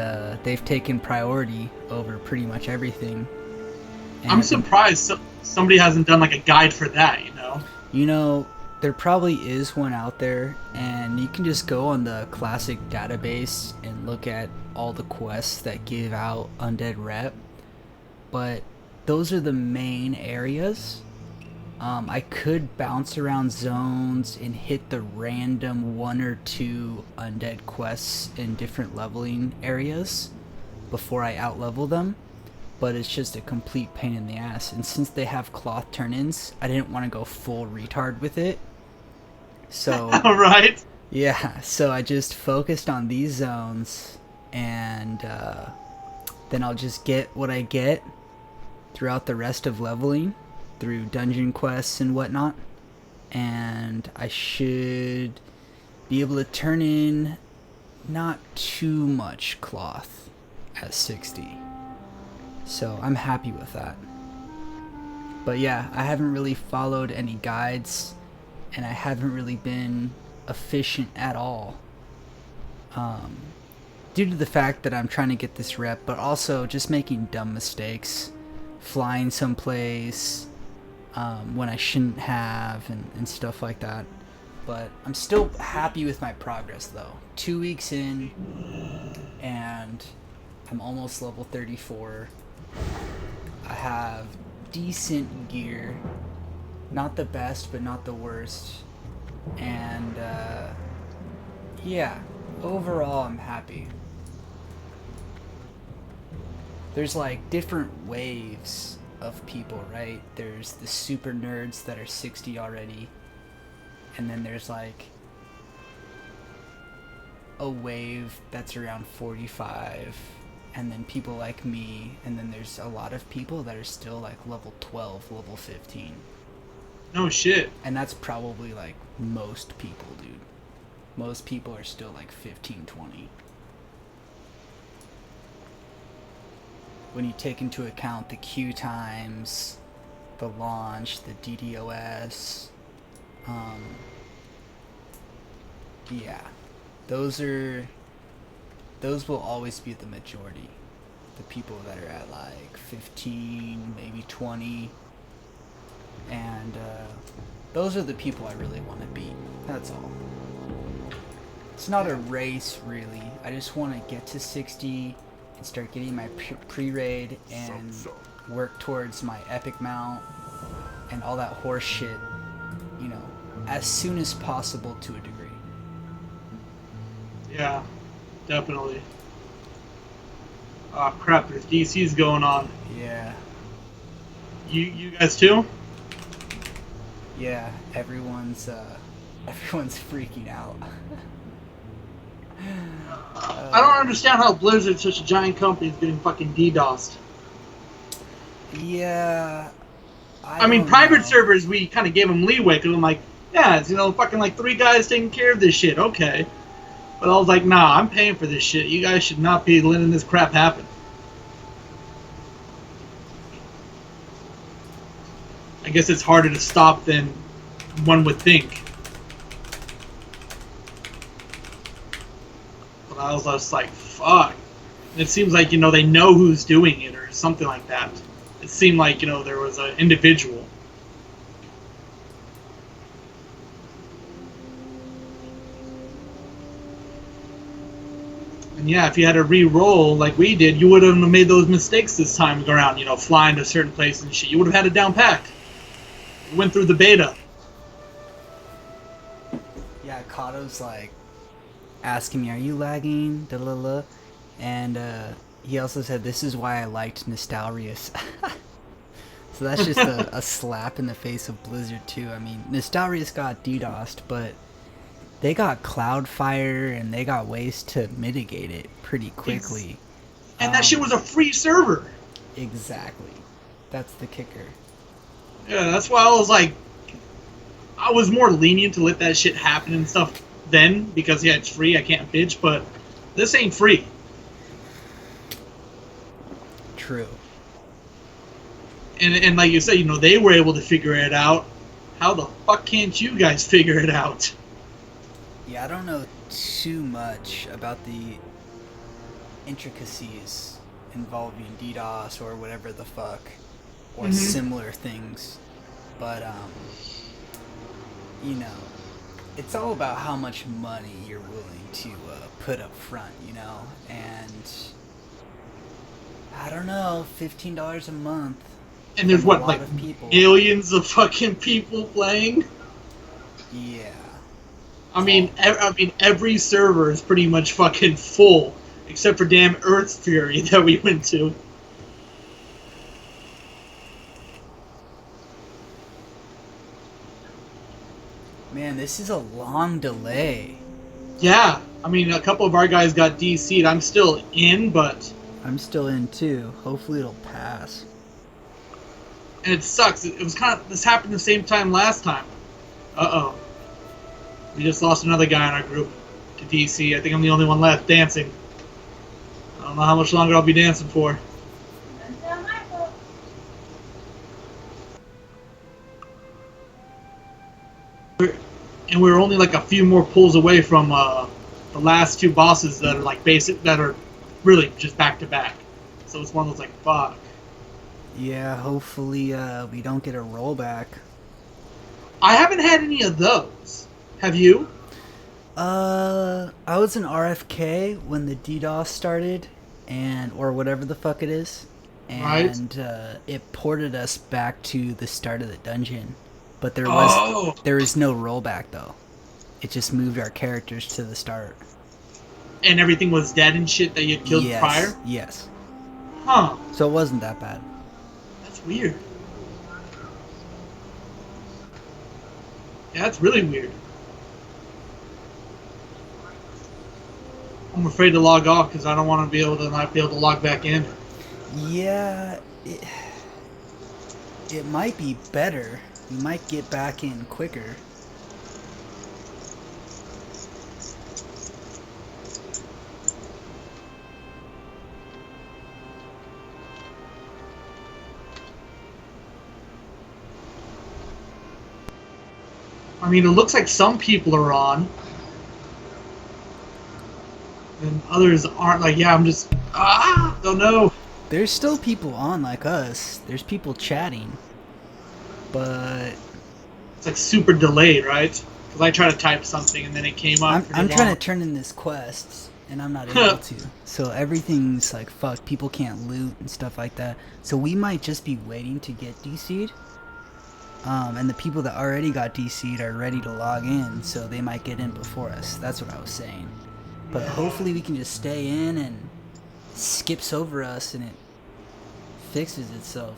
they've taken priority over pretty much everything. And
I'm surprised somebody hasn't done like a guide for that, you know?
You know, there probably is one out there, and you can just go on the classic database and look at all the quests that give out undead rep, but those are the main areas. I could bounce around zones and hit the random 1 or 2 undead quests in different leveling areas before I outlevel them, but it's just a complete pain in the ass. And since they have cloth turn-ins, I didn't want to go full retard with it. So
Right?
yeah, so I just focused on these zones, and then I'll just get what I get throughout the rest of leveling through dungeon quests and whatnot, and I should be able to turn in not too much cloth at 60. So I'm happy with that. But yeah, I haven't really followed any guides, and I haven't really been efficient at all. Due to the fact that I'm trying to get this rep, but also just making dumb mistakes. Flying someplace when I shouldn't have, and stuff like that. But I'm still happy with my progress though. 2 weeks in, and I'm almost level 34. I have decent gear. Not the best, but not the worst. And yeah, overall I'm happy. There's like different waves of people, right? There's the super nerds that are 60 already, and then there's like a wave that's around 45, and then people like me, and then there's a lot of people that are still like level 12, level 15.
No shit.
And that's probably like most people, dude. Most people are still like 15, 20. When you take into account the queue times, the launch, the DDoS, yeah, those will always be the majority. The people that are at like 15, maybe 20, and those are the people I really want to beat. That's all. It's not a race, really. I just want to get to 60 and start getting my pre-raid and work towards my epic mount and all that horse shit, you know, as soon as possible to a degree.
Yeah, definitely. Oh crap, there's DCs going on.
Yeah.
You guys too?
Yeah, everyone's freaking out.
I don't understand how Blizzard, such a giant company, is getting fucking DDoSed.
Yeah.
I mean, private servers, we kind of gave them leeway, because I'm like, yeah, it's, you know, fucking like 3 guys taking care of this shit, okay. But I was like, nah, I'm paying for this shit. You guys should not be letting this crap happen. I guess it's harder to stop than one would think. But I was just like, fuck. And it seems like, you know, they know who's doing it or something like that. it seemed like, you know, there was an individual. And yeah, if you had to re-roll like we did, you wouldn't have made those mistakes this time around, you know, flying to certain places and shit. You would have had it down packed. You went through the beta.
Yeah, Kato's like asking me, "Are you lagging?" Da-la-la. And he also said, "This is why I liked Nostalrius." So that's just a slap in the face of Blizzard too. I mean, Nostalrius got DDoSed, but they got Cloudfire and they got ways to mitigate it pretty quickly.
And that shit was a free server.
Exactly. That's the kicker.
Yeah, that's why I was like, I was more lenient to let that shit happen and stuff then, because yeah, it's free, I can't bitch, but this ain't free.
True.
And like you said, you know, they were able to figure it out. How the fuck can't you guys figure it out?
Yeah, I don't know too much about the intricacies involving DDoS or whatever the fuck, or similar things, but you know, it's all about how much money you're willing to put up front, you know, and I don't know, $15 a month.
And there's what, like
people.
Millions of fucking people playing?
Yeah.
I mean, every server is pretty much fucking full, except for damn Earth Fury that we went to.
Man, this is a long delay.
Yeah, I mean, a couple of our guys got DC'd. I'm still in, but...
I'm still in too. Hopefully it'll pass.
And it sucks. It was kind of... This happened the same time last time. Uh-oh. We just lost another guy in our group to DC. I think I'm the only one left dancing. I don't know how much longer I'll be dancing for. And we're only like a few more pulls away from the last two bosses that are like basic, that are really just back to back. So it's one of those like, fuck.
Yeah, hopefully we don't get a rollback.
I haven't had any of those. Have you?
I was in RFK when the DDoS started, or whatever the fuck it is, and it ported us back to the start of the dungeon. But there was no rollback though. It just moved our characters to the start.
And everything was dead and shit that you had killed prior?
Yes.
Huh.
So it wasn't that bad.
That's weird. Yeah, that's really weird. I'm afraid to log off because I don't want to be able to not be able to log back in.
Yeah, it might be better. You might get back in quicker.
I mean, it looks like some people are on. And others aren't. Like, yeah, I'm just... don't know.
There's still people on like us. There's people chatting. But...
It's like super delayed, right? Because I tried to type something and then it came up.
I'm trying to turn in this quest, and I'm not able to. So everything's like, fuck, people can't loot and stuff like that. So we might just be waiting to get DC'd. And the people that already got DC'd are ready to log in, so they might get in before us. That's what I was saying. But hopefully we can just stay in and skips over us and it fixes itself.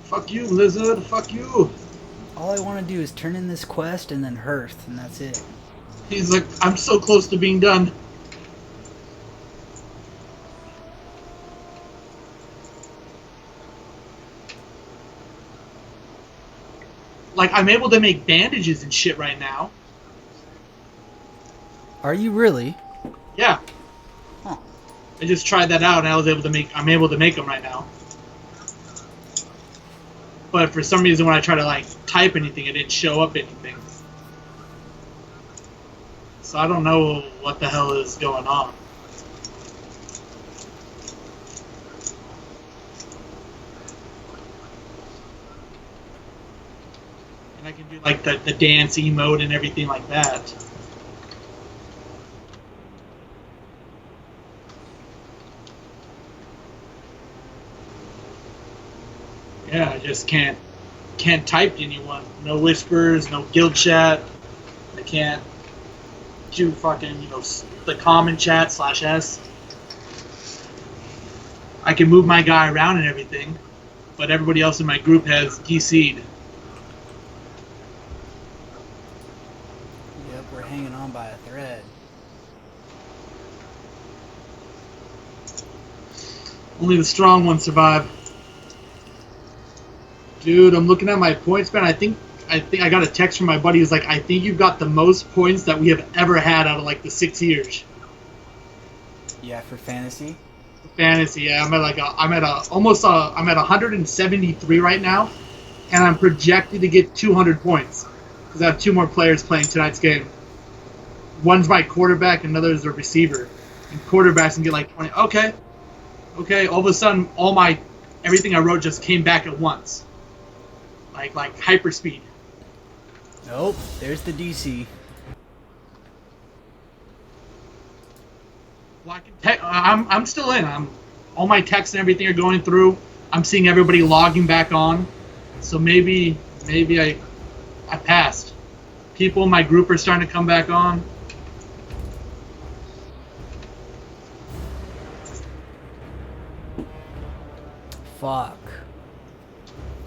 Fuck you, Lizard. Fuck you.
All I want to do is turn in this quest and then Hearth, and that's it.
He's like, I'm so close to being done. Like, I'm able to make bandages and shit right now.
Are you really?
Yeah.
Huh.
I just tried that out and I'm able to make them right now. But for some reason when I try to like type anything, it didn't show up anything. So I don't know what the hell is going on. I can do like the dance emote and everything like that. Yeah, I just can't type to anyone. No whispers, no guild chat. I can't do fucking, the common chat /s. I can move my guy around and everything, but everybody else in my group has DC'd.
Yep, we're hanging on by a thread.
Only the strong ones survive. Dude, I'm looking at my points, man. I think I got a text from my buddy who's like, I think you've got the most points that we have ever had out of like the 6 years.
Yeah, for fantasy.
Fantasy, yeah. I'm at 173 right now, and I'm projected to get 200 points because I have 2 more players playing tonight's game. One's my quarterback, and another is a receiver. And quarterbacks can get like 20. Okay. All of a sudden, everything I wrote just came back at once. Like hyper speed.
Nope, there's the DC.
Well, I'm still in. All my texts and everything are going through. I'm seeing everybody logging back on. So maybe I passed. People in my group are starting to come back on.
Fuck.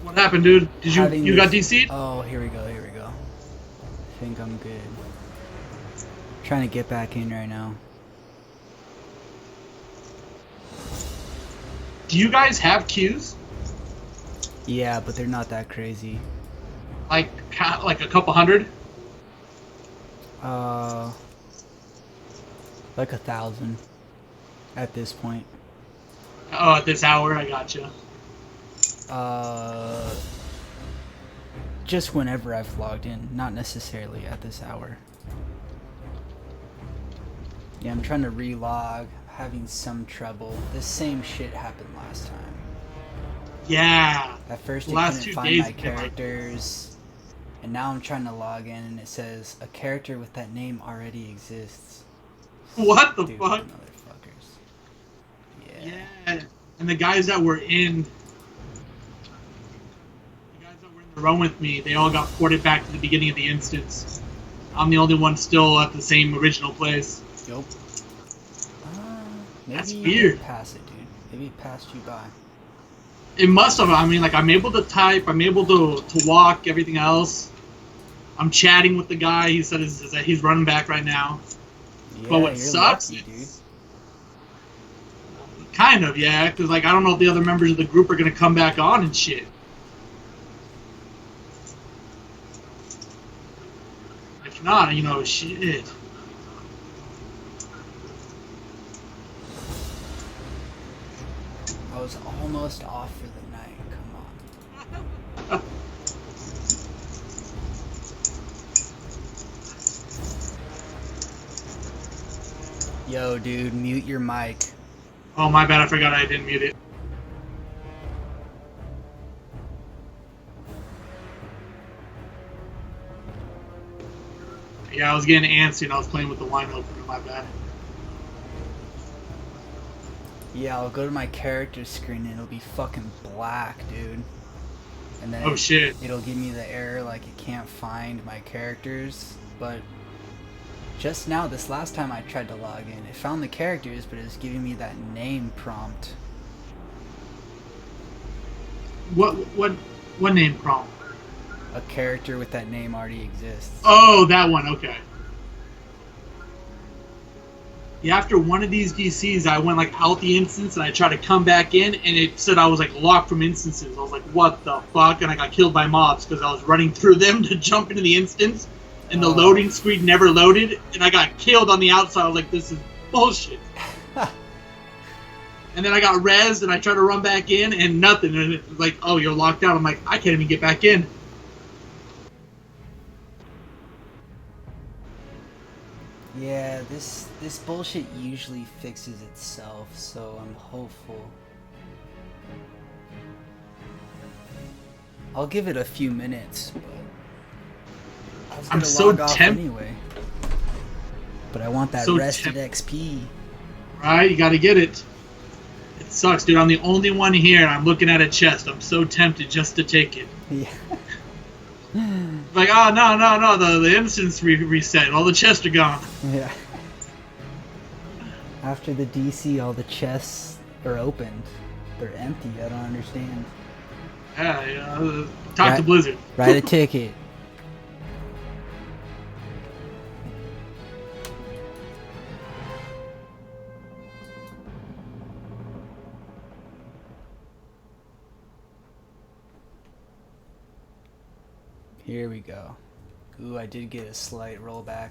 What happened, dude? You got DC'd?
Oh, here we go. I think I'm good. Trying to get back in right now.
Do you guys have queues?
Yeah, but they're not that crazy.
Like a couple hundred?
Like 1,000 at this point.
Oh, at this hour, I gotcha.
Just whenever I've logged in, not necessarily at this hour. Yeah, I'm trying to relog, having some trouble. The same shit happened last time.
Yeah.
At first it
Last
couldn't
2
find
days
my characters, and now I'm trying to log in and it says, a character with that name already exists.
What the
Stupid
fuck?
motherfuckers.
Yeah. And the guys that were in the run with me, they all got ported back to the beginning of the instance. I'm the only one still at the same original place.
Yup. Maybe
That's
you
weird.
didn't pass it, dude. Maybe it passed you by.
It must have. I mean, like, I'm able to type, I'm able to walk, everything else. I'm chatting with the guy. He said that he's running back right now.
Yeah,
But what
you're
sucks
lucky, dude.
Kind of, yeah, because, like, I don't know if the other members of the group are going to come back on and shit. If not, shit.
I was almost off for the night. Come on. Yo, dude, mute your mic.
Oh, my bad. I forgot I didn't mute it. Yeah, I was getting antsy and I was playing with the wine opener. My bad.
Yeah, I'll go to my character screen and it'll be fucking black, dude. And then
Oh, shit.
it'll give me the error like it can't find my characters. But just now, this last time I tried to log in, it found the characters, but it was giving me that name prompt.
What name prompt?
A character with that name already exists.
Oh, that one. Okay. Yeah, after one of these DCs, I went like out the instance and I tried to come back in, and it said I was like locked from instances. I was like, what the fuck? And I got killed by mobs because I was running through them to jump into the instance, and the loading screen never loaded, and I got killed on the outside. I was like, this is bullshit. And then I got rezzed, and I tried to run back in, and nothing. And it was like, oh, you're locked out. I'm like, I can't even get back in.
Yeah, this bullshit usually fixes itself, so I'm hopeful. I'll give it a few minutes, but was
I'm
gonna
so
log off
tempted.
anyway. But I want that
So
rested XP.
Right, you gotta get it. It sucks, dude. I'm the only one here, and I'm looking at a chest. I'm so tempted just to take it.
Yeah.
Like, oh, no, the instance reset. All the chests are gone.
Yeah. After the DC, all the chests are opened. They're empty. I don't understand.
Yeah, talk to
Right.
Blizzard.
Write a ticket. Here we go. Ooh, I did get a slight rollback.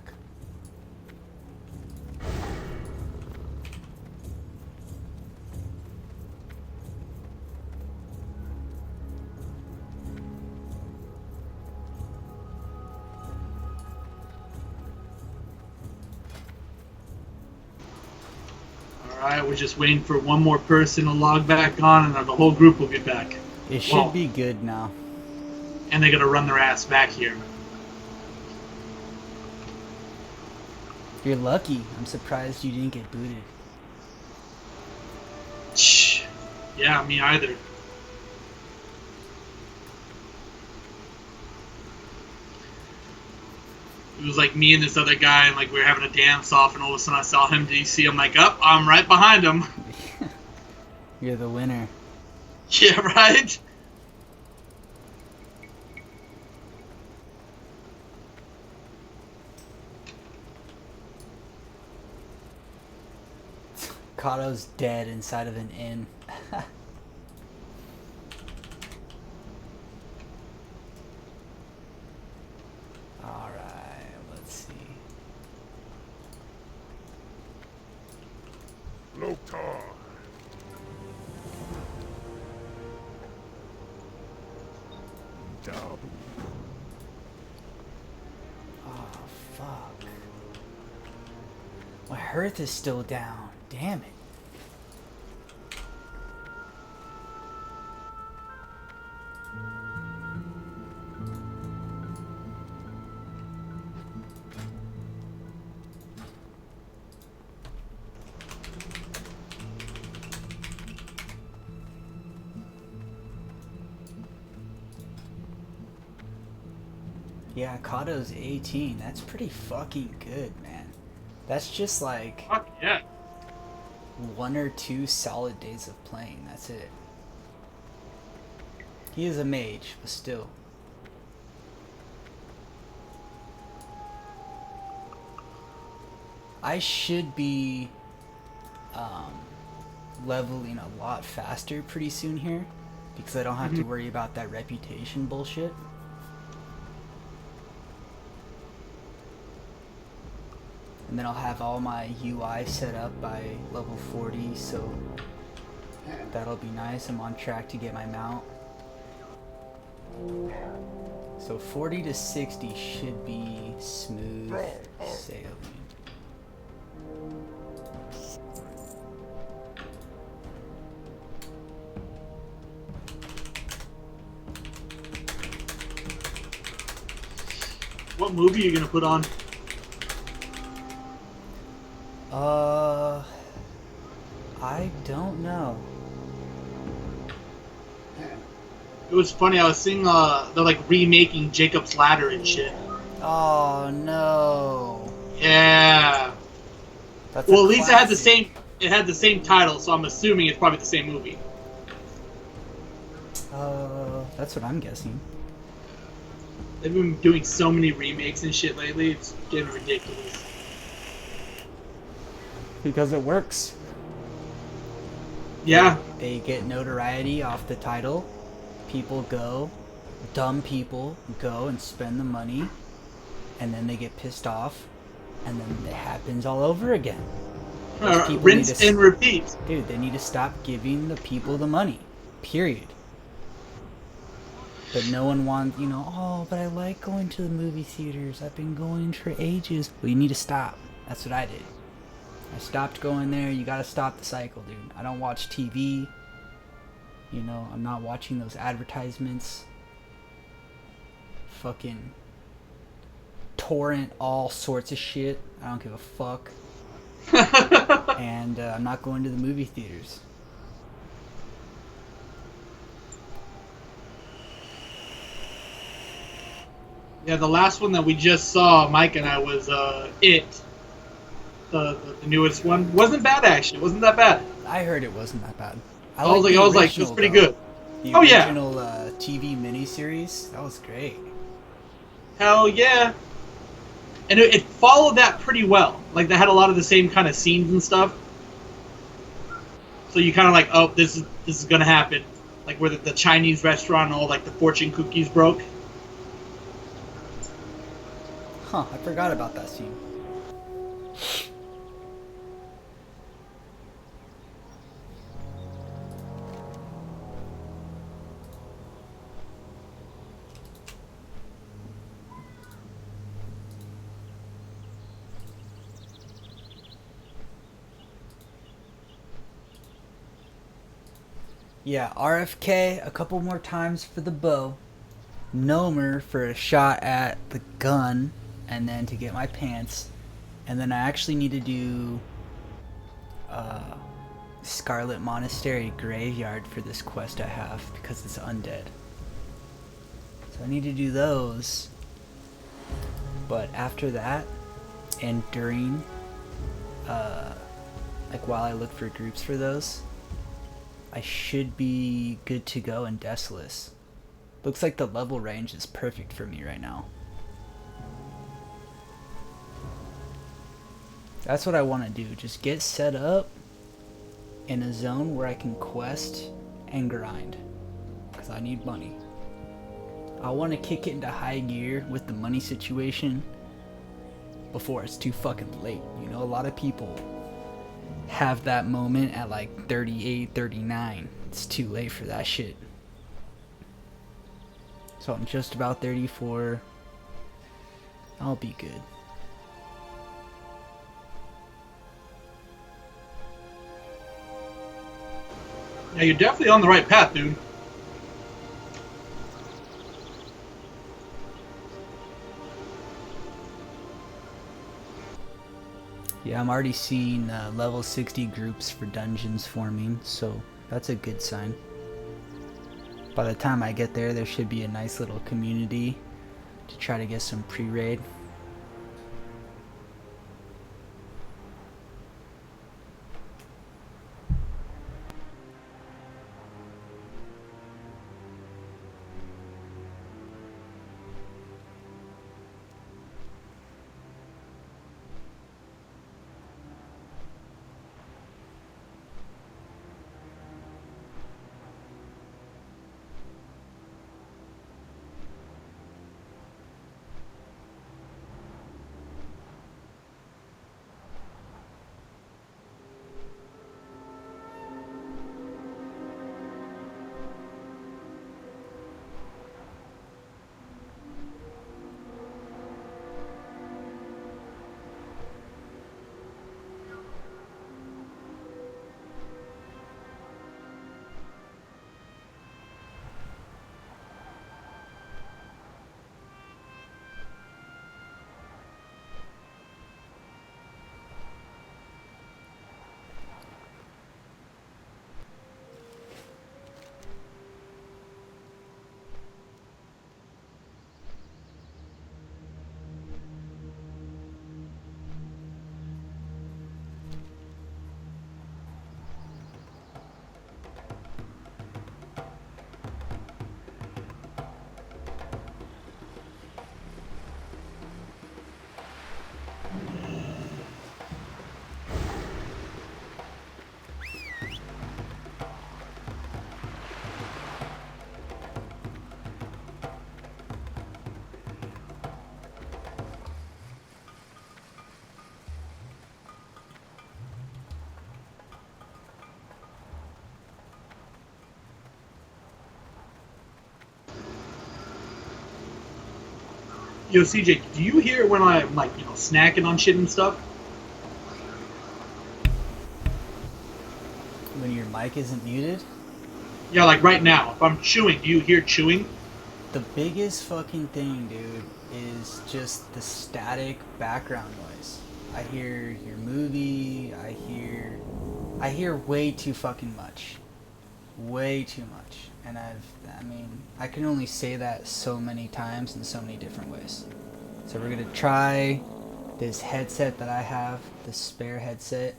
Alright, we're just waiting for one more person to log back on, and then the whole group will be back.
It should
Well,
be good now.
and they're gonna run their ass back here.
You're lucky. I'm surprised you didn't get booted.
Shh. Yeah, me either. It was like me and this other guy, and like we were having a dance off, and all of a sudden I saw him DC. I'm like, up, I'm right behind him.
You're the winner.
Yeah, right?
Kato's dead inside of an inn. Alright, let's see.
Loktar. Dub.
Oh, fuck. My hearth is still down. Damn it. Yeah, Kato's 18. That's pretty fucking good, man. That's just like
Fuck yeah.
1 or 2 solid days of playing. That's it. He is a mage, but still. I should be leveling a lot faster pretty soon here because I don't have to worry about that reputation bullshit. And then I'll have all my UI set up by level 40, so that'll be nice. I'm on track to get my mount. So 40 to 60 should be smooth sailing.
What movie are you gonna put on?
I don't know.
It was funny. I was seeing they're like remaking Jacob's Ladder and shit.
Oh no.
Yeah.
That's
Well,
a
at least it had the
classic.
same. It had the same title, so I'm assuming it's probably the same movie.
That's what I'm guessing.
They've been doing so many remakes and shit lately. It's getting ridiculous.
Because it works.
Yeah.
They get notoriety off the title. People go, dumb people go and spend the money, and then they get pissed off, and then it happens all over again. Those people
Rinse
need to
and repeat.
Dude, they need to stop giving the people the money. Period. But no one wants, oh, but I like going to the movie theaters. I've been going for ages. Well, you need to stop. That's what I did. I stopped going there. You gotta stop the cycle, dude. I don't watch TV. I'm not watching those advertisements. Fucking torrent all sorts of shit. I don't give a fuck. And I'm not going to the movie theaters.
Yeah, the last one that we just saw, Mike and I, was It. The newest one. Wasn't bad, actually. Wasn't that bad.
I heard it wasn't that bad.
I was like, it was pretty
though.
good.
The
Oh, yeah.
original TV miniseries, that was great.
Hell yeah. And it followed that pretty well. Like, they had a lot of the same kind of scenes and stuff. So you kind of like, oh, this is gonna happen. Like where the Chinese restaurant and all like the fortune cookies broke.
Huh, I forgot about that scene. Yeah, RFK a couple more times for the bow. Nomer for a shot at the gun, and then to get my pants. And then I actually need to do Scarlet Monastery Graveyard for this quest I have, because it's undead. So I need to do those. But after that, and during, like while I look for groups for those, I should be good to go in Desolace. Looks like the level range is perfect for me right now. That's what I want to do. Just get set up in a zone where I can quest and grind. Because I need money. I want to kick it into high gear with the money situation before it's too fucking late. You know, a lot of people have that moment at like 38, 39. It's too late for that shit. So I'm just about 34. I'll be good.
Yeah, you're definitely on the right path, dude.
Yeah, I'm already seeing level 60 groups for dungeons forming, so that's a good sign. By the time I get there, there should be a nice little community to try to get some pre-raid.
Yo, CJ, do you hear when I'm like, you know, snacking on shit and stuff?
When your mic isn't muted?
Yeah, like right now. If I'm chewing, do you hear chewing?
The biggest fucking thing, dude, is just the static background noise. I hear your movie, I hear way too fucking much. Way too much. And I can only say that so many times in so many different ways. So we're gonna try this headset that I have, the spare headset.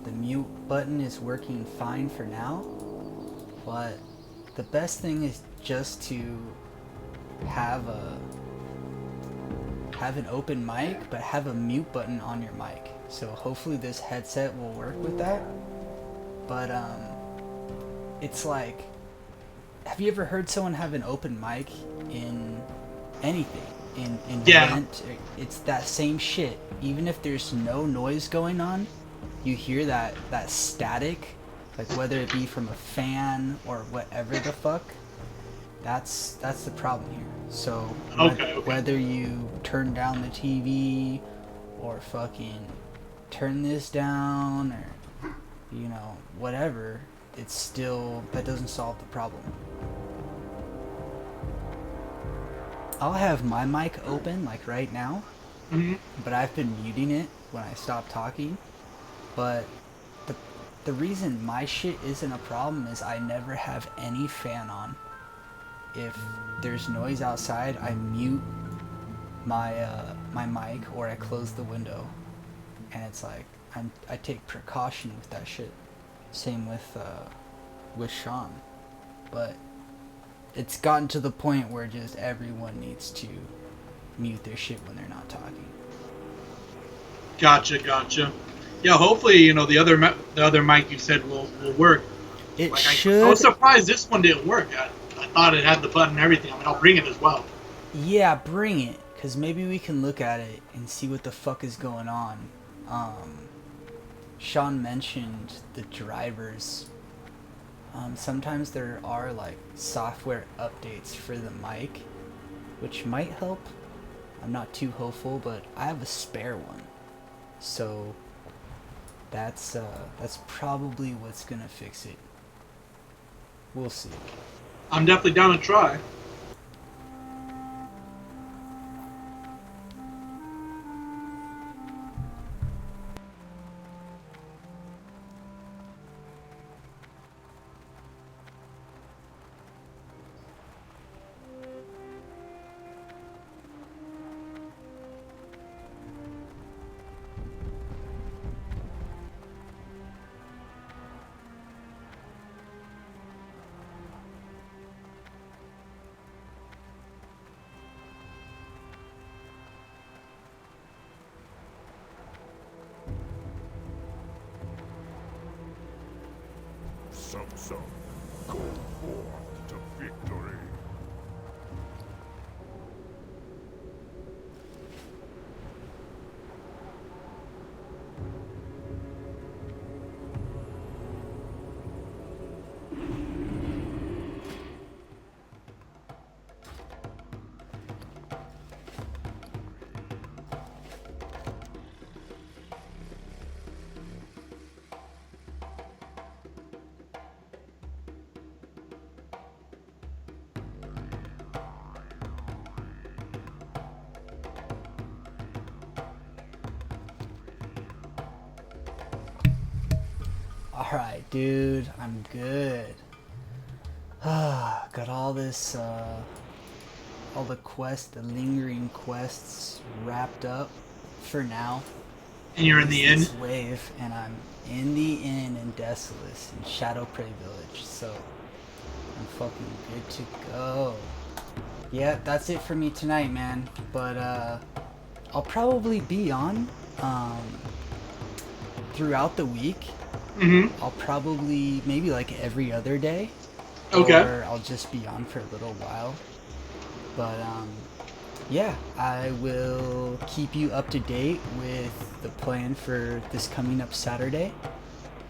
The mute button is working fine for now, but the best thing is just to have an open mic, but have a mute button on your mic. So hopefully this headset will work with that. But it's like, have you ever heard someone have an open mic in anything? In
Yeah.
event? It's that same shit. Even if there's no noise going on, you hear that static, like whether it be from a fan or whatever the fuck. That's the problem here. So
Okay.
whether you turn down the TV or fucking turn this down or whatever, it's still, that doesn't solve the problem. I'll have my mic open like right now, but I've been muting it when I stop talking. But the reason my shit isn't a problem is I never have any fan on. If there's noise outside, I mute my my mic or I close the window, and it's like I take precaution with that shit. Same with Sean, but it's gotten to the point where just everyone needs to mute their shit when they're not talking.
Gotcha. Yeah, hopefully, the other mic you said will work.
It
Like,
should.
I was surprised this one didn't work. I thought it had the button and everything. I mean, I'll bring it as well.
Yeah, bring it, because maybe we can look at it and see what the fuck is going on. Sean mentioned the drivers. Sometimes there are like software updates for the mic, which might help. I'm not too hopeful, but I have a spare one. So that's probably what's gonna fix it. We'll see.
I'm definitely down to try.
Some go forth to victory.
Alright, dude, I'm good. Got all this, all the quests, the lingering quests wrapped up for now.
And you're in the inn?
This wave, and I'm in the inn in Desolace, in Shadow Prey Village, so I'm fucking good to go. Yeah, that's it for me tonight, man. But, I'll probably be on, throughout the week. I'll probably, maybe like every other day.
Okay.
Or I'll just be on for a little while. But, yeah, I will keep you up to date with the plan for this coming up Saturday.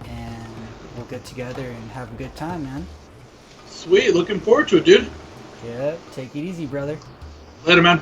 And we'll get together and have a good time, man.
Sweet. Looking forward to it, dude.
Yeah, take it easy, brother.
Later, man.